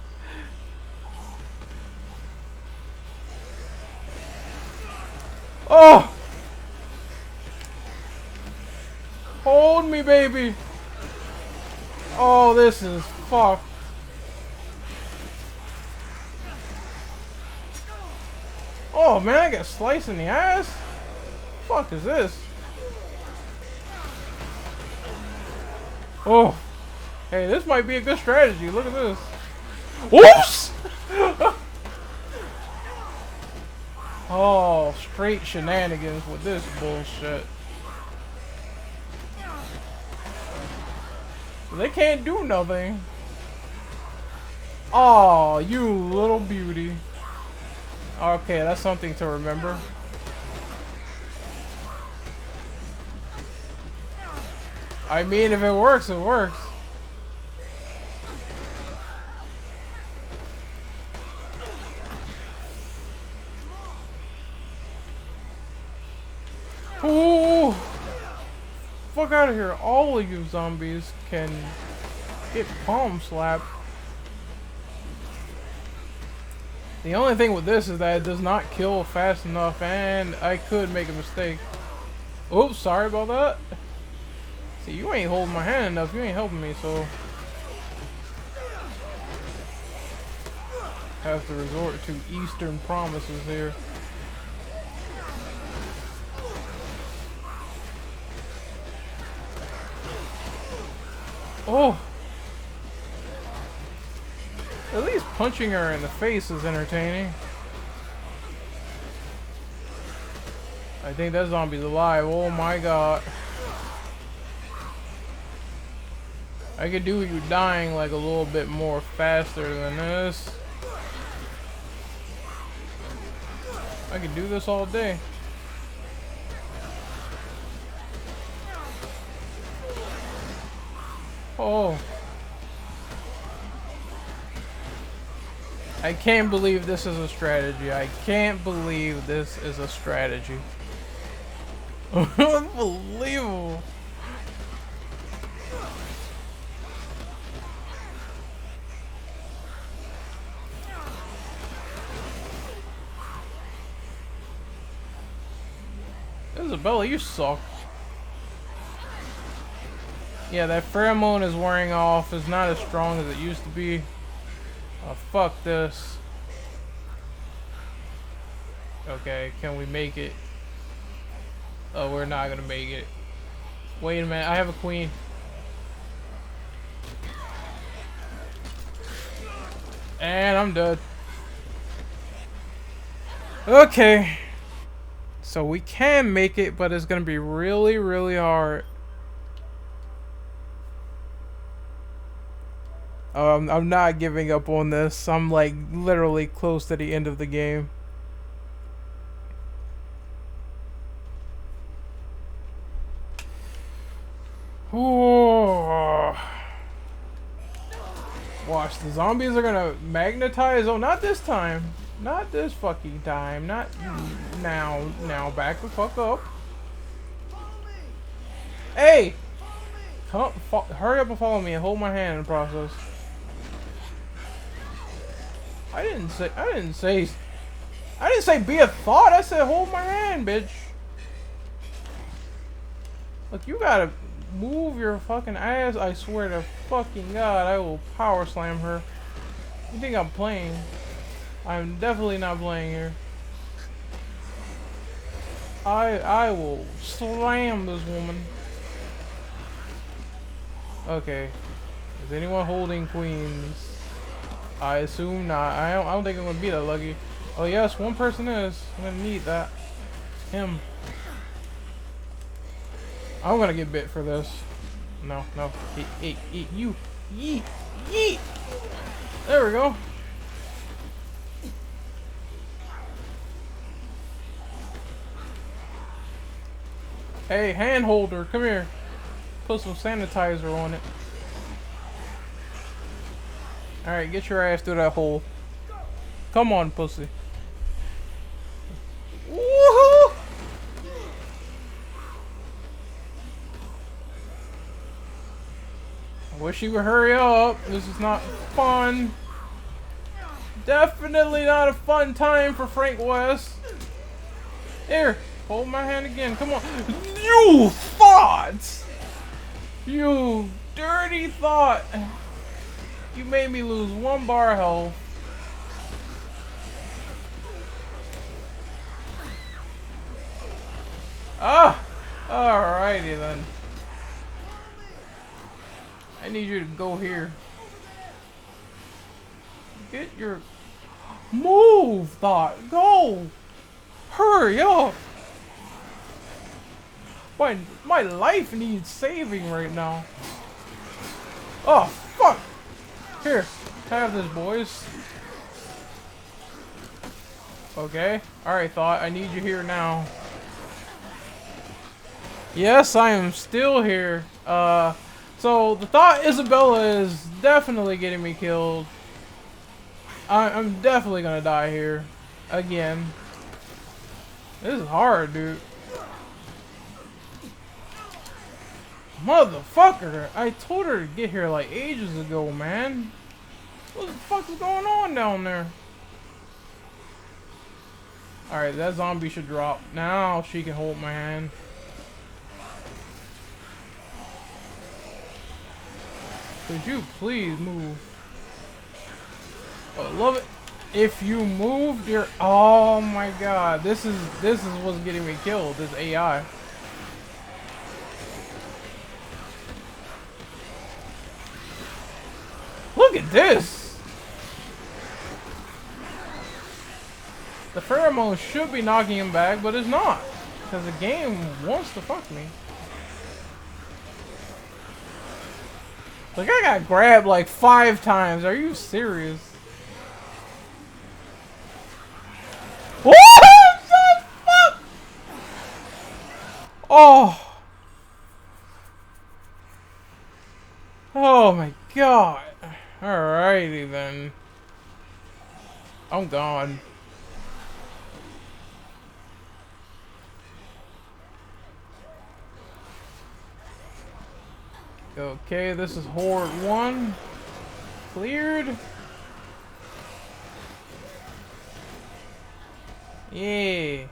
Oh. Hold me, baby. Oh, this is fucked. Oh, Oh man, I got sliced in the ass. Fuck is this? Oh, hey, this might be a good strategy. Look at this. Whoops! Oh, straight shenanigans with this bullshit. They can't do nothing. Oh, you little beauty. Okay, that's something to remember. I mean, if it works, it works. Ooh! Fuck out of here. All of you zombies can get palm slapped. The only thing with this is that it does not kill fast enough, and I could make a mistake. Oops, sorry about that. See, you ain't holding my hand enough. You ain't helping me, so have to resort to Eastern promises here. Oh! At least punching her in the face is entertaining. I think that zombie's alive. Oh my god. I could do you dying like a little bit more faster than this. I could do this all day. Oh. I can't believe this is a strategy. I can't believe this is a strategy. Unbelievable. Isabella, you suck. Yeah, that pheromone is wearing off. It's not as strong as it used to be. Oh, fuck this. Okay, can we make it? Oh, we're not gonna make it. Wait a minute, I have a queen. And I'm dead. Okay. So we can make it, but it's gonna be really, really hard. I'm not giving up on this. I'm like literally close to the end of the game. Oh. Watch, the zombies are gonna magnetize. Oh, not this time. Not this fucking time. Not now. Now, back the fuck up. Hey! Come, hurry up and follow me and hold my hand in the process. I didn't say be a thought. I said hold my hand, bitch. Look, you gotta move your fucking ass. I swear to fucking God, I will power slam her. You think I'm playing? I'm definitely not playing here. I will slam this woman. Okay. Is anyone holding queens? I assume not. I don't think I'm gonna be that lucky. Oh yes, one person is. I'm gonna need that. Him. I'm gonna get bit for this. No, no. Eat, you. Yeet. Yeet. There we go. Hey, hand holder, come here. Put some sanitizer on it. Alright, get your ass through that hole. Come on, pussy. Woohoo! I wish you would hurry up. This is not fun. Definitely not a fun time for Frank West. Here, hold my hand again. Come on. You thought! You dirty thought! You made me lose 1 bar health. Ah! Alrighty then. I need you to go here. Get your... Move, Thought! Go! Hurry up! My life needs saving right now. Oh, fuck! Here, have this, boys. Okay. Alright, Thought. I need you here now. Yes, I am still here. So the Thought Isabella is definitely getting me killed. I'm definitely gonna die here. Again. This is hard, dude. Motherfucker! I told her to get here like ages ago, man. What the fuck is going on down there? Alright, that zombie should drop. Now she can hold my hand. Could you please move? Oh, I love it. If you move, you're... Oh my god. This is what's getting me killed. This AI. Look at this! The pheromone should be knocking him back, but it's not. Because the game wants to fuck me. Like, I got grabbed like 5 times. Are you serious? What the fuck? Oh. Oh my god. Alrighty then. I'm gone. Okay, this is Horde 1. Cleared. Yay.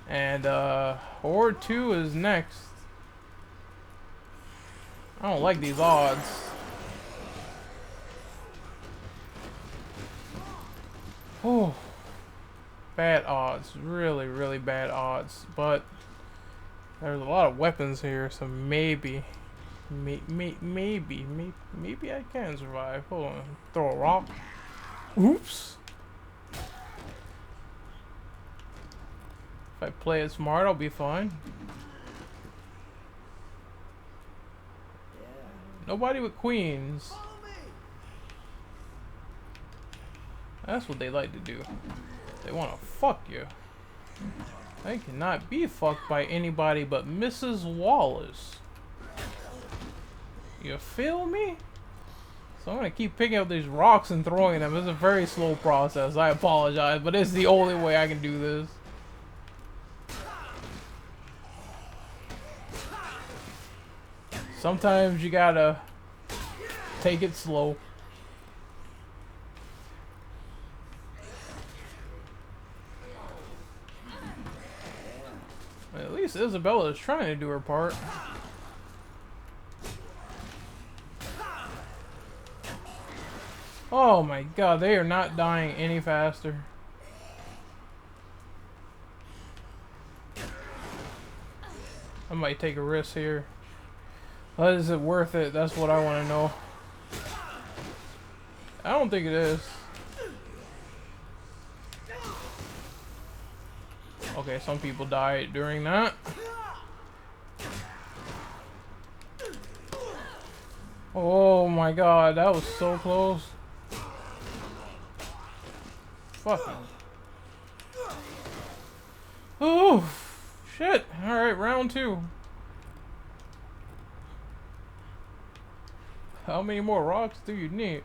And Horde 2 is next. I don't like these odds. Oh, bad odds. Really, really bad odds. But there's a lot of weapons here, so maybe I can survive. Hold on. Throw a rock. Oops. If I play it smart, I'll be fine. Nobody with queens. That's what they like to do. They want to fuck you. I cannot be fucked by anybody but Mrs. Wallace. You feel me? So I'm gonna keep picking up these rocks and throwing them. It's a very slow process. I apologize, but it's the only way I can do this. Sometimes you gotta take it slow. At least Isabella is trying to do her part. Oh my god, they are not dying any faster. I might take a risk here. Is it worth it? That's what I want to know. I don't think it is. Okay, some people died during that. Oh my god, that was so close. Fuck. Oh, shit. Alright, round 2. How many more rocks do you need?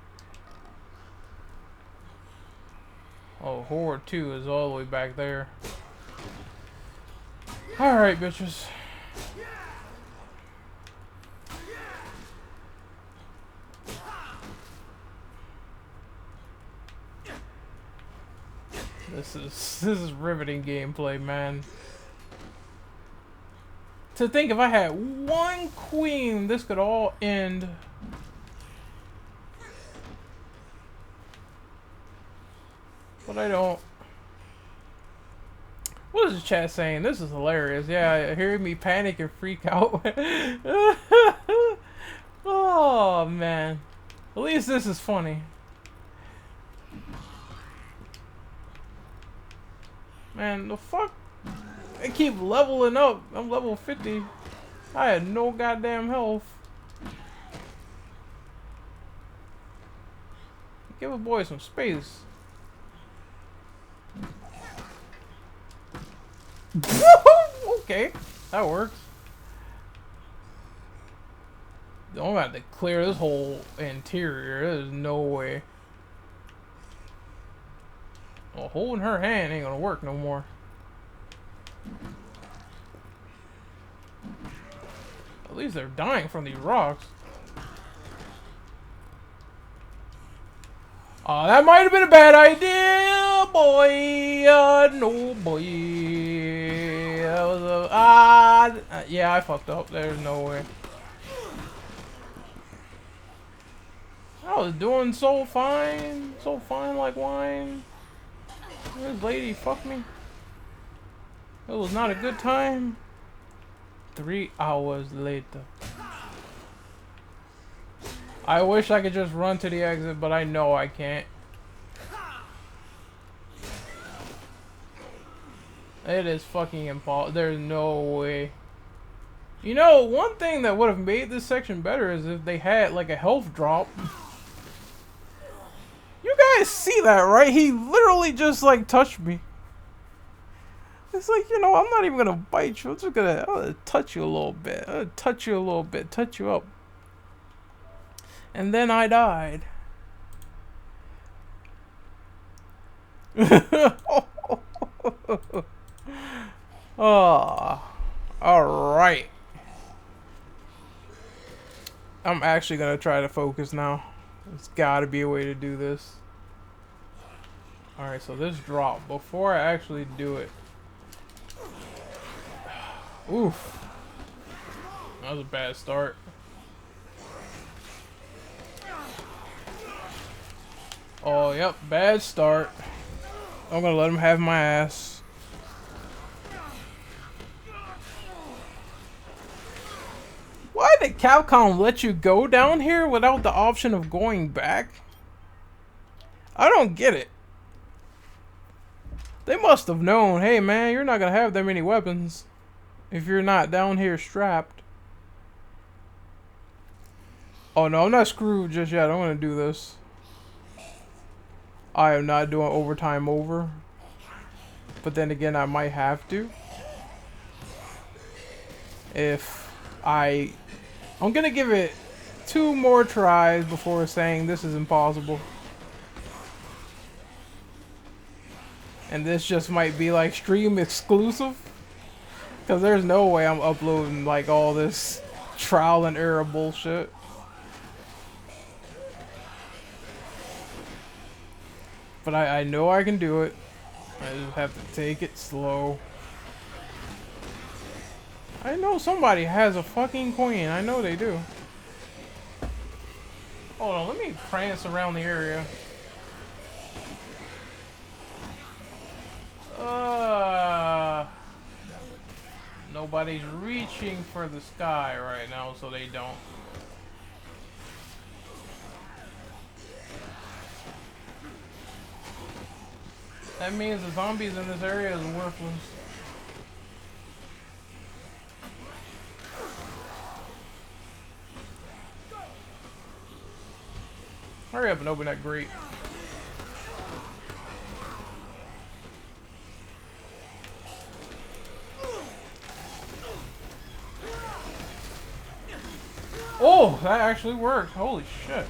Oh, Horde 2 is all the way back there. Alright, bitches. This is riveting gameplay, man. To think if I had one queen, this could all end. But I don't. What is the chat saying? This is hilarious. Yeah, hearing me panic and freak out. Oh man. At least this is funny. Man, the fuck? I keep leveling up. I'm level 50. I had no goddamn health. Give a boy some space. Okay, that works. I'm about to clear this whole interior. There's no way. Well, holding her hand ain't gonna work no more. At least they're dying from these rocks. That might have been a bad idea, boy. No, boy. That was a... yeah, I fucked up. There's no way. I was doing so fine like wine. This lady fucked me. It was not a good time. 3 hours later. I wish I could just run to the exit, but I know I can't. It is fucking impossible. There's no way. You know, one thing that would have made this section better is if they had like a health drop. You guys see that, right? He literally just like touched me. It's like, you know, I'm not even gonna bite you. I'm just gonna touch you a little bit. Touch you a little bit. Touch you up. And then I died. Oh, all right. I'm actually gonna try to focus now. There's gotta be a way to do this. All right, so this drop before I actually do it. Oof, that was a bad start. Oh, yep, bad start. I'm gonna let him have my ass. Why did Capcom let you go down here without the option of going back? I don't get it. They must have known, hey man, you're not gonna have that many weapons if you're not down here strapped. Oh no, I'm not screwed just yet. I'm gonna do this. I am not doing overtime over. But then again, I might have to. I'm gonna give it 2 more tries before saying this is impossible. And this just might be like stream exclusive. Because there's no way I'm uploading like all this trial and error bullshit. But I know I can do it. I just have to take it slow. I know somebody has a fucking queen. I know they do. Hold on, let me prance around the area. Nobody's reaching for the sky right now, so they don't. That means the zombies in this area is worthless. Hurry up and open that grate. Oh, that actually worked. Holy shit.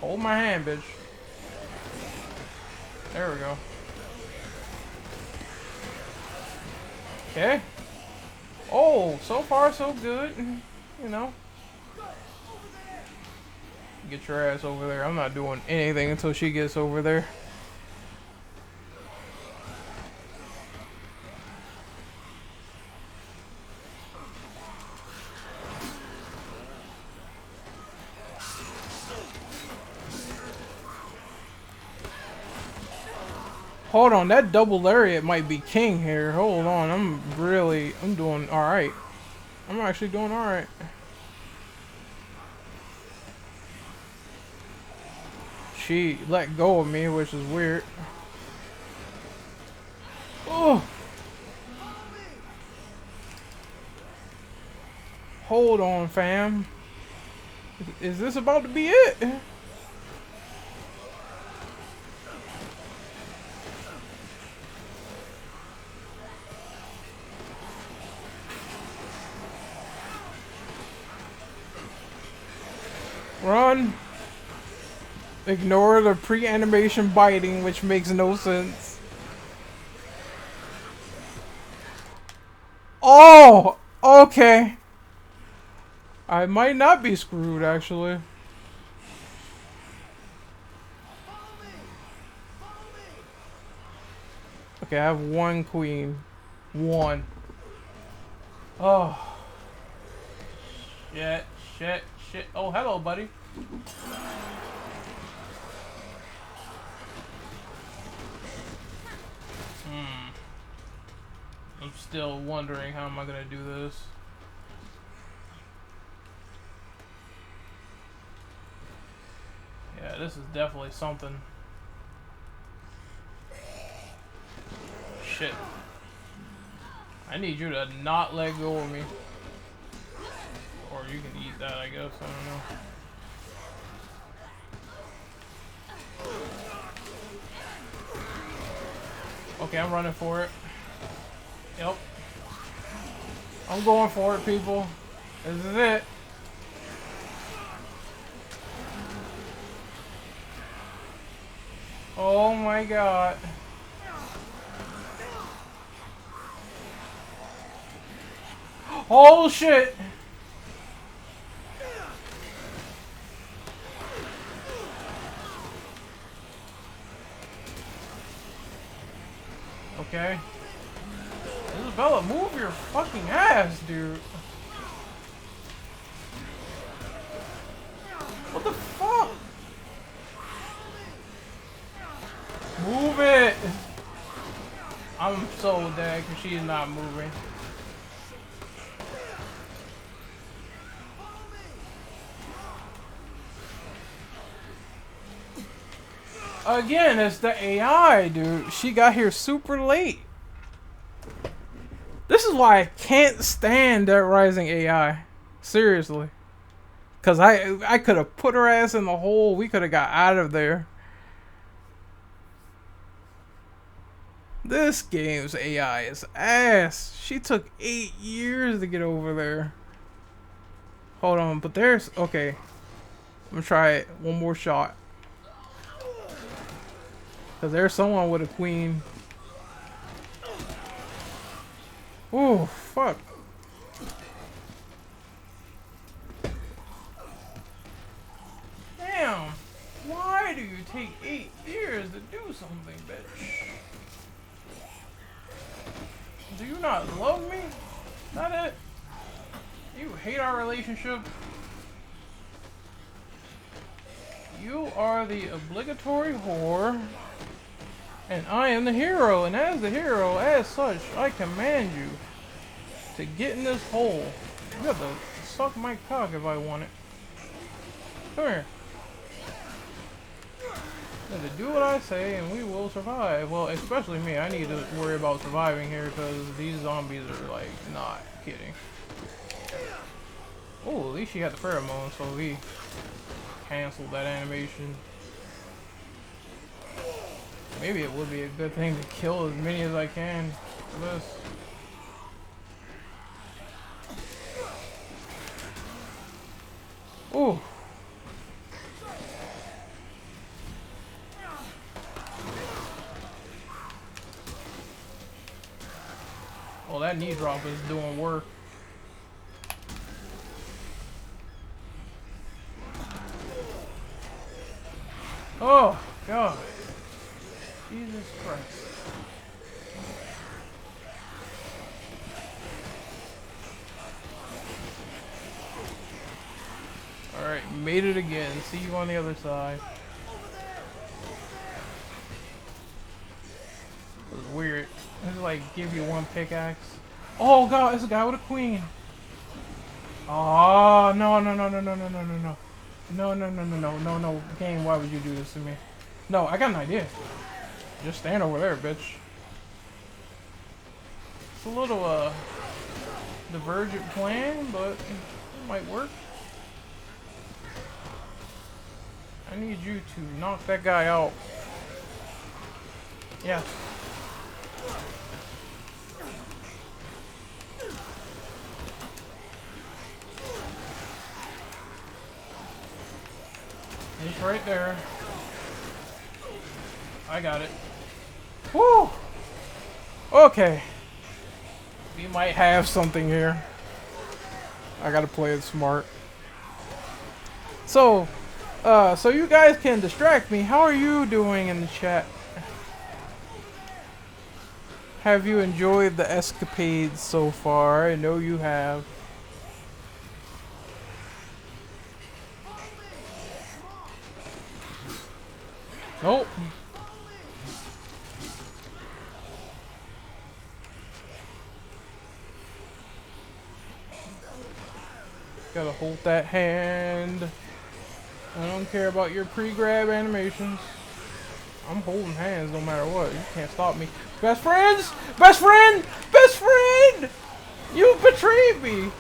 Hold my hand, bitch. There we go. Okay. Oh, so far so good. You know. Get your ass over there. I'm not doing anything until she gets over there. Hold on, that double lariat might be king here. Hold on, I'm doing alright. I'm actually doing alright. She let go of me, which is weird. Oh! Hold on, fam. Is this about to be it? Run. Ignore the pre-animation biting, which makes no sense. Oh! Okay. I might not be screwed, actually. Okay, I have one queen. One. Oh. Shit, shit, shit. Oh, hello, buddy. I'm still wondering how am I gonna do this. Yeah, this is definitely something. Shit. I need you to not let go of me. Or you can eat that, I guess. I don't know. Okay, I'm running for it. Yep. I'm going for it, people. This is it. Oh my god. Oh shit! Okay. Isabella, move your fucking ass, dude. What the fuck? Move it! I'm so dead because she's not moving. Again, it's the AI, dude. She got here super late. This is why I can't stand that Rising AI. Seriously. Because I could have put her ass in the hole. We could have got out of there. This game's AI is ass. She took 8 years to get over there. Hold on, but there's... Okay. I'm gonna try it. One more shot. Because there's someone with a queen. Oh, fuck. Damn. Why do you take 8 years to do something, bitch? Do you not love me? That it? You hate our relationship? You are the obligatory whore. And I am the hero, and as the hero, as such, I command you to get in this hole. You have to suck my cock if I want it. Come here. You have to do what I say, and we will survive. Well, especially me. I need to worry about surviving here, because these zombies are, like, not kidding. Oh, at least she had the pheromone, so we canceled that animation. Maybe it would be a good thing to kill as many as I can for this. Ooh. Well, that knee drop is doing work. Oh, God. Jesus Christ. Alright, made it again. See you on the other side. just like give you one pickaxe. Oh god, it's a guy with a queen. Oh no no no no no no no no no. No no no no no no no game, why would you do this to me? No, I got an idea. Just stand over there, bitch. It's a little divergent plan, but it might work. I need you to knock that guy out. Yeah. He's right there. I got it. Woo! Okay. We might have something here. I gotta play it smart. So you guys can distract me. How are you doing in the chat? Have you enjoyed the escapades so far? I know you have. Nope. Gotta hold that hand. I don't care about your pre-grab animations. I'm holding hands no matter what. You can't stop me. Best friends! Best friend! Best friend! You betrayed me!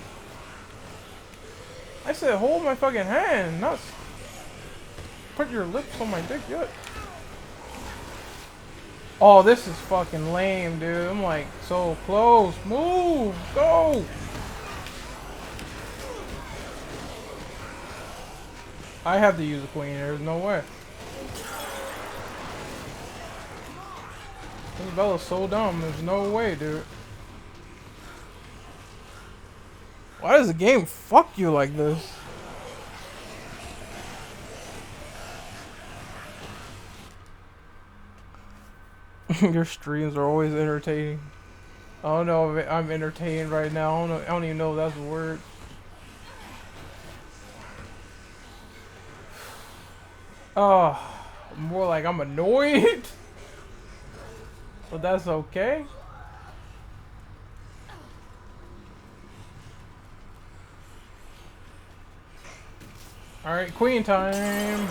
I said hold my fucking hand, not put your lips on my dick yet. Oh, this is fucking lame, dude. I'm like so close. Move! Go! I have to use a queen. There's no way. Isabella's so dumb. There's no way, dude. Why does the game fuck you like this? Your streams are always entertaining. I don't know if I'm entertained right now. I don't even know if that's a word. More like I'm annoyed. But that's okay. Alright, queen time.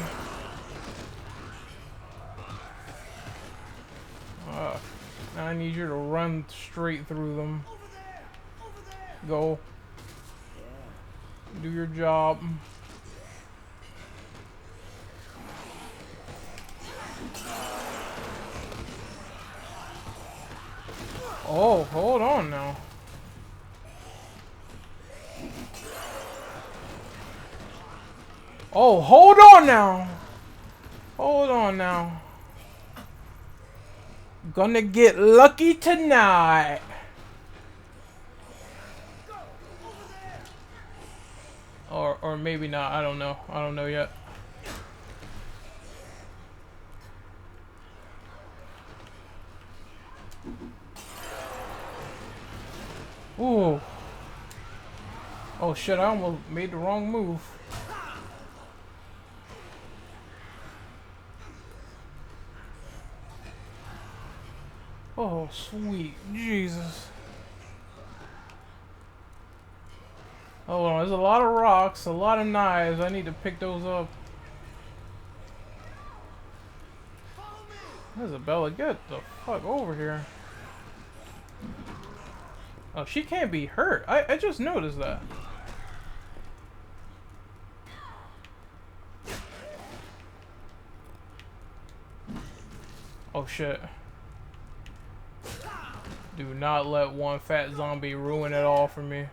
I need you to run straight through them. Go. Do your job. Oh, hold on now. Oh, hold on now. Hold on now. Gonna get lucky tonight. Or maybe not. I don't know. I don't know yet. Ooh. Oh shit, I almost made the wrong move. Oh, sweet Jesus. Hold on, there's a lot of rocks, a lot of knives. I need to pick those up. Isabella, get the fuck over here. Oh, she can't be hurt. I just noticed that. Oh shit. Do not let one fat zombie ruin it all for me.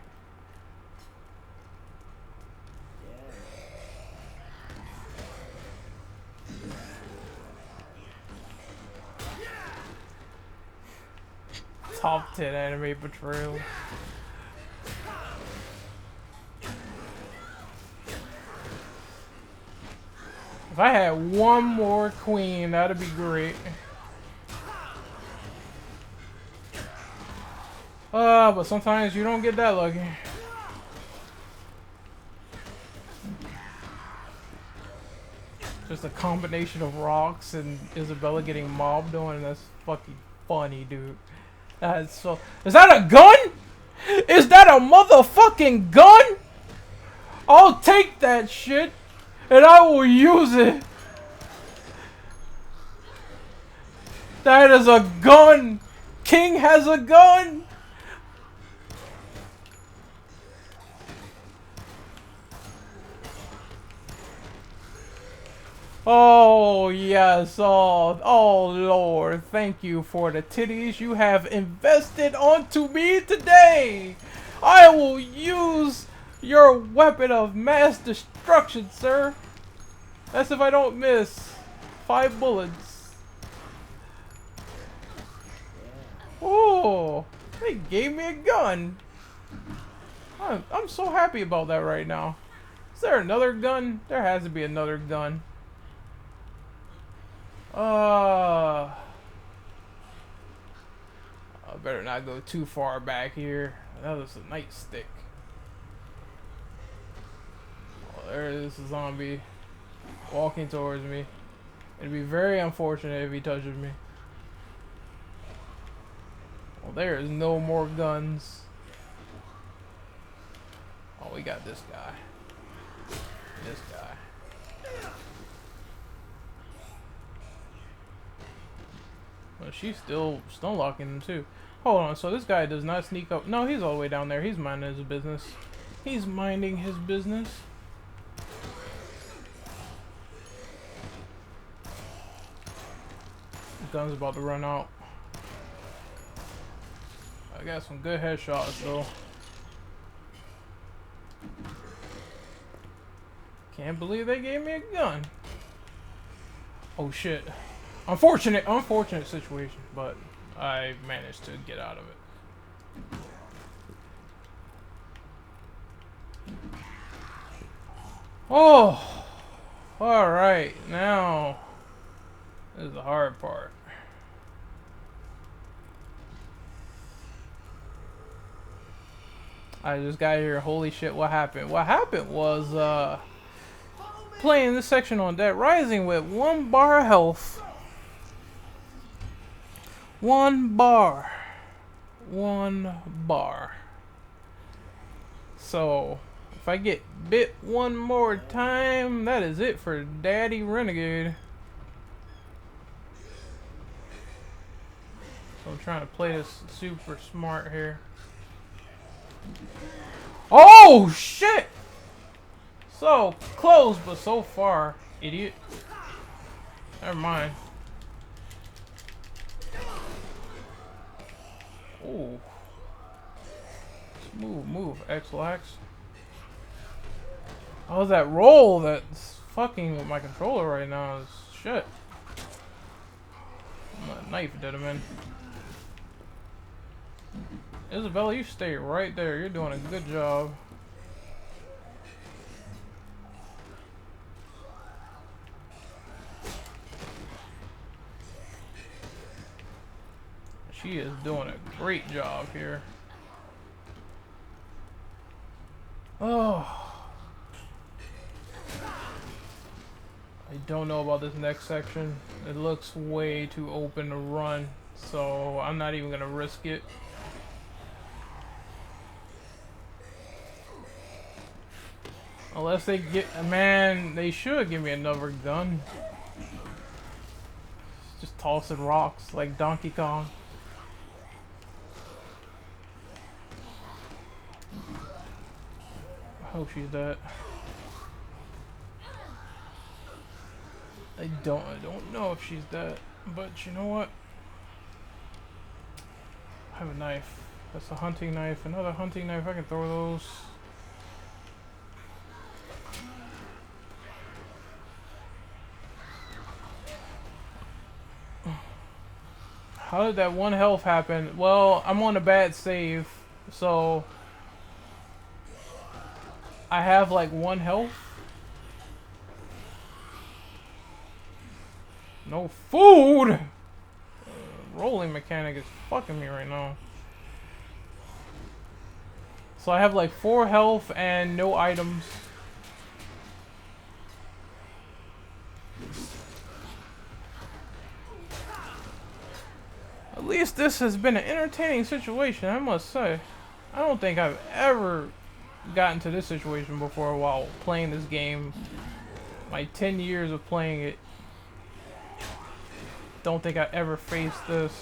Top 10 anime betrayal. If I had one more queen, that'd be great. But sometimes you don't get that lucky. Just a combination of rocks and Isabella getting mobbed on, and that's fucking funny, dude. That's so. Is that a gun? Is that a motherfucking gun? I'll take that shit and I will use it. That is a gun. King has a gun. Oh, yes. Oh, Lord. Thank you for the titties you have invested onto me today. I will use your weapon of mass destruction, sir. That's if I don't miss. 5 bullets. Oh, they gave me a gun. I'm so happy about that right now. Is there another gun? There has to be another gun. I better not go too far back here. That was a nightstick. Oh, there is a zombie walking towards me. It'd be very unfortunate if he touches me. Well, there is no more guns. Oh, we got this guy. This guy. Well, she's still stun locking him too. Hold on, so this guy does not sneak up. No, he's all the way down there. He's minding his business. He's minding his business. The gun's about to run out. I got some good headshots though. Can't believe they gave me a gun. Oh shit. Unfortunate situation, but I managed to get out of it. Oh, all right. Now, this is the hard part. I just got here. Holy shit! What happened? What happened was playing this section on Dead Rising with 1 bar health. 1 bar. 1 bar. So, if I get bit one more time, that is it for Daddy Renegade. So I'm trying to play this super smart here. Oh, shit! So close, but so far, idiot. Never mind. Ooh. Move, X-Lax. Oh, that roll that's fucking with my controller right now is shit. That knife did him in. Isabella, you stay right there. You're doing a good job. She is doing a great job here. Oh. I don't know about this next section. It looks way too open to run, so I'm not even gonna risk it. Unless they get, man, they should give me another gun. Just tossing rocks like Donkey Kong. I hope she's dead. I don't know if she's dead, but you know what? I have a knife. That's a hunting knife. Another hunting knife. I can throw those. How did that 1 health happen? Well, I'm on a bad save, so I have like 1 health. No food! Rolling mechanic is fucking me right now. So I have like 4 health and no items. At least this has been an entertaining situation, I must say. I don't think I've ever gotten to this situation before while playing this game. My 10 years of playing it. Don't think I ever faced this.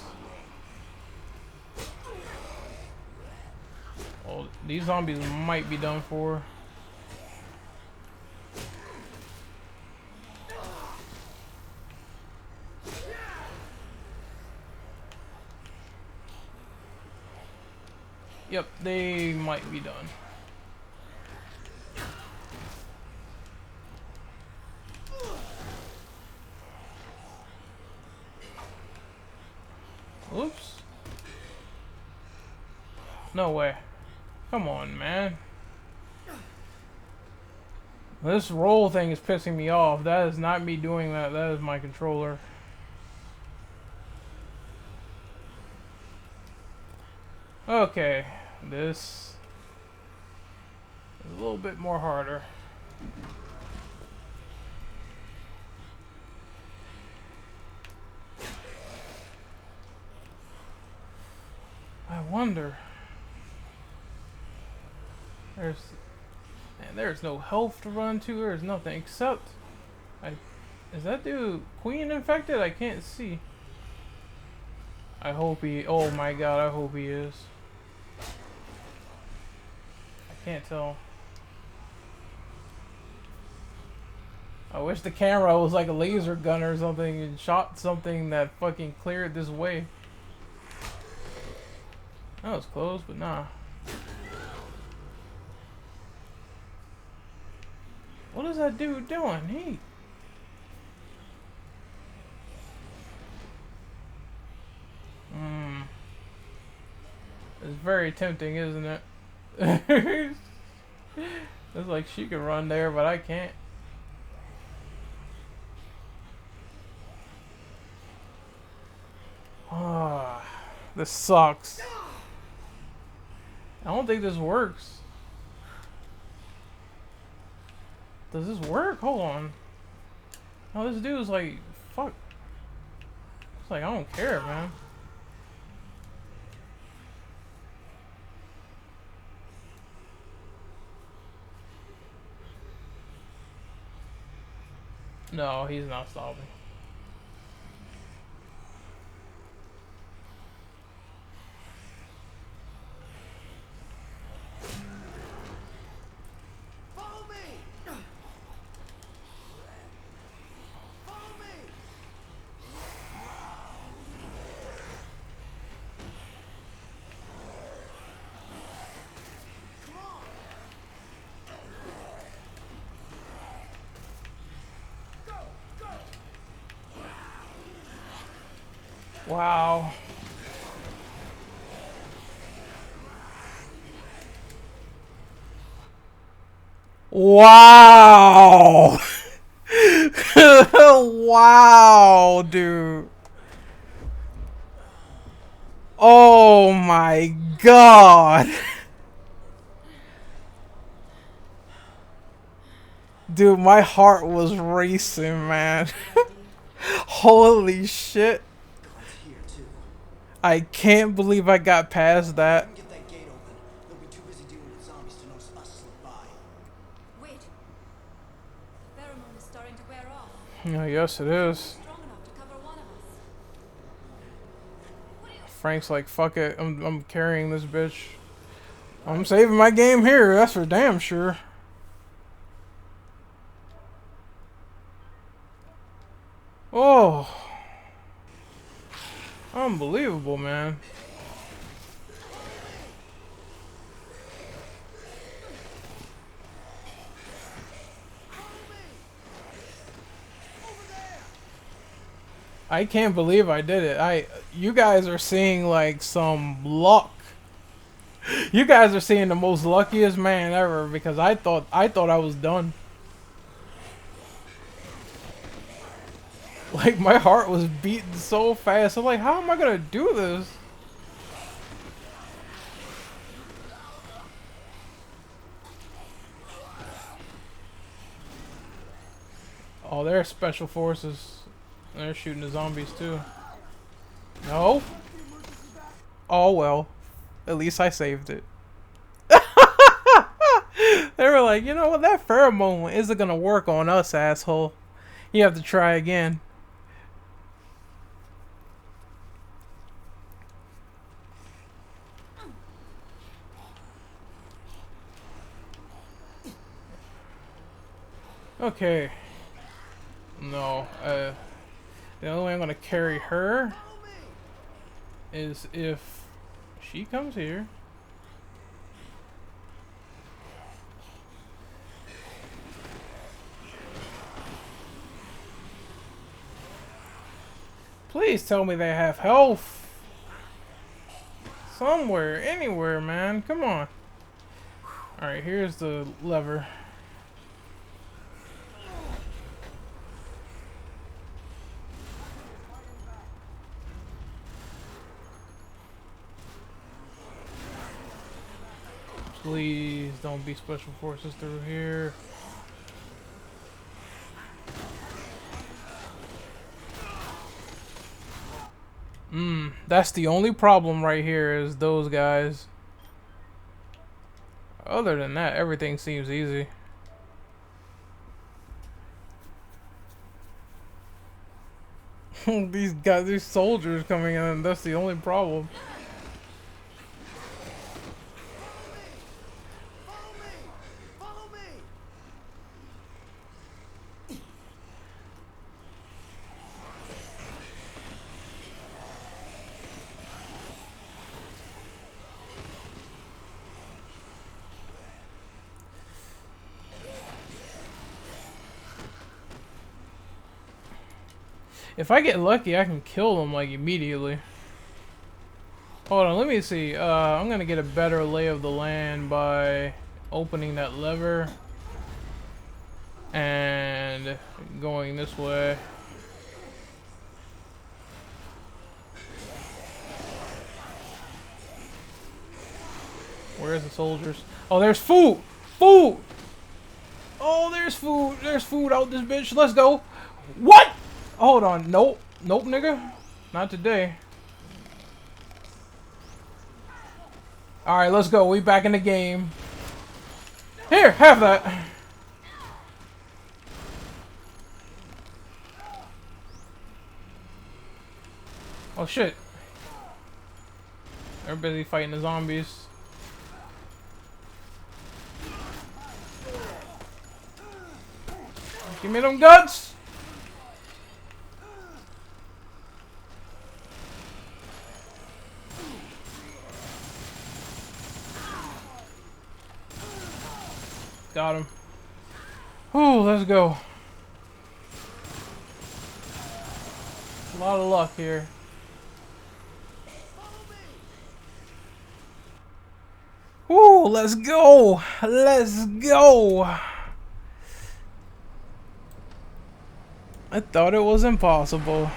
Oh, these zombies might be done for. Yep, they might be done. Oops. No way. Come on, man. This roll thing is pissing me off. That is not me doing that. That is my controller. Okay. This is a little bit more harder. I wonder. There's no health to run to. There's nothing except. Is that dude queen infected? I can't see. I hope he. Oh my god! I hope he is. I can't tell. I wish the camera was like a laser gun or something and shot something that fucking cleared this way. That was close, but nah. What is that dude doing? It's very tempting, isn't it? It's like she can run there, but I can't. Ah, this sucks. I don't think this works. Does this work? Hold on. No, this dude's like, fuck. It's like, I don't care, man. No, he's not stopping. Wow. Wow. Wow, dude. Oh my god. Dude, my heart was racing, man. Holy shit. I can't believe I got past that. Get that gate open. They'll be too busy dealing with zombies to notice us slip by. Wait. The pheromone is starting to wear off. Yeah, yes, it is. Strong enough to cover one of us. Frank's like, fuck it. I'm carrying this bitch. I'm saving my game here. That's for damn sure. Oh. Unbelievable, man. I can't believe I did it. You guys are seeing like some luck. You guys are seeing the most luckiest man ever because I thought I was done. Like, my heart was beating so fast. I'm like, how am I gonna do this? Oh, they're special forces. They're shooting the zombies too. No. Oh well. At least I saved it. They were like, you know what, that pheromone isn't gonna work on us, asshole. You have to try again. Okay. No, the only way I'm gonna carry her is if she comes here. Please tell me they have health. Somewhere, anywhere, man. Come on. Alright, here's the lever. Please don't be special forces through here. That's the only problem right here is those guys. Other than that, everything seems easy. These guys, these soldiers coming in, that's the only problem. Follow me! If I get lucky, I can kill them like immediately. Hold on, let me see. I'm gonna get a better lay of the land by opening that lever and going this way. Where's the soldiers? Oh, there's food! Food! Oh, there's food! There's food out this bitch. Let's go. What? Hold on. Nope. Nope, nigga. Not today. Alright, let's go. We back in the game. Here, have that. Oh, shit. They're busy fighting the zombies. Give me them guts! Got him. Ooh, let's go. A lot of luck here. Ooh, let's go. Let's go. I thought it was impossible.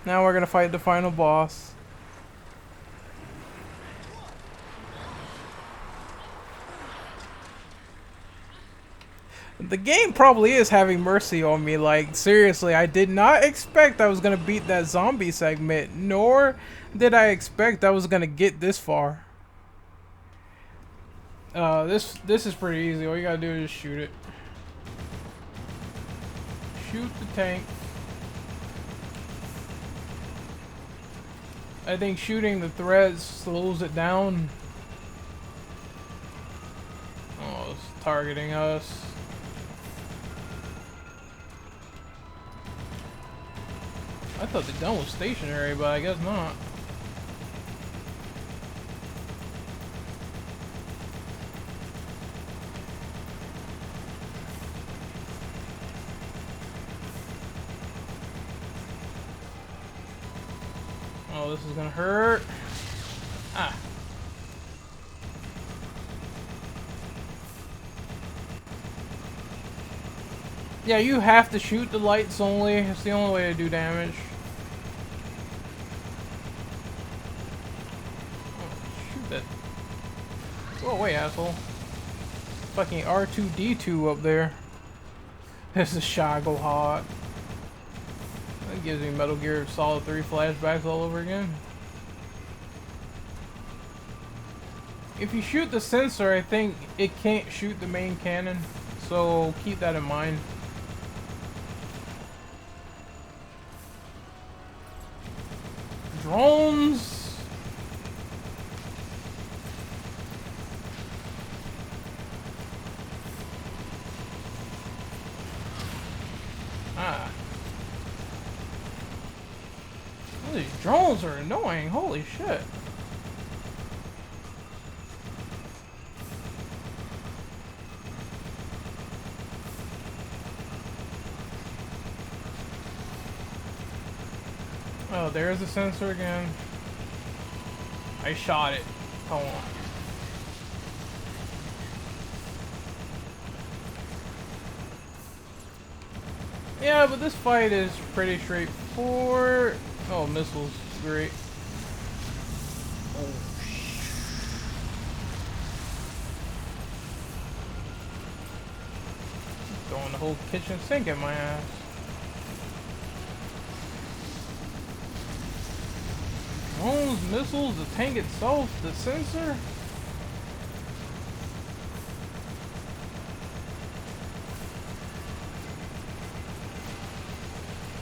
Now we're gonna fight the final boss. The game probably is having mercy on me. Like, seriously, I did not expect I was gonna beat that zombie segment, nor did I expect I was gonna get this far. This is pretty easy. All you gotta do is just shoot it. Shoot the tank. I think shooting the threads slows it down. Oh, it's targeting us. I thought the gun was stationary, but I guess not. Oh, this is gonna hurt. Ah. Yeah, you have to shoot the lights only. It's the only way to do damage. Oh, shoot that. Go away, asshole. Fucking R2-D2 up there. This is shy go hard. It gives me Metal Gear Solid 3 flashbacks all over again. If you shoot the sensor, I think it can't shoot the main cannon, so keep that in mind. Drones. Ah. Oh, these drones are annoying. Holy shit. Oh, there's the sensor again. I shot it. Hold on. Yeah, but this fight is pretty straightforward. Oh, missiles. Great. Oh, shit. Throwing the whole kitchen sink at my ass. Drones, missiles, the tank itself, the sensor.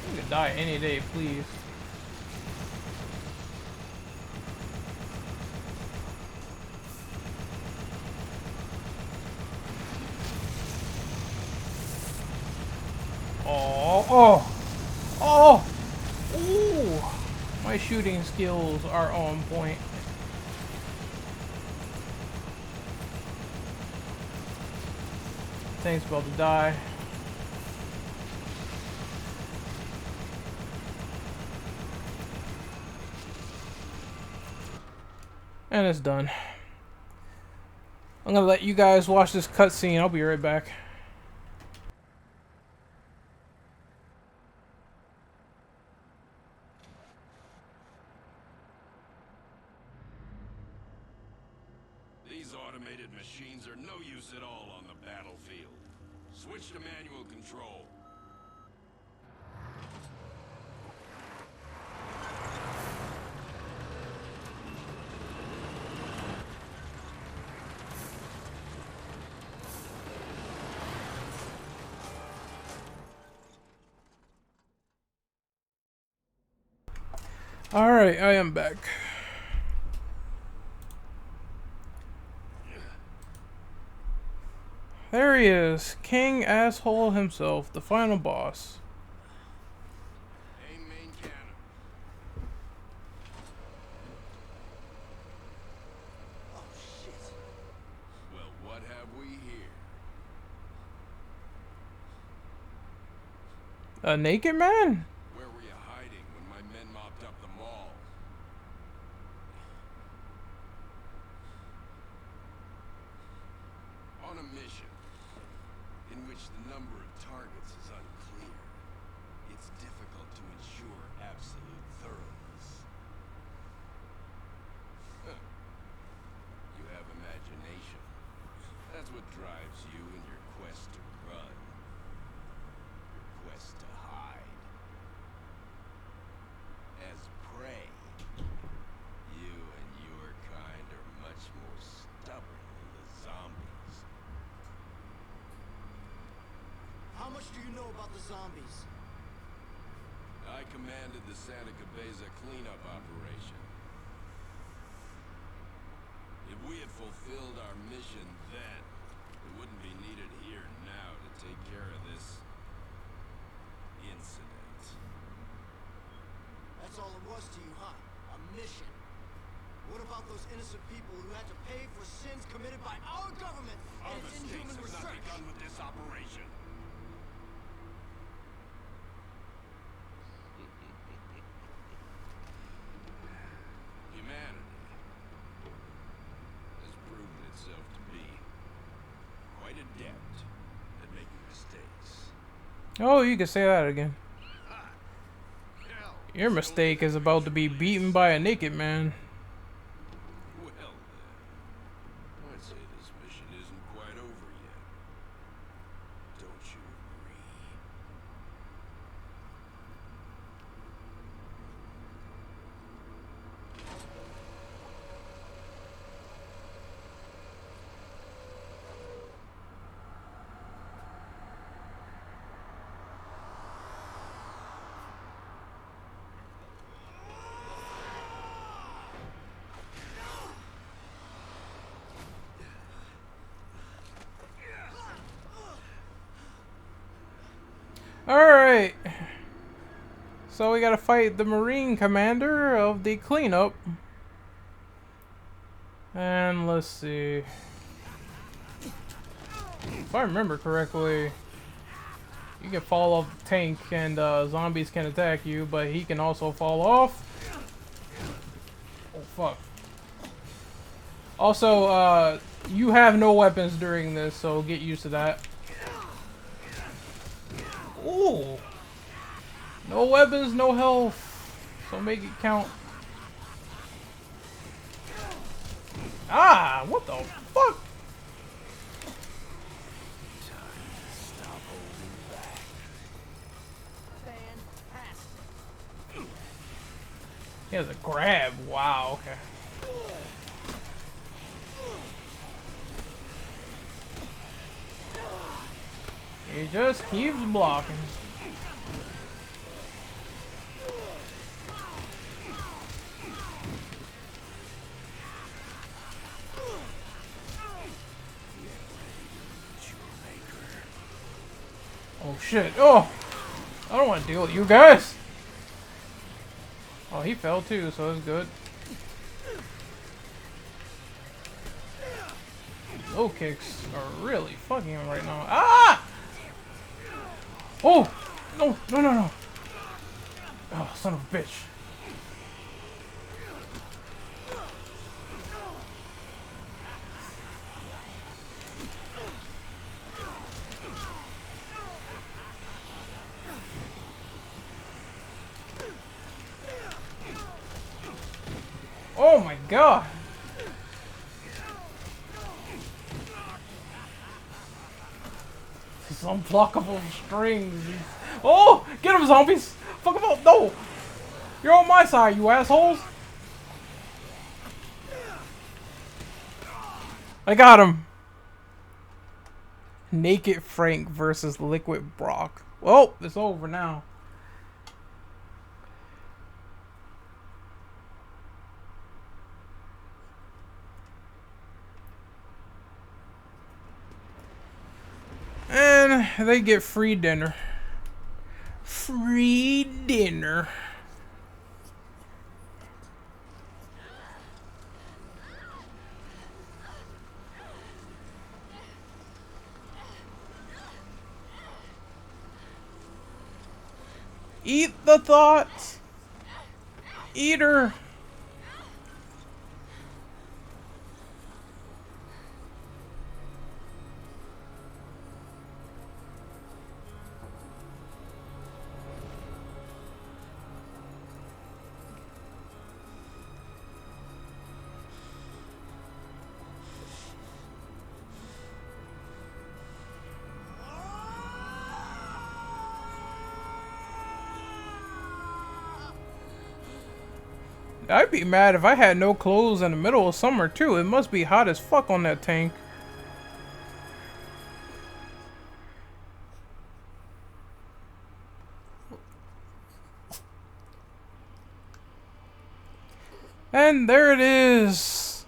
You could die any day, please. Oh, oh, oh, ooh. My shooting skills are on point. Tank's about to die. And it's done. I'm gonna let you guys watch this cutscene. I'll be right back. These automated machines are no use at all on the battlefield. Switch to manual control. Alright, I am back. There he is, King Asshole himself, the final boss. Aim main cannon. Oh shit. Well, what have we here? A naked man? Where were you hiding when my men mopped up the mall? On a mission in which the number of targets is unclear, it's difficult to ensure absolute thoroughness. Huh. You have imagination. That's what drives you in your quest to run. Your quest to hide. As prey, you and your kind are much more stubborn than the zombies. How much do you know about the zombies? I commanded the Santa Cabeza cleanup operation. If we had fulfilled our mission then, we wouldn't be needed here now to take care of this incident. That's all it was to you, huh? A mission. What about those innocent people who had to pay for sins committed by our government and Our its mistakes inhuman have not research? begun with this operation. Humanity has proven itself to be quite adept at making mistakes. Oh, you can say that again. Hell, Your mistake is about to be beaten by a naked man. well then, I'd say this mission isn't quite over yet. Don't you agree? Alright. So we gotta fight the Marine commander of the cleanup. And let's see. If I remember correctly, you can fall off the tank and zombies can attack you, but he can also fall off. Oh fuck. Also, you have no weapons during this, so get used to that. Ooh. No weapons, no health. So make it count. Ah, what the fuck? He has a grab. Wow, okay. He just keeps blocking. Oh shit. Oh! I don't want to deal with you guys! Oh, he fell too, so that's good. Low kicks are really fucking him right now. Ah! Oh! No, no, no, no. Oh, son of a bitch. Oh my god. These unblockable strings. Oh! Get him, zombies! Fuck him up! No! You're on my side, you assholes! I got him! Naked Frank versus Liquid Brock. Well, it's over now. And they get free dinner. Free dinner. Eat the thoughts. Eater. I'd be mad if I had no clothes in the middle of summer too. It must be hot as fuck on that tank. And there it is.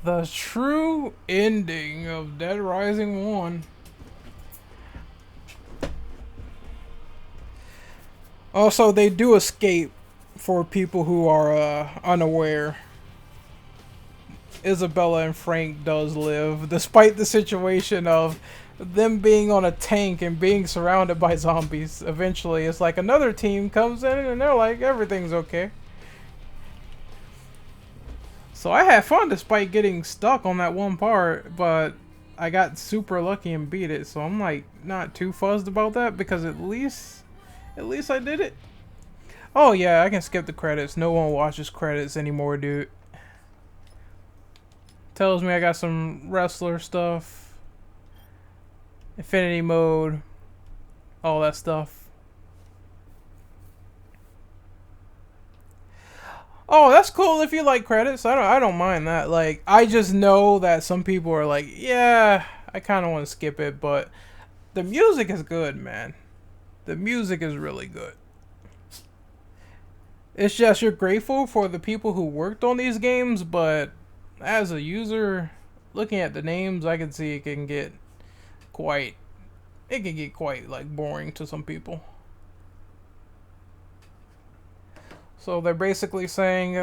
The true ending of Dead Rising 1. Also, they do escape. For people who are unaware, Isabella and Frank does live, despite the situation of them being on a tank and being surrounded by zombies. Eventually, it's like another team comes in and they're like, everything's okay. So I had fun despite getting stuck on that one part, but I got super lucky and beat it. So I'm like not too fuzzed about that because at least I did it. Oh yeah, I can skip the credits. No one watches credits anymore, dude. Tells me I got some wrestler stuff. Infinity mode. All that stuff. Oh, that's cool if you like credits. I don't mind that. Like, I just know that some people are like, yeah, I kind of want to skip it, but the music is good, man. The music is really good. It's just you're grateful for the people who worked on these games, but as a user, looking at the names, I can see it can get quite it can get quite like boring to some people. So they're basically saying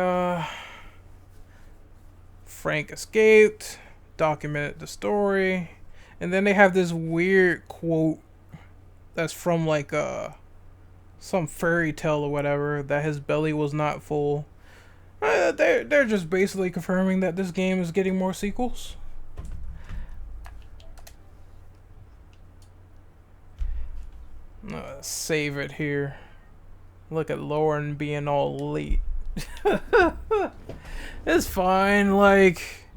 Frank escaped, documented the story, and then they have this weird quote that's from like some fairy tale or whatever, that his belly was not full. They're just basically confirming that this game is getting more sequels. Save it here. Look at Lauren being all late. It's fine. Like,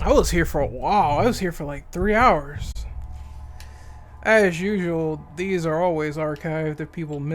I was here for a while. I was here for like 3 hours. As usual, these are always archived if people miss